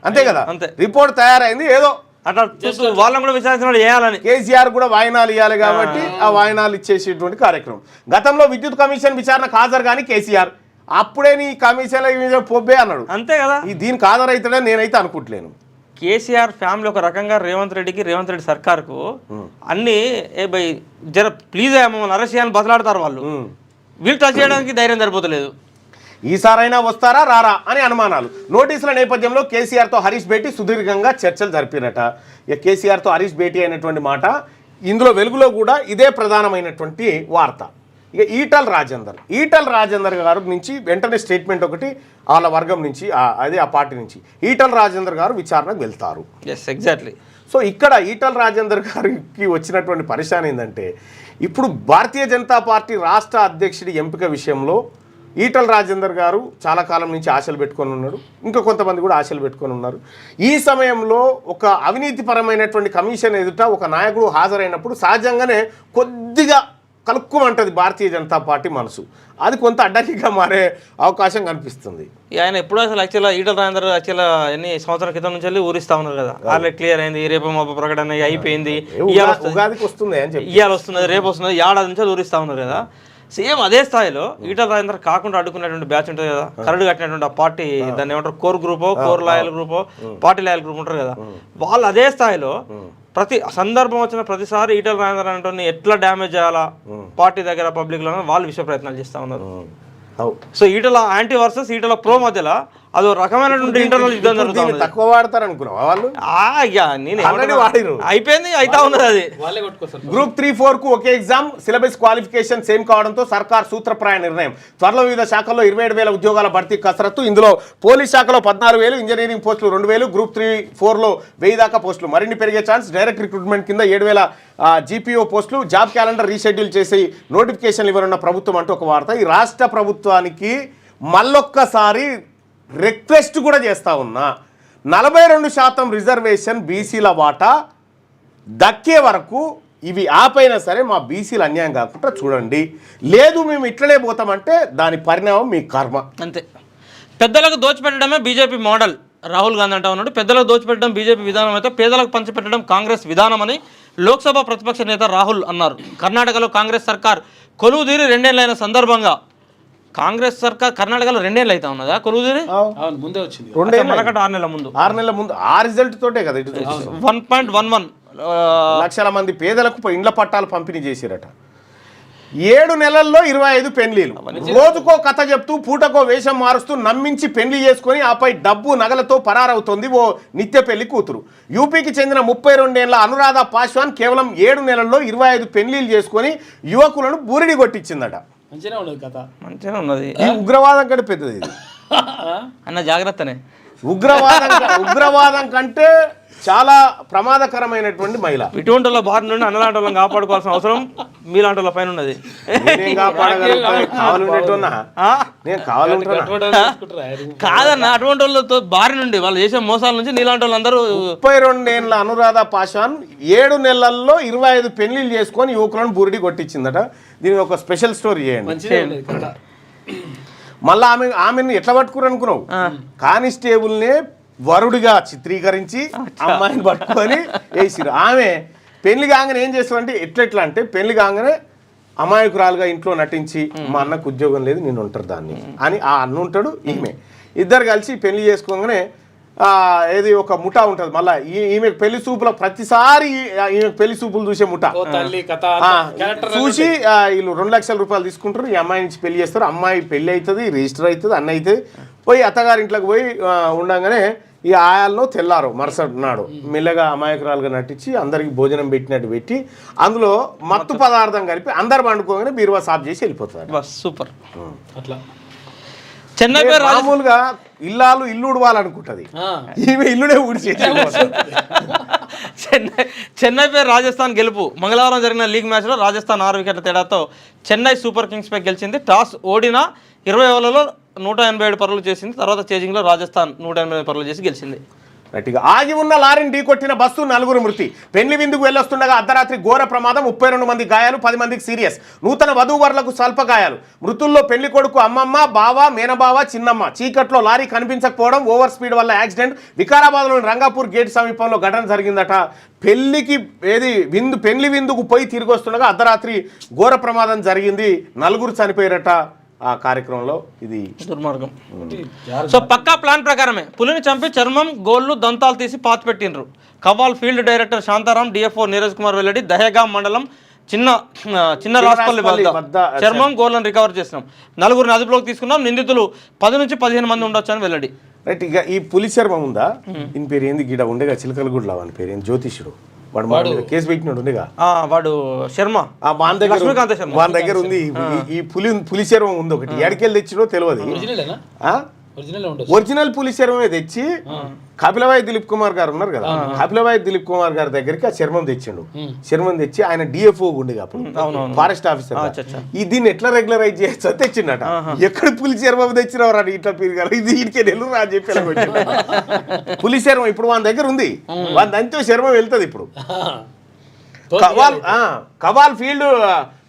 అంతే కదా, రిపోర్ట్ తయారైంది. ఏదో అట్లా వాళ్ళని కూడా విచారించిన చేయాలని కేసీఆర్ కూడా వాయినాలు ఇవ్వాలి కాబట్టి ఆ వాయినాలు ఇచ్చేసేటువంటి కార్యక్రమం. గతంలో విద్యుత్ కమిషన్ విచారణకు హాజరు కానీ కేసీఆర్ అప్పుడే నీ కమిషన్ల పొబ్బే అన్నాడు. అంతే కదా. దీనికి ఆధారైతాడని నేనైతే అనుకుంటలేను. కేసీఆర్ ఫ్యామిలీ ఒక రకంగా రేవంత్ రెడ్డి సర్కార్కు అన్ని ఏ బై జర ప్లీజ్ మమ్మల్ని అరెస్ట్ చేయాలని బదలాడతారు వాళ్ళు. వీళ్ళు టచ్ చేయడానికి ధైర్యం సరిపోతలేదు. ఈసారైనా వస్తారా రారా అని అనుమానాలు. నోటీసుల నేపథ్యంలో కేసీఆర్తో హరీష్ భేటీ సుదీర్ఘంగా చర్చలు జరిపినట. ఇక కేసీఆర్తో హరీష్ భేటీ అయినటువంటి మాట ఇందులో వెలుగులో కూడా ఇదే ప్రధానమైనటువంటి వార్త. ఇక ఈటల్ రాజేందర్ గారు నుంచి వెంటనే స్టేట్మెంట్ ఒకటి వాళ్ళ వర్గం నుంచి అదే ఆ పార్టీ నుంచి ఈటల్ రాజేందర్ గారు విచారణకు వెళ్తారు. ఎగ్జాక్ట్లీ. సో ఇక్కడ ఈటల్ రాజేందర్ గారికి వచ్చినటువంటి పరిశాన్ ఏంటంటే ఇప్పుడు భారతీయ జనతా పార్టీ రాష్ట్ర అధ్యక్షుడి ఎంపిక విషయంలో ఈటల్ రాజేందర్ గారు చాలా కాలం నుంచి ఆశలు పెట్టుకొని ఉన్నాడు. ఇంకా కొంతమంది కూడా ఆశలు పెట్టుకొని ఉన్నారు. ఈ సమయంలో ఒక అవినీతిపరమైనటువంటి కమిషన్ ఎదుట ఒక నాయకుడు హాజరైనప్పుడు సహజంగానే కొద్దిగా కలుక్కుమంటది భారతీయ జనతా పార్టీ మనసు. అది కొంత అడ్డంకిగా మారే అవకాశం కనిపిస్తుంది. ఆయన ఎప్పుడు అసలు యాక్చువల్గా ఈటల రాజేందర్ యాక్చువల్గా ఎన్ని సంవత్సరాల క్రితం నుంచి వెళ్ళి ఊరిస్తా ఉన్నారు కదా. ఆల్రెడీ క్లియర్ అయింది, రేపు మా ప్రకటన అయిపోయింది, ఉగాదికి వస్తుంది అని చెప్పి ఇవాళ వస్తున్నది, రేపు వస్తున్నది, ఏడాది నుంచి ఊరిస్తా ఉన్నారు కదా. సేమ్ అదే స్థాయిలో ఈటల రాజేందర్ కాకుండా అడ్డుకునేటువంటి బ్యాచ్ ఉంటుంది కదా, కరడు కట్టినటువంటి ఆ పార్టీ, దాన్ని ఏమంటారు, కోర్ గ్రూపో, కోర్ లాయల్ గ్రూపో, పార్టీ లాయల్ గ్రూప్ ఉంటారు కదా, వాళ్ళు అదే స్థాయిలో ప్రతి సందర్భం వచ్చిన ప్రతిసారి ఈటల రాజేందర్ అంటే ఎట్లా డ్యామేజ్ చేయాలా పార్టీ దగ్గర పబ్లిక్ లో వాళ్ళు విషయ ప్రయత్నాలు చేస్తూ ఉన్నారు. So Etela anti versus Etela pro మధ్యలో అదో రకమైనటువంటి ఇంటర్నల్ యుద్ధం జరుగుతుంది. తక్కువ వాడతారు అనుకున్నావా వాళ్ళు? అయిపోయింది, అయితా ఉన్నది అది. గ్రూప్ 3-4 కు ఒకే ఎగ్జామ్, సిలబస్ క్వాలిఫికేషన్ సేమ్ కావడంతో సర్కార్ సూత్రప్రాయ నిర్ణయం. త్వరలో వివిధ శాఖల్లో 27,000 ఉద్యోగాల భర్తీ కసరత్తు. ఇందులో పోలీస్ శాఖలో 14,000, ఇంజనీరింగ్ పోస్టులు 2,000, గ్రూప్ 3-4లో 1000 దాకా పోస్టులు. మరిన్ని పెరిగే ఛాన్స్. డైరెక్ట్ రిక్రూట్మెంట్ కింద 7,000 జీపీఓ పోస్టులు. జాబ్ క్యాలెండర్ రీషెడ్యూల్ చేసి నోటిఫికేషన్లు ఇవ్వనున్న ప్రభుత్వం అంటూ ఒక వార్త. ఈ రాష్ట్ర ప్రభుత్వానికి మళ్ళొక్కసారి రిక్వెస్ట్ కూడా చేస్తా ఉన్నా, 42% రిజర్వేషన్ బీసీల వాటా దక్కే వరకు ఇవి ఆపైనా సరే మా బీసీలు అన్యాయం కాకుండా చూడండి. లేదు మేము ఇట్లనే పోతామంటే దాని పరిణామం మీ కర్మ. అంతే. పెద్దలకు దోచిపెట్టడమే బీజేపీ మోడల్ రాహుల్ గాంధీ అంటా ఉన్నాడు. పెద్దలకు దోచిపెట్టడం బీజేపీ విధానం అయితే పేదలకు పంచిపెట్టడం కాంగ్రెస్ విధానమని లోక్సభ ప్రతిపక్ష నేత రాహుల్ అన్నారు. కర్ణాటకలో కాంగ్రెస్ సర్కార్ కొలువుదీరి 2 ఏళ్లైన సందర్భంగా కాంగ్రెస్ సర్కార్ కర్ణాటకలో 2 ఏళ్ళు అవుతా ఉన్నదా కొలువుదీరి? ముందే వచ్చింది. మనకంటే 6 నెలల ముందు ఆ రిజల్ట్ తోటే కదా 1.11 లక్షల మంది పేదలకు ఇండ్ల పట్టాలు పంపిణీ చేసిరట. 7 నెలల్లో 25 పెళ్లిలు. రోజుకో కథ చెప్తూ పూటకో వేషం మారుస్తూ నమ్మించి పెళ్లి చేసుకొని ఆపై డబ్బు నగలతో పరారవుతోంది ఓ నిత్య పెళ్లి కూతురు. యూపీకి చెందిన 32 ఏళ్ల అనురాధ పాశ్వాన్ కేవలం 7 నెలల్లో 25 పెళ్లిలు చేసుకొని యువకులను బూరిడి కొట్టించిందట. మంచిగా ఉన్నది కథ, మంచిగా ఉన్నది. ఈ ఉగ్రవాదం కంటే పెద్దది ఇది అన్న, జాగ్రత్తనే. ఉగ్రవాదం కంటే చాలా ప్రమాదకరమైనటువంటి మహిళ. ఇటువంటి వాళ్ళ బారి నుండి అన్నలాంటి వాళ్ళని కాపాడుకోవాల్సిన అవసరం మీలాంటి వాళ్ళ పైన ఉన్నది. కాదన్న, అటువంటి వాళ్ళతో బారి నుండి వాళ్ళు చేసే మోసాల నుంచి నీలాంటి వాళ్ళందరూ. 32 ఏళ్ల అనురాధ పాషాన్ 7 నెలల్లో 25 పెళ్లిళ్ళు చేసుకొని యువకులను బురిడి కొట్టించిందట. దీనికి ఒక స్పెషల్ స్టోరీ చేయండి. మళ్ళీ ఆమెను ఎట్లా పట్టుకురు అనుకున్నావు? కానిస్టేబుల్నే వరుడిగా చిత్రీకరించి అమ్మాయిని పట్టుకొని వేసిరు. ఆమె పెళ్లి కాగానే ఏం చేస్తామంటే ఎట్లా అంటే పెళ్లి కాగానే అమాయకురాలుగా ఇంట్లో నటించి మా అన్నకు ఉద్యోగం లేదు నేను ఉంటారు దాన్ని అని ఆ అన్న ఉంటాడు, ఈమె ఇద్దరు కలిసి పెళ్లి చేసుకోగానే ఏది ఒక ముఠా ఉంటుంది. మళ్ళీ ఈమె పెళ్లి చూపుల ప్రతిసారి ఈమె పెళ్లి చూపులు చూసే ముఠా చూసి వీళ్ళు 2 లక్షల రూపాయలు తీసుకుంటారు. ఈ అమ్మాయి నుంచి పెళ్లి చేస్తారు. అమ్మాయి పెళ్లి అవుతుంది, రిజిస్టర్ అవుతుంది, అన్న అవుతుంది. పోయి అత్తగారింట్లోకి పోయి ఉండగానే ఈ ఆయాలను తెల్లారు మరుసటి నాడు మెల్లగా అమాయకురాలుగా నటించి అందరికి భోజనం పెట్టినట్టు పెట్టి అందులో మత్తు పదార్థం కలిపి అందరు పండుకోగానే బీరువా సాఫ్ చేసి వెళ్ళిపోతారు. సూపర్. అట్లా చెన్నై మామూలుగా ఇల్లు ఉడవాలనుకుంటది, ఈమె ఇల్లునే ఊడిచేసి చెన్నై పేరు రాజస్థాన్ గెలుపు. మంగళవారం జరిగిన లీగ్ మ్యాచ్లో రాజస్థాన్ 6 వికెట్ల తేడాతో చెన్నై సూపర్ కింగ్స్ పై గెలిచింది. టాస్ ఓడిన 20 ఓవర్లలో 187 పరుగులు చేసింది. తర్వాత చేజింగ్లో రాజస్థాన్ 188 పరుగులు చేసి గెలిచింది. గట్టిగా ఆగి ఉన్న లారీని ఢీకొట్టిన బస్సు 4 మృతి. పెళ్లి విందుకు వెళ్ళొస్తుండగా అర్ధరాత్రి ఘోర ప్రమాదం, 32 మంది గాయాలు, 10 మందికి సీరియస్. నూతన వధూవరులకు స్వల్ప గాయాలు. మృతుల్లో పెళ్లి కొడుకు అమ్మమ్మ, బావ, మేనబావ, చిన్నమ్మ. చీకట్లో లారీ కనిపించకపోవడం, ఓవర్ స్పీడ్ వల్ల యాక్సిడెంట్. వికారాబాద్లోని రంగాపూర్ గేట్ సమీపంలో ఘటన జరిగిందట. పెళ్లికి పెళ్లి విందుకు పోయి తిరిగి వస్తుండగా అర్ధరాత్రి ఘోర ప్రమాదం జరిగింది. 4 చనిపోయారట. ఆ కార్యక్రమంలో ఇది దుర్మార్గం. సో పక్కా ప్లాన్ ప్రకారమే పులిని చంపి చర్మం, గోళ్ళు, దంతాలు తీసి పాతి పెట్టిండ్రు. Kawal field director Shantaram, DFO Neeraj Kumar వెల్లడి. దహేగాం మండలం చిన్న రాస్పల్లి వద్ద చర్మం, గోళ్ళను రికవర్ చేసినాం. 4 అదుపులోకి తీసుకున్నాం. నిందితులు 10 నుంచి 15 మంది ఉండొచ్చు అని వెల్లడి. రైట్. ఇక ఈ పులి చర్మం ఉందా, ఈయన పేరు ఏంది, గిడ ఉండేగా చిలకల గుడ్లా అని పేరు ఏంది, జ్యోతిష్యుడు, వాడు మా మీద కేసు పెట్టినాడు ఉండేగా, వాడు శర్మ, వాని లక్ష్మీకాంత శర్మ. వాని దగ్గర ఉంది ఈ పులి చర్మం ఉంది ఒకటి. ఎడకెళ్ళి తెచ్చినో తెలియదు. ఒరిజినల్ పులి చర్మమే తెచ్చి కపిలవాయి దిలీప్ కుమార్ గారు ఉన్నారు కదా, కపిలవాయి దిలీప్ కుమార్ గారి దగ్గరికి ఆ చర్మం తెచ్చిండు. చర్మం తెచ్చి ఆయన డిఎఫ్ఓ ఉండేగా అప్పుడు ఫారెస్ట్ ఆఫీసర్, దీన్ని ఎట్లా రెగ్యులరైజ్ చేయొచ్చు అని తెచ్చిండట. ఎక్కడ పులి చర్మం తెచ్చినవరా ఇట్లా పీరు గారు, ఇది ఇంటికే నెల్లూరు అని చెప్పి పులి చర్మం ఇప్పుడు వాని దగ్గర ఉంది. వాని దాంతో చర్మం వెళ్తుంది ఇప్పుడు. Kawal field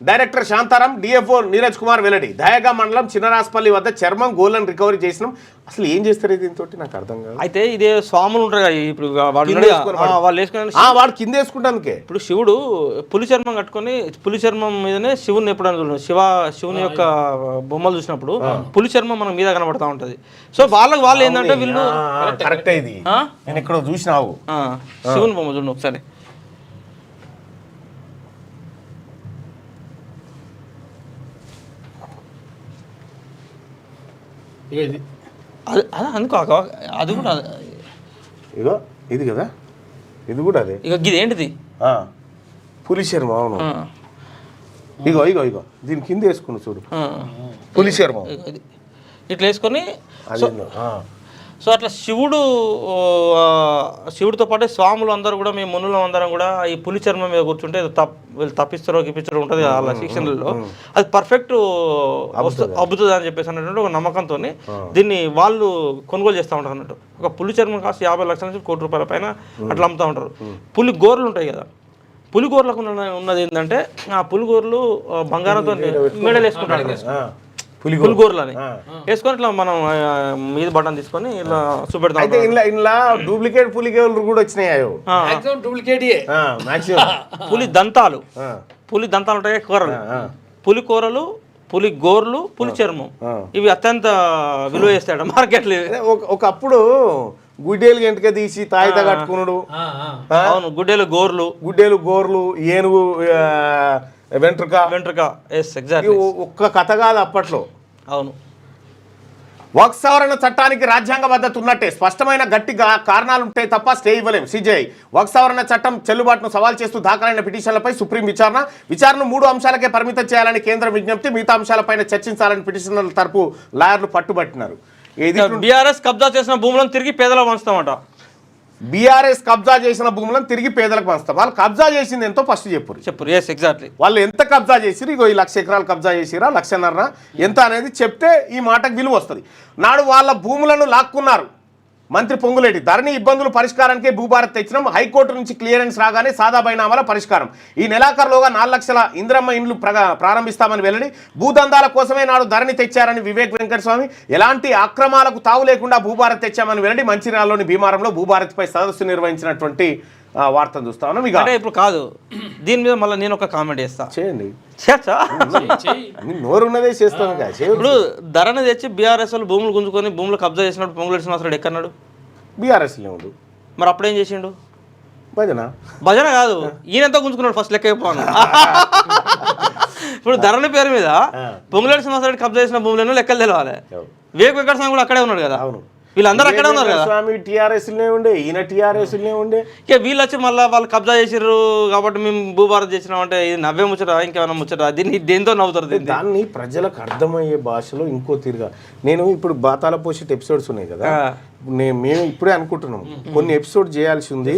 director Shantaram, DFO Neeraj Kumar వెల్లడి. దహేగా మండలం చిన్నరాస్పల్లి వద్ద చర్మం, గోళ్ళను రికవరీ చేసినాం. అసలు ఏం చేస్తారు దీంతో నాకు అర్థం కాదు. అయితే ఇదే స్వాములు ఉంటారు కదా, ఇప్పుడు వాళ్ళు వేసుకుని వాడు కింద వేసుకుంటానికే. ఇప్పుడు శివుడు పులి చర్మం కట్టుకొని పులి చర్మం మీదనే శివుని ఎప్పుడైనా చూడండి, శివుని యొక్క బొమ్మలు చూసినప్పుడు పులి చర్మం మన మీద కనబడతా ఉంటది. సో వాళ్ళు ఏంటంటే వీళ్ళు కరెక్ట్. ఇది నేను ఎక్కడో చూసినావు శివుని బొమ్మ చూడండి ఒకసారి. అందుకో అది కూడా ఇగో ఇది కదా, ఇది కూడా అదే. ఇక ఇది ఏంటిది, పులి చర్మం. అవును, ఇగో ఇగో ఇగో దీని కింద వేసుకుని చూడు, పులి చర్మం ఇట్లా వేసుకొని. సో అట్లా శివుడితో పాటు స్వాములు అందరూ కూడా, మేము మునులు అందరం కూడా ఈ పులి చర్మం మీద కూర్చుంటే వీళ్ళు తప్పిస్తారో గిప్పిస్తారో ఉంటుంది కదా వాళ్ళ శిక్షణలో, అది పర్ఫెక్ట్ అబ్బుతుంది అని చెప్పేసి అన్నట్టు ఒక నమ్మకంతో దీన్ని వాళ్ళు కొనుగోలు చేస్తూ ఉంటారు అన్నట్టు. ఒక పులి చర్మం కాస్ట్ 50 లక్షల నుంచి ₹1,00,00,000 పైన అట్లా అమ్ముతూ ఉంటారు. పులి గోర్లు ఉంటాయి కదా, పులి గోర్లకు ఉన్నది ఏంటంటే ఆ పులి గోర్లు బంగారంతో మెడలు వేసుకుంటారు. పులిగోర్లు అని వేసుకొని ఇట్లా మనం మీద బటన్ తీసుకొని ఇలా చూపెడతాం. అయితే ఇలా డూప్లికేట్ పులిగోర్లు కూడా వచ్చినాయో, పులి దంతాలు ఉంటాయి, కూరలు, పులి కూరలు, పులి గోర్లు, పులి చర్మం, ఇవి అత్యంత విలువ చేస్తాడు మార్కెట్లో. ఒకప్పుడు గుడ్డేలు గంటగా తీసి తాయిత కట్టుకున్నాడు. అవును, గుడ్డేలు గోర్లు, ఏనుగు వెంట్రుక ఒక్క కథ కాదు అప్పట్లో. అవును. వక్ఫ్ సవరణ చట్టానికి రాజ్యాంగబద్ధత ఉన్నట్టే, స్పష్టమైన గట్టి కారణాలుంటే తప్ప స్టే ఇవ్వలేం సిజేఐ. వక్ఫ్ సవరణ చట్టం చెల్లుబాటును సవాల్ చేస్తూ దాఖలైన పిటిషన్లపై సుప్రీం విచారణను 3 అంశాలకే పరిమితం చేయాలని కేంద్రం విజ్ఞప్తి. మిగతా అంశాలపైన చర్చించాలని పిటిషనర్ల తరపు లాయర్లు పట్టుబట్టినారు. బీఆర్ఎస్ కబ్జా చేసిన భూములను తిరిగి పేదలకు పంచుతామట. బీఆర్ఎస్ కబ్జా చేసిన భూములను తిరిగి పేదలకు పంచుతాం. వాళ్ళు కబ్జా చేసింది ఎంతో ఫస్ట్ చెప్పు. Yes exactly. వాళ్ళు ఎంత కబ్జా చేసిరు, ఇగో ఈ 1,00,000 ఎకరాలు కబ్జా చేసిరా, 1,50,000 ఎంత అనేది చెప్తే ఈ మాటకు విలువ వస్తుంది. నాడు వాళ్ళ భూములను లాక్కున్నారు మంత్రి పొంగులేటి. ధరణి ఇబ్బందులు పరిష్కారానికే భూభారత్ తెచ్చినాం. హైకోర్టు నుంచి క్లియరెన్స్ రాగానే సాదా బైనామాల పరిష్కారం. ఈ నెలాఖరులోగా 4 లక్షల ఇందిరమ్మ ఇండ్లు ప్రారంభిస్తామని వెల్లడి. భూదందాల కోసమే నాడు ధరణి తెచ్చారని వివేక్ వెంకటస్వామి. ఎలాంటి అక్రమాలకు తావు లేకుండా భూభారత్ తెచ్చామని వెల్లడి. మంచిర్యాలలోని భీమారంలో భూభారత్పై సదస్సు నిర్వహించినటువంటి వార్తను చూస్తా ఉన్నాం. ఇక ఇప్పుడు కాదు, దీని మీద మళ్ళీ నేను ఒక కామెంట్ చేస్తా. చేయండి, నోరున్నదే చేస్తాను. ఇప్పుడు ధరని తెచ్చి బీఆర్ఎస్ వాళ్ళు భూములు గుంజుకొని భూములు కబ్జా చేసినప్పుడు పొంగులేటి శ్రీనివాసరెడ్డి ఎక్కన్నాడు? బీఆర్ఎస్ లేడు. మరి అప్పుడు ఏం చేసిండు? భజన కాదు, ఈయనంతా గుంజుకున్నాడు ఫస్ట్ లెక్క అయిపోను. ఇప్పుడు ధరణి పేరు మీద పొంగులేటి శ్రీనివాసరెడ్డి కబ్జా చేసిన భూములను లెక్కలు తెలవాలి. వివేక్ వెంకటస్వామి కూడా అక్కడే ఉన్నాడు కదా. అవును, వీళ్ళందరూ అక్కడే ఉన్నారు కదా. స్వామి టీఆర్ఎస్లే ఉండే, ఈయన టీఆర్ఎస్లే ఉండే. ఇక వీళ్ళు వచ్చి మళ్ళీ వాళ్ళు కబ్జా చేసిర్రు కాబట్టి మేము భూభారత్ చేసినాం అంటే ఇది నవ్వే ముచ్చట, ఇంకేమైనా ముచ్చట? దీన్ని దేంతో నవ్వుతారు? దాన్ని ప్రజలకు అర్థమయ్యే భాషలో ఇంకో తీరుగా. నేను ఇప్పుడు బాతాల పోషిట్ ఎపిసోడ్స్ ఉన్నాయి కదా, మేము ఇప్పుడే అనుకుంటున్నాం కొన్ని ఎపిసోడ్ చేయాల్సి ఉంది,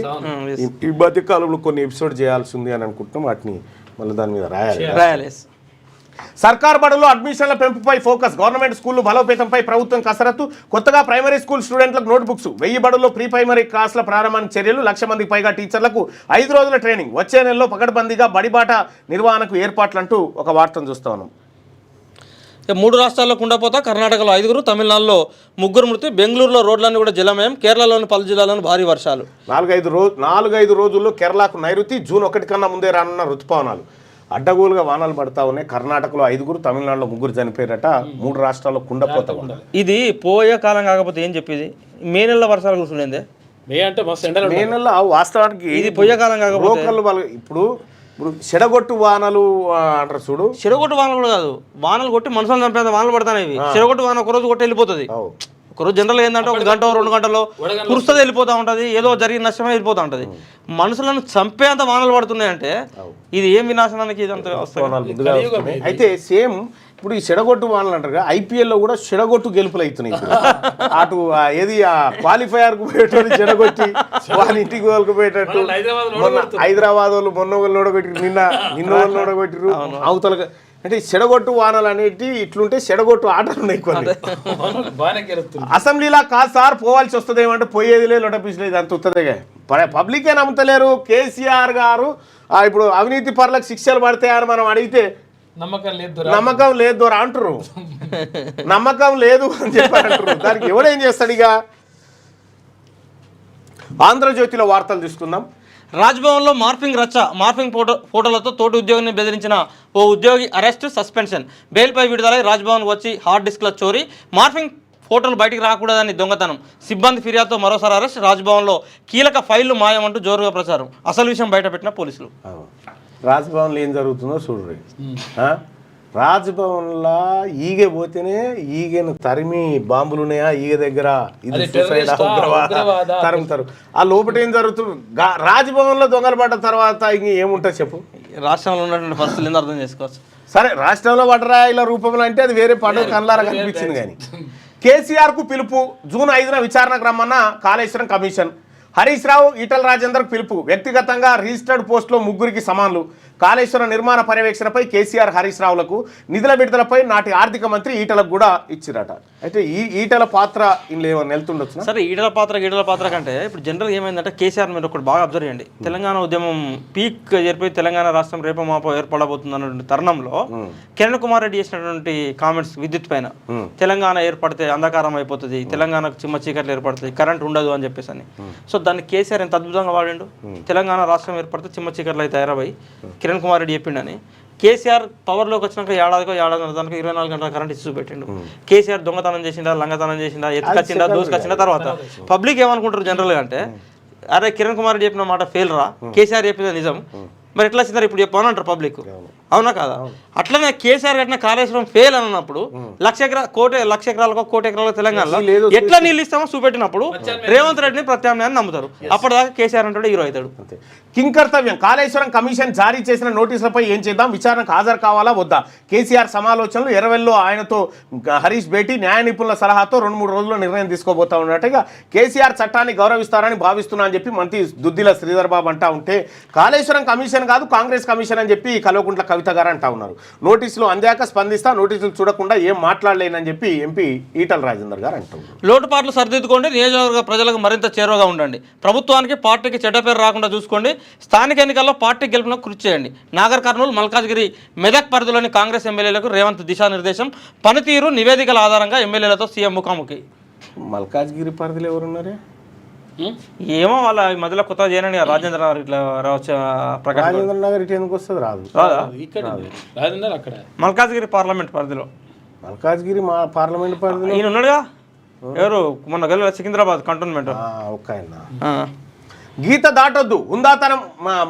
ఈ మధ్య కాలంలో కొన్ని ఎపిసోడ్ చేయాల్సి ఉంది అని అనుకుంటున్నాం. వాటిని మళ్ళీ దాని మీద రాయాలి. సర్కార్ బడుల్లో అడ్మిషన్ల పెంపుపై ఫోకస్. గవర్నమెంట్ స్కూళ్లు బలోపేతంపై ప్రభుత్వం కసరత్తు. కొత్తగా ప్రైమరీ స్కూల్ స్టూడెంట్లకు నోట్బుక్స్. 1000 బడుల్లో ప్రీ ప్రైమరీ క్లాసుల ప్రారంభానికి చర్యలు. 1,00,000 మందికి పైగా టీచర్లకు 5 రోజుల ట్రైనింగ్. వచ్చే నెలలో పకడ్బందీగా బడిబాట నిర్వహణకు ఏర్పాట్లంటూ ఒక వార్తను చూస్తా ఉన్నాం. 3 రాష్ట్రాల్లో కుండపోత, కర్ణాటకలో 5, తమిళనాడులో 3 మృతి. బెంగళూరులో రోడ్లన్నీ కూడా జలమయం. కేరళలోని పలు జిల్లాలను భారీ వర్షాలు. 4-5 రోజుల్లో కేరళకు నైరుతి. జూన్ 1 కన్నా ముందే రానున్న రుతుపవనాలు. అడ్డగోలుగా వానలు పడతా ఉన్నాయి. కర్ణాటకలో 5, తమిళనాడులో 3 చనిపోయారట. 3 రాష్ట్రాల్లో కుండపోత వాన. ఇది పోయే కాలం కాకపోతే ఏం చెప్పేది మే నెలలో వర్షాలు కురుస్తుండే మే అంటే మస్తు ఎండలు మే నెలలో వాస్తవానికి ఇది పోయే కాలం కాకపోతే లోకల్ వాళ్ళు ఇప్పుడు చెడగొట్టు వానలు అంటారు చూడు. చెరగొట్టు వానలు కూడా కాదు, వానలు కొట్టి మనుషులు చంపేంత వానలు పడతాయి. ఇవి చెరగొట్టు వాన ఒక రోజు కొట్టి వెళ్ళిపోతుంది. ఒకరోజు జనరల్ ఏంటంటే 1 గంట 2 గంటలో కురుస్తుంది, వెళ్ళిపోతూ ఉంటుంది, ఏదో జరిగిన నష్టమే వెళ్ళిపోతూ ఉంటుంది. మనుషులను చంపేంత వానలు పడుతున్నాయి అంటే ఇది ఏం వినాశనానికి ఇదంతా వస్తుంది. అయితే సేమ్ ఇప్పుడు ఈ చెడగొట్టు వానలు అంటారు. ఐపీఎల్లో కూడా చెడగొట్టు గెలుపులు అవుతున్నాయి. అటు ఏది ఆ క్వాలిఫైయర్ కు పోయేటట్టు చెడగొట్టి వాళ్ళ ఇంటికి వాళ్ళకు పోయేటట్టు. హైదరాబాద్ వాళ్ళు మొన్న వాళ్ళు ఓడగొట్టిరు, నిన్న వాళ్ళు ఓడగొట్టిరు అవతల. అంటే చెడగొట్టు వానలు అనేటి ఇట్లుంటే చెడగొట్టు ఆటలు ఉన్నాయి కొన్ని. అసెంబ్లీలా కాదు సార్ పోవాల్సి వస్తుంది ఏమంటే పోయేది లేదు, లొటపీసులేదు, అంత ఉత్తదే. పబ్లికే నమ్ముతలేరు. కేసీఆర్ గారు ఇప్పుడు అవినీతి పరులకు శిక్షలు పడతాయని మనం అడిగితే నమ్మకం లేదు దొర అంటారు. నమ్మకం లేదు అని చెప్పి అంటారు. దానికి ఎవడేం చేస్తాడు? ఇక ఆంధ్రజ్యోతిలో వార్తలు తీసుకుందాం. రాజ్భవన్లో మార్ఫింగ్ రచ్చ. మార్ఫింగ్ ఫోటోలతో తోటి ఉద్యోగిని బెదిరించిన ఓ ఉద్యోగి అరెస్ట్, సస్పెన్షన్. బెయిల్పై విడుదలై రాజ్భవన్కు వచ్చి హార్డ్ డిస్క్ల చోరీ, మార్ఫింగ్ ఫోటోలు బయటికి రాకూడదని దొంగతనం. సిబ్బంది ఫిర్యాదుతో మరోసారి అరెస్ట్. రాజ్భవన్లో కీలక ఫైళ్లు మాయమంటూ జోరుగా ప్రచారం. అసలు విషయం బయటపెట్టిన పోలీసులు. రాజ్భవన్లో ఏం జరుగుతుందో చూడండి. రాజ్భవన్లో ఈగ పోతేనే ఈగను తరిమి బాంబులు ఉన్నాయా ఈగ దగ్గర, ఇది తరుముతారు. ఆ లోపల ఏం జరుగుతుంది? రాజ్భవన్లో దొంగలు పడ్డ తర్వాత ఇంక ఏముంటుంది చెప్పు? రాష్ట్రంలో ఉన్నటువంటి పరిస్థితులు అర్థం చేసుకోవచ్చు. సరే, రాష్ట్రంలో పడ్డరా ఇలా రూపంలో అంటే అది వేరే పండుగ కళ్ళారా కనిపించింది. కానీ కేసీఆర్కు పిలుపు. జూన్ 5న విచారణకు రమ్మన్న కాళేశ్వరం కమిషన్. హరీష్ రావు, ఈటల రాజేందర్కు పిలుపు. వ్యక్తిగతంగా రిజిస్టర్డ్ పోస్టులో 3కి సమాన్లు. కాళేశ్వరం నిర్మాణ పర్యవేక్షణపై కేసీఆర్, హరీష్ రావులకు, నిధుల విడుదలపై నాటి ఆర్థిక మంత్రి ఈటలకు కూడా ఇచ్చిరట. అయితే ఈ ఈటల పాత్ర ఇందులో ఏమైనా వెళ్తుండొచ్చు? సరే, ఈటల పాత్ర కంటే ఇప్పుడు జనరల్ ఏమైందంటే కేసీఆర్ మీరు ఒకటి బాగా అబ్జర్వ్ చేయండి. తెలంగాణ ఉద్యమం పీక్ జరిపోయి తెలంగాణ రాష్ట్రం రేపో మాపో ఏర్పడబోతుంది అన్నటువంటి తరుణంలో కిరణ్ కుమార్ రెడ్డి చేసినటువంటి కామెంట్స్ విద్యుత్ పైన, తెలంగాణ ఏర్పడితే అంధకారం అయిపోతుంది, తెలంగాణకు చిమ్మ చీకట్లు ఏర్పడుతుంది, కరెంట్ ఉండదు అని చెప్పేసి అని. సో దాన్ని కేసీఆర్ ఎంత అద్భుతంగా వాడిండు. తెలంగాణ రాష్ట్రం ఏర్పడితే చిమ్మ చీకట్లు అయితే తయారై కిరణ్ కుమార్ రెడ్డి చెప్పిండని. కేసీఆర్ పవర్లోకి వచ్చినాక ఏడాదికో 24 గంటల కరెంట్ ఇచ్చి చూపెట్టిండు. కేసీఆర్ దొంగతనం చేసిందా, లంగతనం చేసిందా, ఎత్తుకొచ్చిందా, దూసుకొచ్చిందా? తర్వాత పబ్లిక్ ఏమనుకుంటారు జనరల్గా అంటే, అరే కిరణ్ కుమార్ రెడ్డి చెప్పిన మాట ఫెయిల్ రా, కేసీఆర్ చెప్పింది నిజం, మరి ఎట్లా వచ్చిందారు ఇప్పుడు చెప్పాను అంటారు పబ్లిక్. అవునా కాదా? అట్లనే కేసీఆర్ కట్టిన కాళేశ్వరం ఫెయిల్ అని అన్నప్పుడు 1,00,000 ఎకరాలకు 1,00,000 ఎకరాలకు తెలంగాణలో ఎట్లా నీళ్ళు ఇస్తామో చూపెట్టినప్పుడు రేవంత్ రెడ్డిని ప్రత్యామ్నాయాన్ని నమ్ముతారు. అప్పటిదాకా కేసీఆర్ అంటే హీరో అవుతాడు. కింకర్తవ్యం. కాళేశ్వరం కమిషన్ జారీ చేసిన నోటీసులపై ఏం చేద్దాం? విచారణకు హాజరు కావాలా వద్దా? కేసీఆర్ సమాలోచనలు. ఎర్రవెల్లో ఆయనతో హరీష్ భేటీ. న్యాయ నిపుణుల సలహాతో 2-3 రోజుల్లో నిర్ణయం తీసుకోబోతా ఉన్నట్టుగా. కేసీఆర్ చట్టాన్ని గౌరవిస్తారని భావిస్తున్నా అని చెప్పి మంత్రి దుద్దిల శ్రీధర్ బాబు అంటా ఉంటే, కాళేశ్వరం కమిషన్ కాదు కాంగ్రెస్ కమిషన్ అని చెప్పి కల్వకుంట్ల కవిత గారు అంటా ఉన్నారు. నోటీసులు అందాక స్పందిస్తా, నోటీసులు చూడకుండా ఏం మాట్లాడలేనని చెప్పి ఎంపీ ఈటల రాజేందర్ గారు అంటున్నారు. లోటుపాట్లు సరిదిద్దుకోండి, నియోజకవర్గ ప్రజలకు మరింత చేరువగా ఉండండి, ప్రభుత్వానికి పార్టీకి చెడ్డ పేరు రాకుండా చూసుకోండి, స్థానిక ఎన్నికల్లో పార్టీ గెలుపునకు కృషి చేయండి. నాగర్ కర్నూలు, మల్కాజ్గిరి, మెదక్ పరిధిలోని కాంగ్రెస్ ఎమ్మెల్యేలకు రేవంత్ దిశానిర్దేశం. పనితీరు నివేదికల ఆధారంగా ఎమ్మెల్యేలతో సీఎం ముఖాముఖి. మల్కాజ్గిరి పరిధిలో ఎవరున్నారే ఏమో వాళ్ళ మధ్యలో కొత్త చేయనండి. రాజేంద్ర నగర్ ఇట్లా రాజేంద్ర నగర్ ఇటు ఎందుకు వస్తుంది? రాదు. అక్కడ మల్కాజ్గిరి పార్లమెంట్ పరిధిలో. మల్కాజ్గిరి మా పార్లమెంట్ పరిధిలో ఈయన ఉన్నాడుగా, ఎవరు మొన్న గెల సికింద్రాబాద్ కంటోన్మెంట్ ఒక్క ఆయన. గీత దాటొద్దు, ఉందాతనం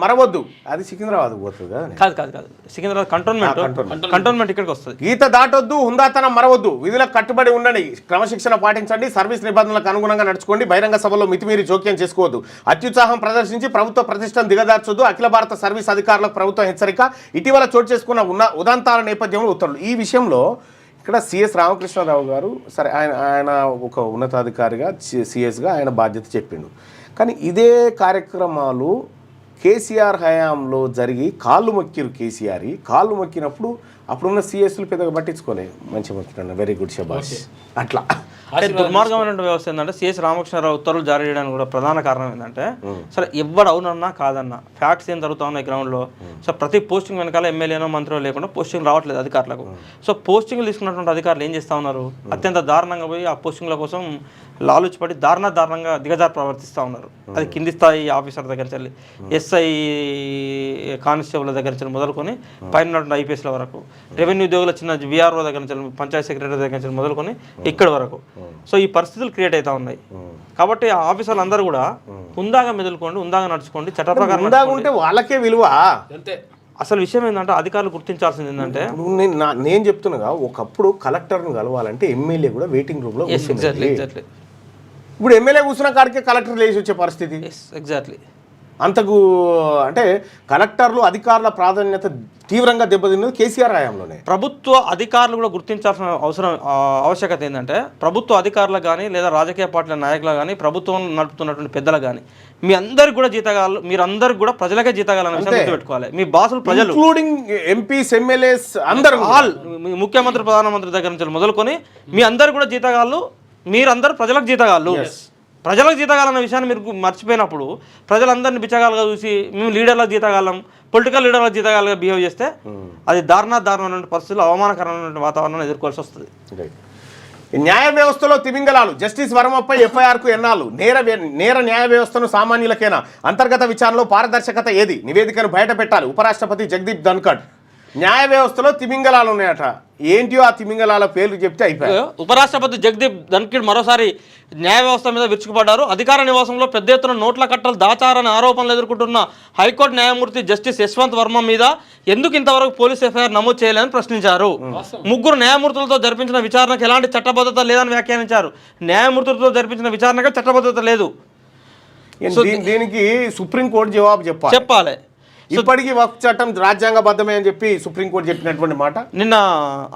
మరవద్దు. అది సికింద్రాబాద్ పోతుంది కదా? కాదు సికింద్రాబాద్ కంటోన్మెంట్ ఇక్కడికి వస్తుంది. గీత దాటొద్దు, ఉందాతనం మరవద్దు, విధులకు కట్టుబడి ఉండండి, క్రమశిక్షణ పాటించండి, సర్వీస్ నిబంధనలకు అనుగుణంగా నడుచుకోండి, బహిరంగ సభలో మితిమీరి జోక్యం చేసుకోవద్దు, అత్యుత్సాహం ప్రదర్శించి ప్రభుత్వ ప్రతిష్టను దిగదార్చొద్దు. అఖిల భారత సర్వీస్ అధికారులకు ప్రభుత్వం హెచ్చరిక. ఇటీవల చోటు చేసుకున్న ఉదంతాల నేపథ్యంలో ఉత్తర్వులు. ఈ విషయంలో ఇక్కడ సిఎస్ రామకృష్ణారావు గారు, సరే ఆయన ఒక ఉన్నతాధికారిగా సిఎస్గా ఆయన బాధ్యత చెప్పిండు. కానీ ఇదే కార్యక్రమాలు కేసీఆర్ హయాంలో జరిగి కాళ్ళు మొక్కిరు. కేసీఆర్ కాళ్ళు మొక్కినప్పుడు అప్పుడున్న సిఎస్లు పెద్దగా పట్టించుకోలే. మంచి మొక్కిన వెరీ గుడ్ షబాష్. అట్లా దుర్మార్గమైన వ్యవస్థ ఏంటంటే సిఎస్ రామకృష్ణారావు ఉత్తర్వులు జారీ చేయడానికి కూడా ప్రధాన కారణం ఏంటంటే, సరే ఎవడు అవునన్నా కాదన్నా ఫ్యాక్ట్స్ ఏం జరుగుతా ఉన్నాయి గ్రౌండ్లో. సో ప్రతి పోస్టింగ్ వెనకాల ఎమ్మెల్యేనో మంత్రో లేకుండా పోస్టింగ్ రావట్లేదు అధికారులకు. సో పోస్టింగ్లు తీసుకున్నటువంటి అధికారులు ఏం చేస్తూ ఉన్నారు? అత్యంత దారుణంగా పోయి ఆ పోస్టింగ్ల కోసం లాలుచిపడి దారుణంగా దిగజారు ప్రవర్తిస్తూ ఉన్నారు. అది కింది స్థాయి ఆఫీసర్ దగ్గర నుంచి ఎస్ఐ కానిస్టేబుల్ దగ్గర నుంచి మొదలుకొని పైన ఐపీఎస్ల వరకు, రెవెన్యూ ఉద్యోగుల చిన్న విఆర్ఓ దగ్గర నుంచి, పంచాయత్ సెక్రటరీ దగ్గర నుంచి మొదలుకొని ఇక్కడి వరకు. సో ఈ పరిస్థితులు క్రియేట్ అవుతా ఉన్నాయి. కాబట్టి ఆ ఆఫీసర్లు అందరూ కూడా హుందాగా మెదులుకోండి, హుందాగా నడుచుకోండి, చట్ట ప్రకారం ఉంటే వాళ్ళకే విలువ. అంతే. అసలు విషయం ఏంటంటే అధికారులు గుర్తించాల్సింది ఏంటంటే, నేను చెప్తున్నాగా, ఒకప్పుడు కలెక్టర్ను కలవాలంటే ఎమ్మెల్యే కూడా వెయిటింగ్ రూమ్ లో ఎగ్జాక్ట్లీ ఇప్పుడు ఎమ్మెల్యే కూర్చున్న కాడికే కలెక్టర్ లేచి వచ్చే పరిస్థితి. ఎగ్జాక్ట్లీ అంతకు అంటే కలెక్టర్లు అధికారుల ప్రాధాన్యత తీవ్రంగా దెబ్బతిన్నది కేసీఆర్ హయాంలోనే. ప్రభుత్వ అధికారులు కూడా గుర్తించాల్సిన ఆవశ్యకత ఏంటంటే, ప్రభుత్వ అధికారులకు కానీ లేదా రాజకీయ పార్టీల నాయకులకు కానీ, ప్రభుత్వం నడుపుతున్నటువంటి పెద్దలకు కానీ, మీ అందరికి కూడా జీతగాళ్ళు, మీరందరికి కూడా ప్రజలకే జీతగాలన్న విషయం గుర్తుపెట్టుకోవాలి. మీ బాసులు ప్రజలు, ఇంక్లూడింగ్ ఎంపీస్, ఎమ్మెల్యేస్ అందరూ, ఆల్ ముఖ్యమంత్రి ప్రధానమంత్రి దగ్గర నుంచి మొదలుకొని మీ అందరు కూడా జీతగాళ్ళు, మీరందరూ ప్రజలకు జీతగాళ్ళు. ప్రజలకు జీతగాలన్న విషయాన్ని మీరు మర్చిపోయినప్పుడు ప్రజలందరినీ బిచ్చగాలుగా చూసి మేము లీడర్లకు జీతగాలం, పొలిటికల్ లీడర్లకు జీతగాలుగా బిహేవ్ చేస్తే అది దారుణమైన పరిస్థితులు, అవమానకరమైన వాతావరణాన్ని ఎదుర్కోవాల్సి వస్తుంది. న్యాయ వ్యవస్థలో తిమింగలాలు. జస్టిస్ వర్మపై ఎఫ్ఐఆర్కు ఎన్నాళ్ళు? నేర న్యాయ వ్యవస్థను సామాన్యులకేనా? అంతర్గత విచారణలో పారదర్శకత ఏది? నివేదికను బయట పెట్టాలి ఉపరాష్ట్రపతి జగదీప్ ధన్ఖడ్. న్యాయ వ్యవస్థలో తిమింగలాలు ఉన్నాయట. ఏంటియో ఆ తిమింగలాల పేర్లు చెప్తే అయిపోయాయి. ఉపరాష్ట్రపతి జగదీప్ ధన్ఖడ్ మరోసారి న్యాయ వ్యవస్థ మీద విరుచుకుపడ్డారు. అధికార నివాసంలో పెద్ద ఎత్తున నోట్ల కట్టలు దాచారని ఆరోపణలు ఎదుర్కొంటున్న హైకోర్టు న్యాయమూర్తి జస్టిస్ యశ్వంత్ వర్మ మీద ఎందుకు ఇంతవరకు పోలీస్ ఎఫ్ఐఆర్ నమోదు చేయలేదని ప్రశ్నించారు. ముగ్గురు న్యాయమూర్తులతో జరిపించిన విచారణకు ఎలాంటి చట్టబద్ధత లేదని వ్యాఖ్యానించారు. న్యాయమూర్తులతో జరిపించిన విచారణకు చట్టబద్ధత లేదు. దీనికి సుప్రీంకోర్టు జవాబు చెప్పాలి. ఇప్పటికీ వక్ఫ్ చట్టం రాజ్యాంగబద్ధమే అని చెప్పి సుప్రీంకోర్టు చెప్పినటువంటి మాట. నిన్న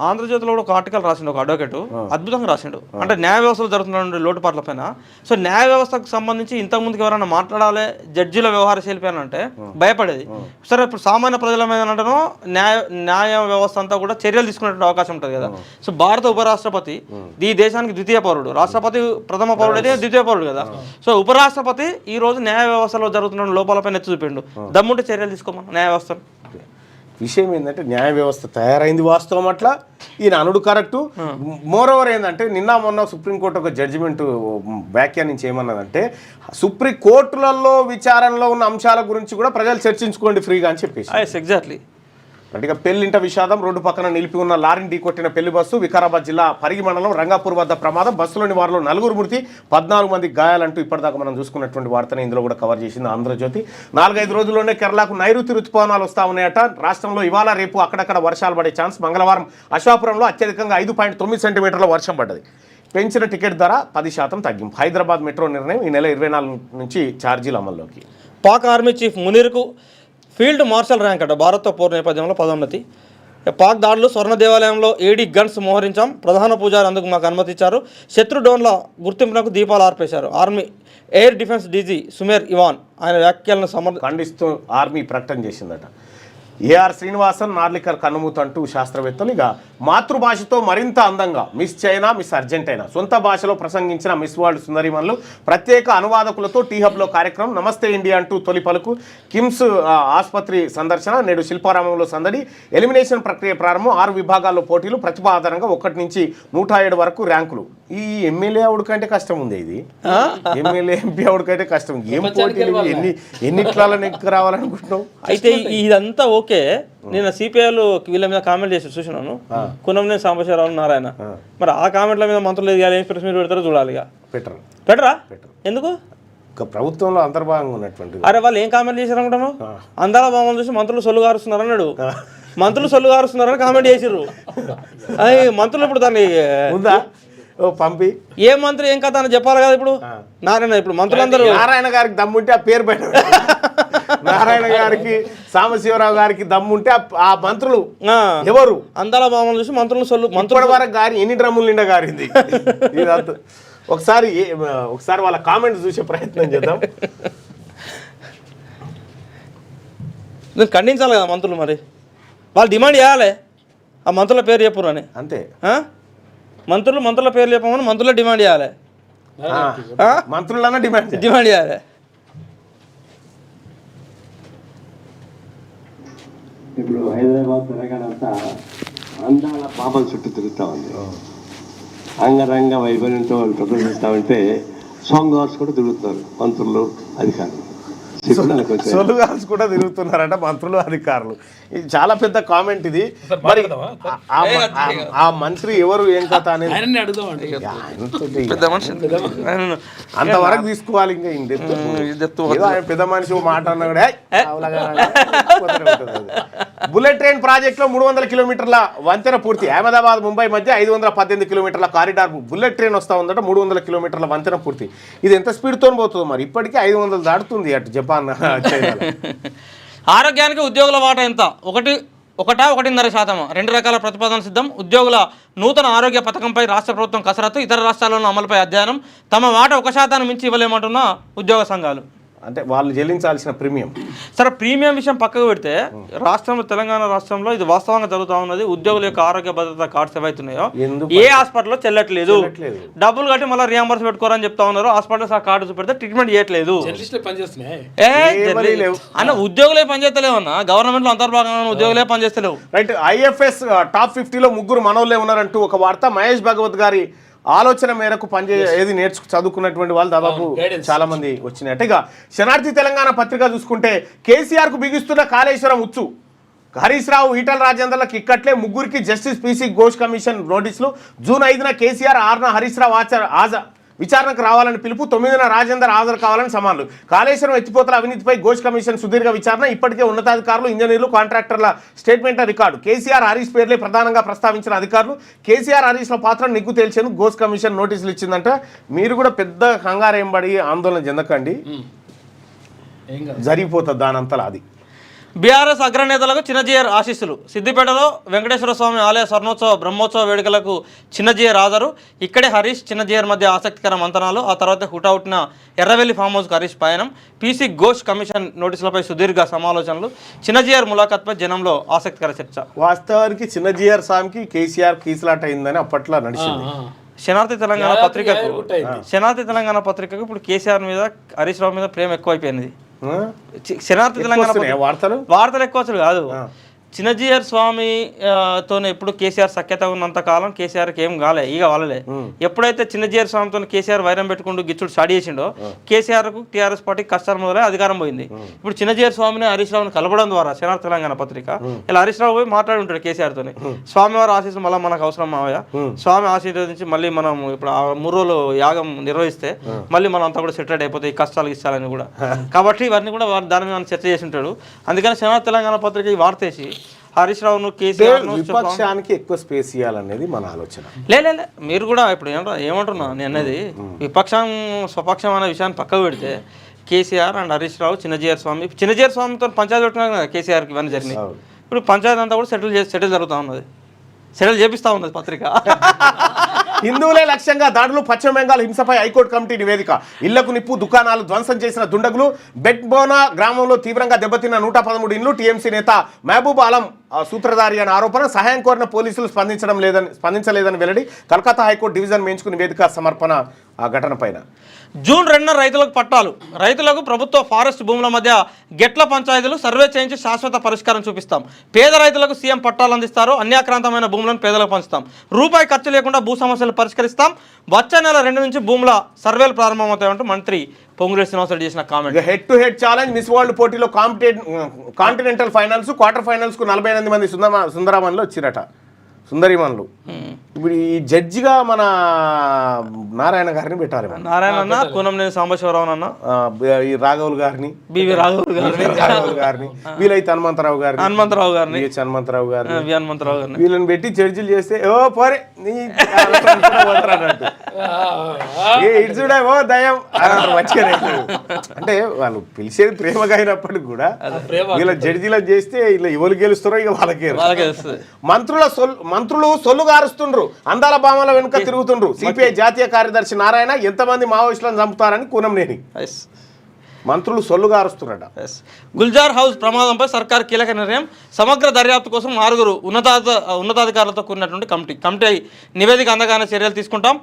ఆంధ్రజ్యోతిలో కూడా ఒక ఆర్టికల్ రాసిండు ఒక అడ్వకేట్, అద్భుతంగా రాసిండు. అంటే న్యాయ వ్యవస్థలో జరుగుతున్న లోటుపాట్ల పైన. సో న్యాయ వ్యవస్థకు సంబంధించి ఇంతకుముందుకు ఎవరైనా మాట్లాడాలి జడ్జిల వ్యవహార శైలి పైన అంటే భయపడేది. సరే ఇప్పుడు సామాన్య ప్రజల మీద అంటేనో న్యాయ వ్యవస్థ అంతా కూడా చర్యలు తీసుకునే అవకాశం ఉంటుంది కదా. సో భారత ఉపరాష్ట్రపతి ఈ దేశానికి ద్వితీయ పౌరుడు, రాష్ట్రపతి ప్రథమ పౌరుడు అయితే ద్వితీయ పౌరుడు కదా. సో ఉపరాష్ట్రపతి ఈ రోజు న్యాయ వ్యవస్థలో జరుగుతున్న లోపాలపైన ఎత్తి చూపిండు. దమ్ముంటే చర్యలు న్యాయ వ్యవస్థ. విషయం ఏంటంటే న్యాయ వ్యవస్థ తయారైంది వాస్తవం, అట్లా ఈయన అనుడు కరెక్టు. మోరోవర్ ఏంటంటే నిన్న మొన్న సుప్రీంకోర్టు ఒక జడ్జిమెంట్ వ్యాఖ్యానించి ఏమన్నదంటే, సుప్రీంకోర్టులలో విచారణలో ఉన్న అంశాల గురించి కూడా ప్రజలు చర్చించుకోండి ఫ్రీగా అని చెప్పేసి. ఎగ్జాక్ట్లీ. అంటే పెళ్లింట విషాదం. రోడ్డు పక్కన నిలిపి ఉన్న లారీని ఢీకొట్టిన పెళ్లి బస్సు. వికారాబాద్ జిల్లా పరిగి మండలం రంగాపూర్ వద్ద ప్రమాదం. బస్సులోని వారిలో 4 మృతి, 14 మంది గాయాలంటూ ఇప్పటిదాకా మనం చూసుకున్నటువంటి వార్తను ఇందులో కూడా కవర్ చేసింది ఆంధ్రజ్యోతి. 4-5 రోజుల్లోనే కేరళకు నైరుతి రుతుపవనాలు వస్తా ఉన్నాయట. రాష్ట్రంలో ఇవాళ రేపు అక్కడక్కడ వర్షాలు పడే ఛాన్స్. మంగళవారం అశ్వాపురంలో అత్యధికంగా 5.9 సెంటీమీటర్ల వర్షం పడ్డది. పెంచిన టికెట్ ధర 10% తగ్గింపు. హైదరాబాద్ మెట్రో నిర్ణయం ఈ నెల 24 నుంచి ఛార్జీలు అమల్లోకి. పాక్ ఆర్మీ చీఫ్ మునీర్కు ఫీల్డ్ మార్షల్ ర్యాంక్ అట. భారత్తో పోరు నేపథ్యంలో పదోన్నతి. పాక్ దాడులు, స్వర్ణ దేవాలయంలో ఏడీ గన్స్ మోహరించాం, ప్రధాన పూజారి అందుకు మాకు అనుమతి ఇచ్చారు, శత్రు డ్రోన్ల గుర్తింపునకు దీపాలు ఆర్పేశారు. Army air defence DG Sumer Ivan ఆయన వ్యాఖ్యలను ఖండిస్తూ ఆర్మీ ప్రకటన చేసిందట. ఏఆర్ శ్రీనివాసన్, నార్లికర్ కన్నుమూత అంటూ శాస్త్రవేత్తలు ఇక మాతృభాషతో మరింత అందంగా మిస్ చైనా, మిస్ అర్జెంటైనా సొంత భాషలో ప్రసంగించిన మిస్ వరల్డ్ సుందరిమణులు ప్రత్యేక అనువాదకులతో టీహబ్లో కార్యక్రమం. నమస్తే ఇండియా అంటూ తొలి పలుకు. కిమ్స్ ఆసుపత్రి సందర్శన. నేడు శిల్పారామంలో సందడి. ఎలిమినేషన్ ప్రక్రియ ప్రారంభం. 6 విభాగాల్లో పోటీలు. ప్రతిభ ఆధారంగా 1 నుంచి 107 వరకు ర్యాంకులు. ఈ ఎమ్మెల్యే అవుడు కంటే కష్టం ఉంది. ఇది ఎమ్మెల్యే ఎంపీ అవుడు కంటే కష్టం. ఏం పోటీలు, ఎన్నిట్లలో నెక్కు రావాలనుకుంటున్నావు? అయితే ఇదంతా ఓకే. నేను సిపిఐలు వీళ్ళ మీద కామెంట్ చేసి చూసినాను. కునంనే సాంబశివరావు, నారాయణ. మరి ఆ కామెంట్ల మీద మంత్రులు ఏం ప్రెస్ మీట్ పెడతారో చూడాలి. పెట్టరా? ఎందుకు? ప్రభుత్వంలో అంతర్భాగంగా ఉన్నటువంటి. అరే వాళ్ళు ఏం కామెంట్ చేశారు అనుకుంటాను? అందాల బొమ్మలు చూసి మంత్రులు సొల్లు గారుస్తున్నారు అన్నాడు. మంత్రులు సొల్లు గారుస్తున్నారని కామెంట్ చేసిర్రు. మంత్రులు ఇప్పుడు దాన్ని ఉందా పంపి ఏ మంత్రి ఏం కథ అని చెప్పాలి కదా. ఇప్పుడు నారాయణ, ఇప్పుడు మంత్రులందరూ నారాయణ గారికి దమ్ముంటే ఆ పేరు బయట, నారాయణ గారికి, సాంబశివరావు గారికి దమ్ముంటే ఆ మంత్రులు ఎవరు? అందాల బొమ్మలు చూసి మంత్రులు సొల్లు. మంత్రుల వరకు గారి ఎన్ని డ్రమ్ములు నిండా గారింది. ఒకసారి వాళ్ళ కామెంట్స్ చూసే ప్రయత్నం చేద్దాం. నేను ఖండించాలి కదా మంత్రులు. మరి వాళ్ళు డిమాండ్ చేయాలి ఆ మంత్రుల పేరు చెప్పురు అని. అంతే. మంత్రుల పేర్లు చెప్పమని మంత్రులే డిమాండ్ చేయాలి. మంత్రులన్నా డిమాండ్ చేయాలి. ఇప్పుడు హైదరాబాద్ తెలంగాణ అంతా అందాల బాబా చుట్టూ తిరుగుతా ఉంది. అంగరంగ వైభవంతో వాళ్ళు ప్రదర్శిస్తామంటే సాంగ్ అవర్స్ కూడా తిరుగుతున్నారు మంత్రులు అధికారులు. సొలుగాల్స్ కూడా తిరుగుతున్నారట మంత్రులు అధికారులు. ఇది చాలా పెద్ద కామెంట్ ఇది. మరి ఆ మంత్రి ఎవరు ఏం కథ అనేది ఆయనని అడుగుదామండి. పెద్ద మనిషి అంతవరకు తీసుకోవాలి. ఇంకా ఏదో ఆయన పెద్ద మనిషి మాట అన్నా కూడా బుల్లెట్ ట్రైన్ ప్రాజెక్టులో 300 కిలోమీటర్ల వంతెన పూర్తి. అహ్మదాబాద్ ముంబై మధ్య 518 కిలోమీటర్ల కారిడార్ బుల్లెట్ ట్రైన్ వస్తా ఉందట. 300 కిలోమీటర్ల వంతెన పూర్తి. ఇది ఎంత స్పీడ్తో పోతుందో మరి. ఇప్పటికీ 500 దాటుతుంది అటు జపాన్. ఆరోగ్యానికి ఉద్యోగుల వాటా ఎంత? 1.5% 2 రకాల ప్రతిపాదనలు సిద్ధం. ఉద్యోగుల నూతన ఆరోగ్య పథకంపై రాష్ట్ర ప్రభుత్వం కసరత్తు. ఇతర రాష్ట్రాల్లోనూ అమలుపై అధ్యయనం. తమ వాటా 1% మించి ఇవ్వలేమంటున్న ఉద్యోగ సంఘాలు. అంటే వాళ్ళు చెల్లించాల్సిన ప్రీమియం. సరే, ప్రీమియం విషయం పక్కకు పెడితే రాష్ట్రంలో తెలంగాణ రాష్ట్రంలో ఇది వాస్తవంగా జరుగుతూ ఉన్నది. ఉద్యోగుల యొక్క ఆరోగ్య భద్రత కార్డ్స్ ఏవైతున్నాయో ఏ హాస్పిటల్లో చెల్లట్లేదు. డబ్బులు కట్టి మళ్ళీ రియంబర్స్ పెట్టుకోరని చెప్తా ఉన్నారు. హాస్పిటల్స్ ఆ కార్డు చూపెడితే ట్రీట్మెంట్ చేయట్లేదు. అన్న ఉద్యోగులే పనిచేస్తలేవు అన్న. గవర్నమెంట్ లో అంతర్భాగంగా ఉద్యోగులే పనిచేస్తలేవు. రైట్. ఐఎఫ్ఎస్ టాప్ 50లో 3 మనోళ్ళే ఉన్నారంటూ ఒక వార్త. మహేష్ భగవత్ గారి ఆలోచన మేరకు ఏది చదువుకున్నటువంటి వాళ్ళు దాదాపు చాలా మంది వచ్చినట్టు. ఇక శనార్థి తెలంగాణ పత్రిక చూసుకుంటే కేసీఆర్కు బిగిస్తున్న కాళేశ్వరం ఉచ్చు. హరీష్ రావు, ఈటల రాజేందర్లకు ఇక్కట్లే 3కి జస్టిస్ పీసీ ఘోష్ కమిషన్ నోటీసులు. జూన్ 5న కేసీఆర్, 6న హరీష్ రావు విచారణకు రావాలని పిలుపు. 9న రాజేందర్ హాజరు కావాలని సమాన్లు. కాళేశ్వరం ఎత్తిపోతల అవినీతిపై ఘోష్ కమిషన్ సుదీర్ఘ విచారణ. ఇప్పటికే ఉన్నతాధికారులు, ఇంజనీర్లు, కాంట్రాక్టర్ల స్టేట్మెంట్ల రికార్డు. కేసీఆర్, హరీష్ పేర్లే ప్రధానంగా ప్రస్తావించిన అధికారులు. కేసీఆర్, హరీష్ల పాత్రను నిగ్గు తేల్చేందుకు ఘోష్ కమిషన్ నోటీసులు ఇచ్చిందంట. మీరు కూడా పెద్ద కంగారేంబడి ఆందోళన చెందకండి, జరిగిపోతుంది దానంతలా. అది బీఆర్ఎస్ అగ్రనేతలకు చిన్నజీయర్ ఆశీస్సులు. సిద్దిపేటలో వెంకటేశ్వర స్వామి ఆలయ స్వర్ణోత్సవ బ్రహ్మోత్సవ వేడుకలకు చిన్నజీయర్ హాజరు. ఇక్కడే హరీష్, చిన్నజీయర్ మధ్య ఆసక్తికర మంతనాలు. ఆ తర్వాత హుటాహుటిన ఎర్రవెల్లి ఫామ్ హౌస్కు హరీష్ పయనం. పీసీ ఘోష్ కమిషన్ నోటీసులపై సుదీర్ఘ సమాలోచనలు. చిన్నజీయర్ ములాఖాత్పై జనంలో ఆసక్తికర చర్చ. వాస్తవానికి చిన్నజీయర్ స్వామికి కేసీఆర్ కీసులాట అయిందని అప్పట్లో నడిచింది. శనార్థి తెలంగాణ పత్రికకు ఇప్పుడు కేసీఆర్ మీద, హరీష్ రావు మీద ప్రేమ ఎక్కువైపోయింది. శనార్థి తెలంగాణ వార్తలు ఎక్కువ అసలు కాదు. చిన్నజీయర్ స్వామితో ఎప్పుడు కేసీఆర్ సఖ్యత ఉన్నంత కాలం కేసీఆర్కి ఏం కాలే, ఇక వాళ్ళలే. ఎప్పుడైతే చిన్నజీయర్ స్వామితో కేసీఆర్ వైరం పెట్టుకుంటూ గిచ్చుడు స్టార్ట్ చేసిండో కేసీఆర్కు టీఆర్ఎస్ పార్టీ కష్టాలు మొదలై అధికారం పోయింది. ఇప్పుడు చిన్నజీయర్ స్వామిని, హరీష్ రావుని కలపడం ద్వారా శనార్థి తెలంగాణ పత్రిక ఇలా హరీష్ రావు పోయి మాట్లాడి ఉంటాడు కేసీఆర్తో. స్వామివారి ఆశీస్సులు మళ్ళీ మనకు అవసరం మావయ్య, స్వామి ఆశీర్వదించి మళ్ళీ మనం ఇప్పుడు 3 రోజులు యాగం నిర్వహిస్తే మళ్ళీ మనం అంతా కూడా సెటిల్ అయిపోతాయి, కష్టాలు ఇస్తాలని కూడా. కాబట్టి ఇవన్నీ కూడా దాని మీద చర్చ చేసి ఉంటాడు. అందుకని శనార్థి తెలంగాణ పత్రిక ఈ వార్తేసి హరీష్ రావును, కేసీఆర్ విపక్షానికి ఎక్కువ స్పేస్ ఇవ్వాలనేది మన ఆలోచన. లే మీరు కూడా ఇప్పుడు ఏమంటున్నా నేను అనేది, విపక్షం స్వపక్షం అనే విషయాన్ని పక్కకు పెడితే కేసీఆర్ అండ్ హరీష్ రావు, చిన్నజీయర్ స్వామితో పంచాయతీ పెట్టుకున్నారు కదా కేసీఆర్కి. ఇవన్నీ జరిగినాయి. ఇప్పుడు పంచాయతీ అంతా కూడా సెటిల్ జరుగుతూ ఉన్నది, సెటిల్ చేపిస్తూ ఉన్నది పత్రిక. హిందువులే లక్ష్యంగా దాడులు. పశ్చిమ బెంగాల్ హింసపై హైకోర్టు కమిటీ నివేదిక. ఇళ్లకు నిప్పు, దుకాణాలు ధ్వంసం చేసిన దుండగులు. బెట్బోనా గ్రామంలో తీవ్రంగా దెబ్బతిన్న 113 ఇండ్లు. టీఎంసీ నేత మహబూబ్ ఆలం సూత్రధారి అనే ఆరోపణ. సహాయం కోరిన పోలీసులు స్పందించలేదని వెల్లడి. కలకత్తా హైకోర్టు డివిజన్ బెంచ్కు నివేదిక సమర్పణ ఆ ఘటన పైన. జూన్ 2న రైతులకు పట్టాలు. రైతులకు ప్రభుత్వ ఫారెస్ట్ భూముల మధ్య గెట్ల పంచాయతీలు సర్వే చేయించి శాశ్వత పరిష్కారం చూపిస్తాం. పేద రైతులకు సీఎం పట్టాలు అందిస్తారు. అన్యాక్రాంతమైన భూములను పేదలకు పంచుతాం. రూపాయి ఖర్చు లేకుండా భూ సమస్యలు పరిష్కరిస్తాం. వచ్చే నెల 2 నుంచి భూముల సర్వేలు ప్రారంభమవుతాయంటూ మంత్రి పొంగులేటి శ్రీనివాసరెడ్డి చేసిన comment. Head to head challenge. Miss world పోటీలో కాంటినెంటల్ ఫైనల్స్, క్వార్టర్ ఫైనల్స్కు 48 మంది సుందరమన్లు వచ్చిరట, సుందరిమన్లు. ఇప్పుడు ఈ జడ్జిగా మన నారాయణ గారిని పెట్టాలి. నారాయణ అన్న, కూనంనేని సాంబశివరావు అన్న, ఈ రాఘవులు గారిని, బివి రాఘవులు గారిని, వీలైతే హనుమంతరావు గారిని, హనుమంతరావు గారిని వీళ్ళని పెట్టి జడ్జిలు చేస్తే ఓ పోరే ఇడ్చుడే ఓ దయం మంచిగా. అంటే వాళ్ళు పిలిచేది ప్రేమగా అయినప్పటికి కూడా వీళ్ళ జడ్జిలను చేస్తే ఇలా ఎవరు గెలుస్తారో ఇక వాళ్ళకే. మంత్రులు సొల్లు గారుస్తుండ్రు, అందాల భామల వెనుక తిరుగుతుండ్రు. సిపిఐ జాతీయ కార్యదర్శి నారాయణ ఎంతమంది మావోయిస్టులను చంపుతారని కూనంనేని. మంత్రులు సొల్లుగా అరుస్తున్నారట. గుల్జార్ హౌస్ ప్రమాదంపై సర్కార్ కీలక నిర్ణయం. సమగ్ర దర్యాప్తు కోసం 6 ఉన్నతాధికారులతో కూడినటువంటి కమిటీ నివేదిక అందగానే చర్యలు తీసుకుంటాం.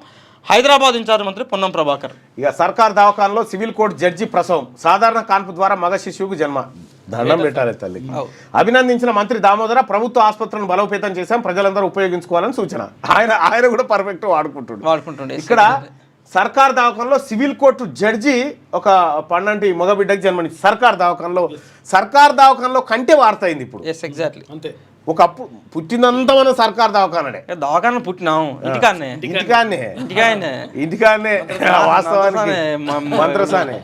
హైదరాబాద్ ఇన్ఛార్జ్ మంత్రి పొన్నం ప్రభాకర్. ఇక సర్కార్ దవాఖానలో సివిల్ కోర్టు జడ్జి ప్రసవం. సాధారణ కాన్పు ద్వారా మగ శిశువుకు జన్మ. దండం పెట్టాలి తల్లికి. అభినందించిన మంత్రి దామోదర, ప్రభుత్వ ఆసుపత్రులను బలోపేతం చేశాం, ప్రజలందరూ ఉపయోగించుకోవాలని సూచన. ఆయన కూడా పర్ఫెక్ట్ వాడుకుంటుండే. ఇక్కడ సర్కార్ దవాఖానలో సివిల్ కోర్టు జడ్జి ఒక పన్నంటి మగబిడ్డకి జన్మని సర్కార్ దవాఖానలో కంటే వార్త అయింది ఇప్పుడు. ఎగ్జాక్ట్లీ అంతే. ఒకప్పుడు పుట్టినంత మనం సర్కార్ దవాఖానడే, దవాఖాన పుట్టినాం ఇంటికాన్నే వాస్తవానికి మంత్రసానే.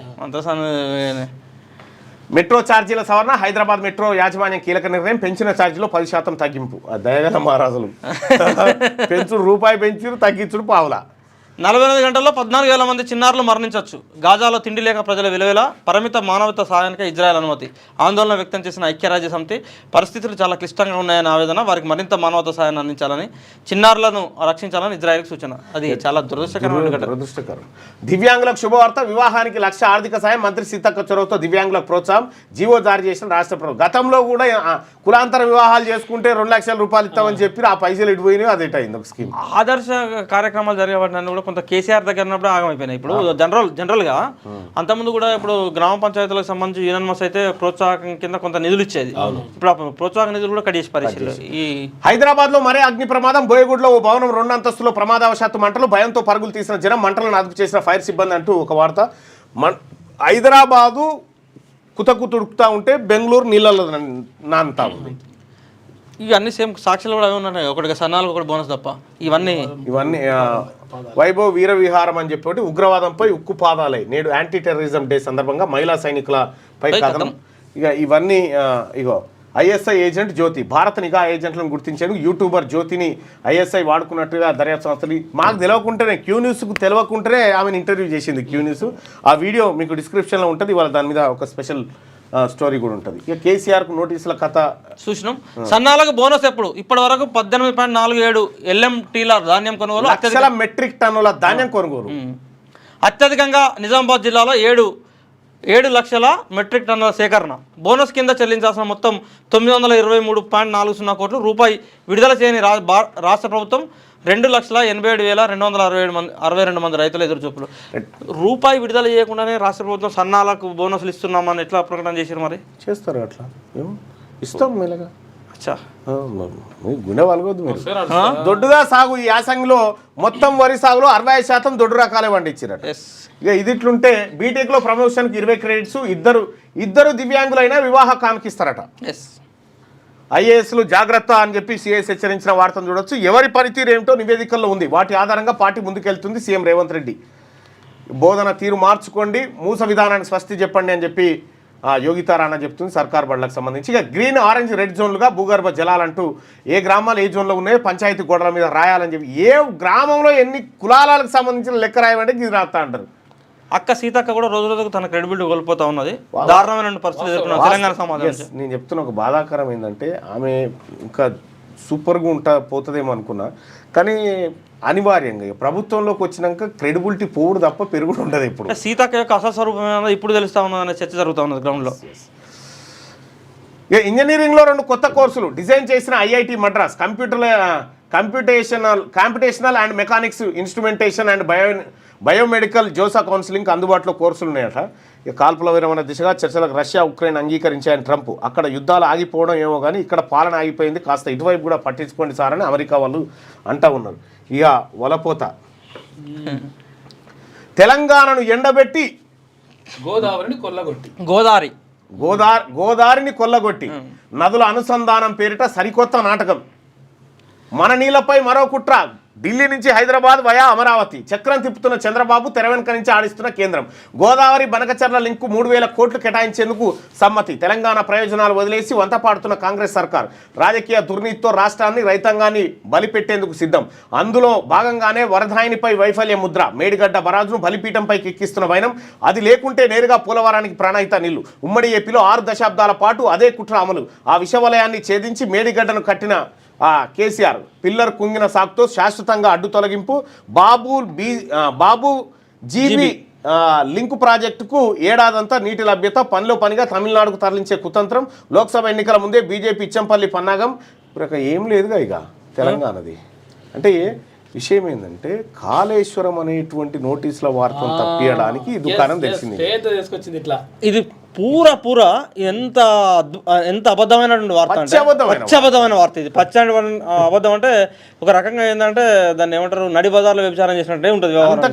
మెట్రో ఛార్జీల సవరణ, హైదరాబాద్ మెట్రో యాజమాన్యం కీలక నిర్ణయం, పెంచిన ఛార్జీలో 10% తగ్గింపు. దయగల మహారాజులు పెంచుడు రూపాయి పెంచుడు, తగ్గించుడు పావులా. 48 గంటల్లో 14,000 మంది చిన్నారులు మరణించవచ్చు. గాజాలో తిండి లేక ప్రజల విలువల పరిమిత మానవతా సహాయానికి ఇజ్రాయెల్ అనుమతి. ఆందోళన వ్యక్తం చేసిన ఐక్యరాజ్య సమితి పరిస్థితులు చాలా క్లిష్టంగా ఉన్నాయని ఆవేదన, వారికి మరింత మానవతా సహాయాన్ని అందించాలని, చిన్నారులను రక్షించాలని ఇజ్రాయెల్కి సూచన. అది చాలా దురదృష్టకరం. దివ్యాంగులకు శుభవార్త, వివాహానికి 1,00,000 ఆర్థిక సాయం, మంత్రి సీతక్క చొరవతో దివ్యాంగులకు ప్రోత్సాహం, జీవో జారీ చేసిన రాష్ట్ర ప్రభుత్వం. గతంలో కూడా కులాంతర వివాహాలు చేసుకుంటే 2,00,000 రూపాయలు ఇస్తామని చెప్పి ఆ పైసలు ఇటుపోయినాయి, అది ఇటైంది ఒక స్కీమ్. ఆదర్శ కార్యక్రమాలు జరిగేవాటిని కూడా కొంత కేసీఆర్ దగ్గర ఉన్నప్పుడు ఆగమైపోయినాయి. ఇప్పుడు జనరల్గా అంతకుముందు కూడా ఇప్పుడు గ్రామ పంచాయతీలకు సంబంధించి యూనియన్ అయితే ప్రోత్సాహం కింద కొంత నిధులు ఇచ్చేది. ఇప్పుడు ప్రోత్సాహక నిధులు కూడా కట్ చేసి పరిస్థితులు. ఈ హైదరాబాద్ లో మరే అగ్ని ప్రమాదం, బోయగూడలో ఓ భవనం 2 అంతస్తులో ప్రమాదవశాత్తు మంటలు, భయంతో పరుగులు తీసిన జనం, మంటలను అదుపు చేసిన ఫైర్ సిబ్బంది అంటూ ఒక వార్త. హైదరాబాదు కుతకుతుడుకుతా ఉంటే బెంగళూరు నీళ్ళలో నానుతా ఉంది. ఇవన్నీ సేమ్ సాక్షులు కూడా అవి ఉన్నాయి, ఒకటి సన్నాలకు ఒకటి బోనస్ తప్ప. ఇవన్నీ వైభవ్ వీర విహారం అని చెప్పి ఉగ్రవాదంపై ఉక్కు పాదాలై నేడు యాంటీ టెర్రరిజం డే సందర్భంగా మహిళా సైనికులపై కథనం. ఇక ఇవన్నీ ఇగో ఐఎస్ఐ ఏజెంట్ జ్యోతి, భారత నిఘా ఏజెంట్లను గుర్తించేందుకు యూట్యూబర్ జ్యోతిని ఐఎస్ఐ వాడుకున్నట్టుగా దర్యాప్తు సంస్థలు. మాకు తెలియకుంటేనే క్యూ న్యూస్కు తెలియకుంటేనే ఆమెను ఇంటర్వ్యూ చేసింది క్యూ న్యూస్. ఆ వీడియో మీకు డిస్క్రిప్షన్లో ఉంటుంది. ఇవాళ దాని మీద ఒక స్పెషల్ స్టోరీ కూడా ఉంటుంది. ఇక కేసీఆర్కు నోటీసుల కథ చూసినాం. సన్నాలకు బోనస్ ఎప్పుడు? ఇప్పటి వరకు 18.47 LMTల ధాన్యం కొనుగోలు, లక్షల మెట్రిక్ టన్నుల ధాన్యం కొనుగోలు. అత్యధికంగా నిజామాబాద్ జిల్లాలో 7 లక్షల మెట్రిక్ టన్నుల సేకరణ. బోనస్ కింద చెల్లించాల్సిన మొత్తం 923.40 కోట్ల రూపాయి విడుదల చేయని రాష్ట్ర ప్రభుత్వం 2,87,262 మంది రైతుల ఎదురుచూపులు. రూపాయి విడుదల చేయకుండానే రాష్ట్ర ప్రభుత్వం సన్నాలకు బోనస్లు ఇస్తున్నామని ఎట్లా ప్రకటన చేశారు? మరి చేస్తారు అట్లా, ఇస్తాం మెల్లగా. అచ్చా, గుండె వలగొద్దు మీరు. దొడ్డుగా సాగు ఈ యాసంగిలో మొత్తం వరి సాగులో 60% దొడ్డు రకాలే పండించారట. ఇక ఇది ఇట్లుంటే బీటెక్లో ప్రమోషన్కి 20 క్రెడిట్స్, ఇద్దరు దివ్యాంగులైనా వివాహ కానుకిస్తారట. ఐఏఎస్లు జాగ్రత్త అని చెప్పి సిఐఎస్ హెచ్చరించిన వార్తను చూడొచ్చు. ఎవరి పనితీరు ఏమిటో నివేదికల్లో ఉంది, వాటి ఆధారంగా పార్టీ ముందుకెళ్తుంది. సీఎం రేవంత్ రెడ్డి బోధన తీరు మార్చుకోండి, మూస విధానానికి స్వస్తి చెప్పండి అని చెప్పి యోగితారాణా చెప్తుంది సర్కార్ బడులకు సంబంధించి. ఇక గ్రీన్, ఆరెంజ్, రెడ్ జోన్లుగా భూగర్భ జలాలంటూ ఏ గ్రామాలు ఏ జోన్లో ఉన్నాయో పంచాయతీ గోడల మీద రాయాలని చెప్పి, ఏ గ్రామంలో ఎన్ని కులాలకు సంబంధించిన లెక్క రాయమంటే ఇది రాస్తా అంటారు. అక్క సీతక్క కూడా రోజు రోజుకు తన క్రెడిబిలిటీ కోల్పోతా ఉన్నది. దారుణమైన పరిస్థితి తెలంగాణ సమాజం. నేను చెప్తున్న ఒక బాధాకరం ఏంటంటే ఆమె ఇంకా సూపర్గా పోతుందేమో అనుకున్నా, కానీ అనివార్యంగా ప్రభుత్వంలోకి వచ్చినాక క్రెడిబిలిటీ పోవుడు తప్ప పెరుగుడు ఉండదు. ఇప్పుడు సీతక్క యొక్క అసస్వరూపం ఇప్పుడు తెలుస్తా ఉన్నదనే చర్చ జరుగుతూ ఉన్నది గ్రౌండ్లో. ఇక ఇంజనీరింగ్లో 2 కొత్త కోర్సులు డిజైన్ చేసిన IIT Madras. Computational and mechanics, instrumentation and biomedical, JoSAA counselling అందుబాటులో కోర్సులు ఉన్నాయట. ఇక కాల్పుల విరమణ దిశగా చర్చలకు రష్యా, ఉక్రెయిన్ అంగీకరించాయని ట్రంప్. అక్కడ యుద్ధాలు ఆగిపోవడం ఏమో కానీ ఇక్కడ పాలన ఆగిపోయింది, కాస్త ఇటువైపు కూడా పట్టించుకోండి సార్ అని అమెరికా వాళ్ళు అంటూ ఉన్నారు. ఇక వలపోత, తెలంగాణను ఎండబెట్టి గోదావరిని కొల్లగొట్టి నదుల అనుసంధానం పేరిట సరికొత్త నాటకం. మన నీళ్లపై మరో కుట్ర. ఢిల్లీ నుంచి హైదరాబాద్ వయా అమరావతి చక్రం తిప్పుతున్న చంద్రబాబు, తెర వెనుక నుంచి ఆడిస్తున్న కేంద్రం. గోదావరి బనకచర్ల లింకు 3,000 కోట్లు కేటాయించేందుకు సమ్మతి. తెలంగాణ ప్రయోజనాలు వదిలేసి వంతపాడుతున్న కాంగ్రెస్ సర్కార్ రాజకీయ దుర్నీతితో రాష్ట్రాన్ని, రైతాంగాన్ని బలిపెట్టేందుకు సిద్ధం. అందులో భాగంగానే వరదాయినిపై వైఫల్య ముద్ర. మేడిగడ్డ బరాజును బలిపీఠంపైకి ఎక్కిస్తున్న వైనం. అది లేకుంటే నేరుగా పోలవరానికి ప్రాణహిత నీళ్లు. ఉమ్మడి ఏపీలో 6 దశాబ్దాల పాటు అదే కుట్ర అమలు. ఆ విషవలయాన్ని ఛేదించి మేడిగడ్డను కట్టిన కేసీఆర్ పిల్లర్ కుంగిన సాకుతో శాశ్వతంగా అడ్డు తొలగింపు. బాబు జీబీ లింకు ప్రాజెక్టుకు ఏడాదంతా నీటి లభ్యత. పనిలో పనిగా తమిళనాడుకు తరలించే కుతంత్రం. లోక్సభ ఎన్నికల ముందే బీజేపీ ఇచ్చంపల్లి పన్నాగం. ఇప్పుడు ఏం లేదుగా ఇక తెలంగాణది. అంటే విషయం ఏంటంటే కాళేశ్వరం అనేటువంటి నోటీసుల వార్తను తప్పియడానికి దుకాణం తెలిసింది. ఇది పూరా ఎంత ఎంత అబద్ధమైనటువంటి వార్త అంటే పచ్చి అబద్ధమైన వార్త ఇది. పచ్చి అబద్ధం అంటే ఒక రకంగా ఏంటంటే దాన్ని ఏమంటారు, నడి బజార్లో వ్యభిచారం చేసినట్టే ఉంటుంది వ్యవహారం,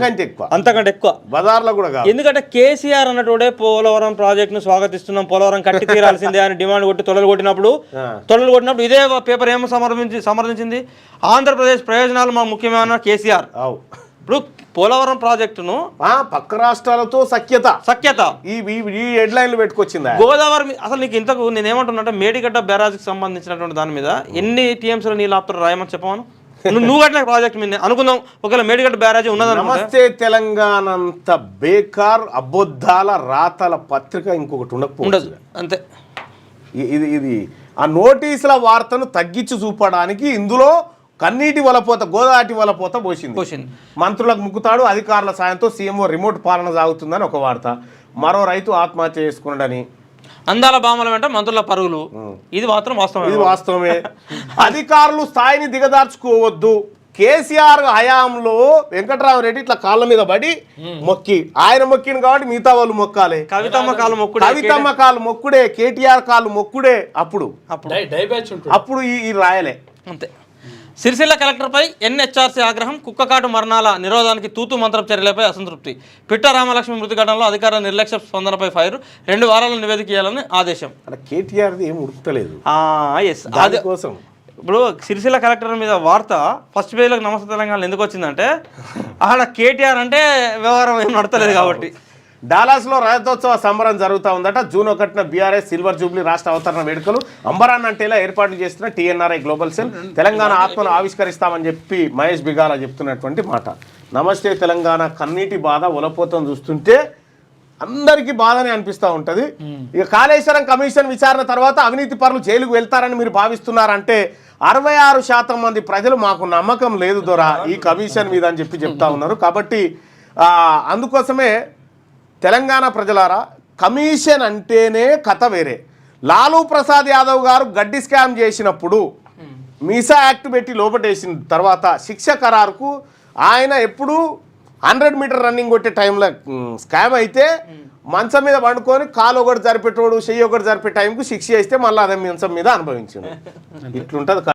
అంతకంటే ఎక్కువ బజార్లో కూడా. ఎందుకంటే కేసీఆర్ అన్నట్టుడే పోలవరం ప్రాజెక్టును స్వాగతిస్తున్నాం, పోలవరం కట్టి తీరాల్సిందే అని డిమాండ్ కొట్టి తొలలు కొట్టినప్పుడు ఇదే పేపర్ ఏమో సమర్థించింది, ఆంధ్రప్రదేశ్ ప్రయోజనాలు మా ముఖ్యమైన కేసీఆర్. ఇప్పుడు పోలవరం ప్రాజెక్టును పక్క రాష్ట్రాలతో సఖ్యత ఈ హెడ్లైన్లు పెట్టుకొచ్చింది. గోదావరి అసలు నీకు ఇంతకు నేనేమంటున్నా, మేడిగడ్డ బ్యారాజ్కి సంబంధించినటువంటి దాని మీద ఎన్ని టీఎంసీలో నీళ్ళు ఆపుతారు రాయమని చెప్పమను. నువ్వు కట్టిన ప్రాజెక్ట్ మీద అనుకుందాం, ఒకవేళ మేడిగడ్డ బ్యారాజ్ ఉన్నదని. నమస్తే తెలంగాణ అంత బేకార్ అబద్ధాల రాతల పత్రిక ఇంకొకటి ఉండదు అంతే. ఇది ఆ నోటీసుల వార్తను తగ్గించి చూపడానికి ఇందులో కన్నీటి వలపోత, గోదావరి వలపోత పోసింది. మంత్రులకు ముక్కుతాడు, అధికారుల సాయంతో సీఎంఓ రిమోట్ పాలన సాగుతుందని ఒక వార్త, మరో రైతు ఆత్మహత్య చేసుకున్నాడని, అందాల బామల వెంట మంత్రుల పరుగులు, ఇది మాత్రం వాస్తవమే. అధికారులు స్థాయిని దిగదార్చుకోవద్దు. కేసీఆర్ హయాంలో వెంకటరామరెడ్డి ఇట్లా కాళ్ళ మీద పడి మొక్కి, ఆయన మొక్కిన కాబట్టి మిగతా వాళ్ళు మొక్కాలి. కవితమ్మ కాళ్ళు మొక్కుడే, కేటీఆర్ కాళ్ళు మొక్కుడే. అప్పుడు ఈ రాయలే అంతే. సిరిసిల్ల కలెక్టర్పై ఎన్హెచ్ఆర్సీ ఆగ్రహం, కుక్కకాటు మరణాల నిరోధానికి తూతు మంత్రం చర్యలపై అసంతృప్తి, పిట్ట రామలక్ష్మి మృతి ఘటనలో అధికారుల నిర్లక్ష్య స్పందనపై ఫైర్, 2 వారాల నివేదిక ఇవ్వాలని ఆదేశం. కేటీఆర్ది ఏం ఉడతలేదు కోసం. ఇప్పుడు సిరిసిల్ల కలెక్టర్ మీద వార్త ఫస్ట్ పేజ్లోకి నమస్తే తెలంగాణ ఎందుకు వచ్చిందంటే, ఆడ కేటీఆర్ అంటే వ్యవహారం ఏం నడతలేదు కాబట్టి. డాలాస్లో రజతోత్సవ సంబరం జరుగుతూ ఉందట. జూన్ 1న బీఆర్ఎస్ సిల్వర్ జూబ్లీ రాష్ట్ర అవతరణ వేడుకలు అంబరాన్ అంటేలా ఏర్పాటు చేస్తున్న టీఎన్ఆర్ఐ గ్లోబల్ సెల్ తెలంగాణ ఆత్మను ఆవిష్కరిస్తామని చెప్పి మహేష్ బిగాల చెప్తున్నటువంటి మాట. నమస్తే తెలంగాణ కన్నీటి బాధ ఉలపోతం చూస్తుంటే అందరికీ బాధనే అనిపిస్తూ ఉంటుంది. ఇక కాళేశ్వరం కమిషన్ విచారణ తర్వాత అవినీతి పరులు జైలుకు వెళ్తారని మీరు భావిస్తున్నారంటే 66% మంది ప్రజలు మాకు నమ్మకం లేదు దొరా ఈ కమిషన్ మీద అని చెప్తా ఉన్నారు. కాబట్టి అందుకోసమే తెలంగాణ ప్రజలారా, కమిషన్ అంటేనే కథ వేరే. లాలూ ప్రసాద్ యాదవ్ గారు గడ్డి స్కామ్ చేసినప్పుడు మీసా యాక్ట్ పెట్టి లోపటేసిన తర్వాత శిక్ష ఖరారుకు ఆయన ఎప్పుడు 100 మీటర్ రన్నింగ్ కొట్టే టైంలో స్కామ్ అయితే మంచం మీద పండుకొని కాలు ఒకటి జరిపేటోడు చెయ్యి ఒకటి జరిపే టైంకు శిక్ష చేస్తే మళ్ళీ అదే మంచం మీద అనుభవించింది. ఇట్లుంటుంది.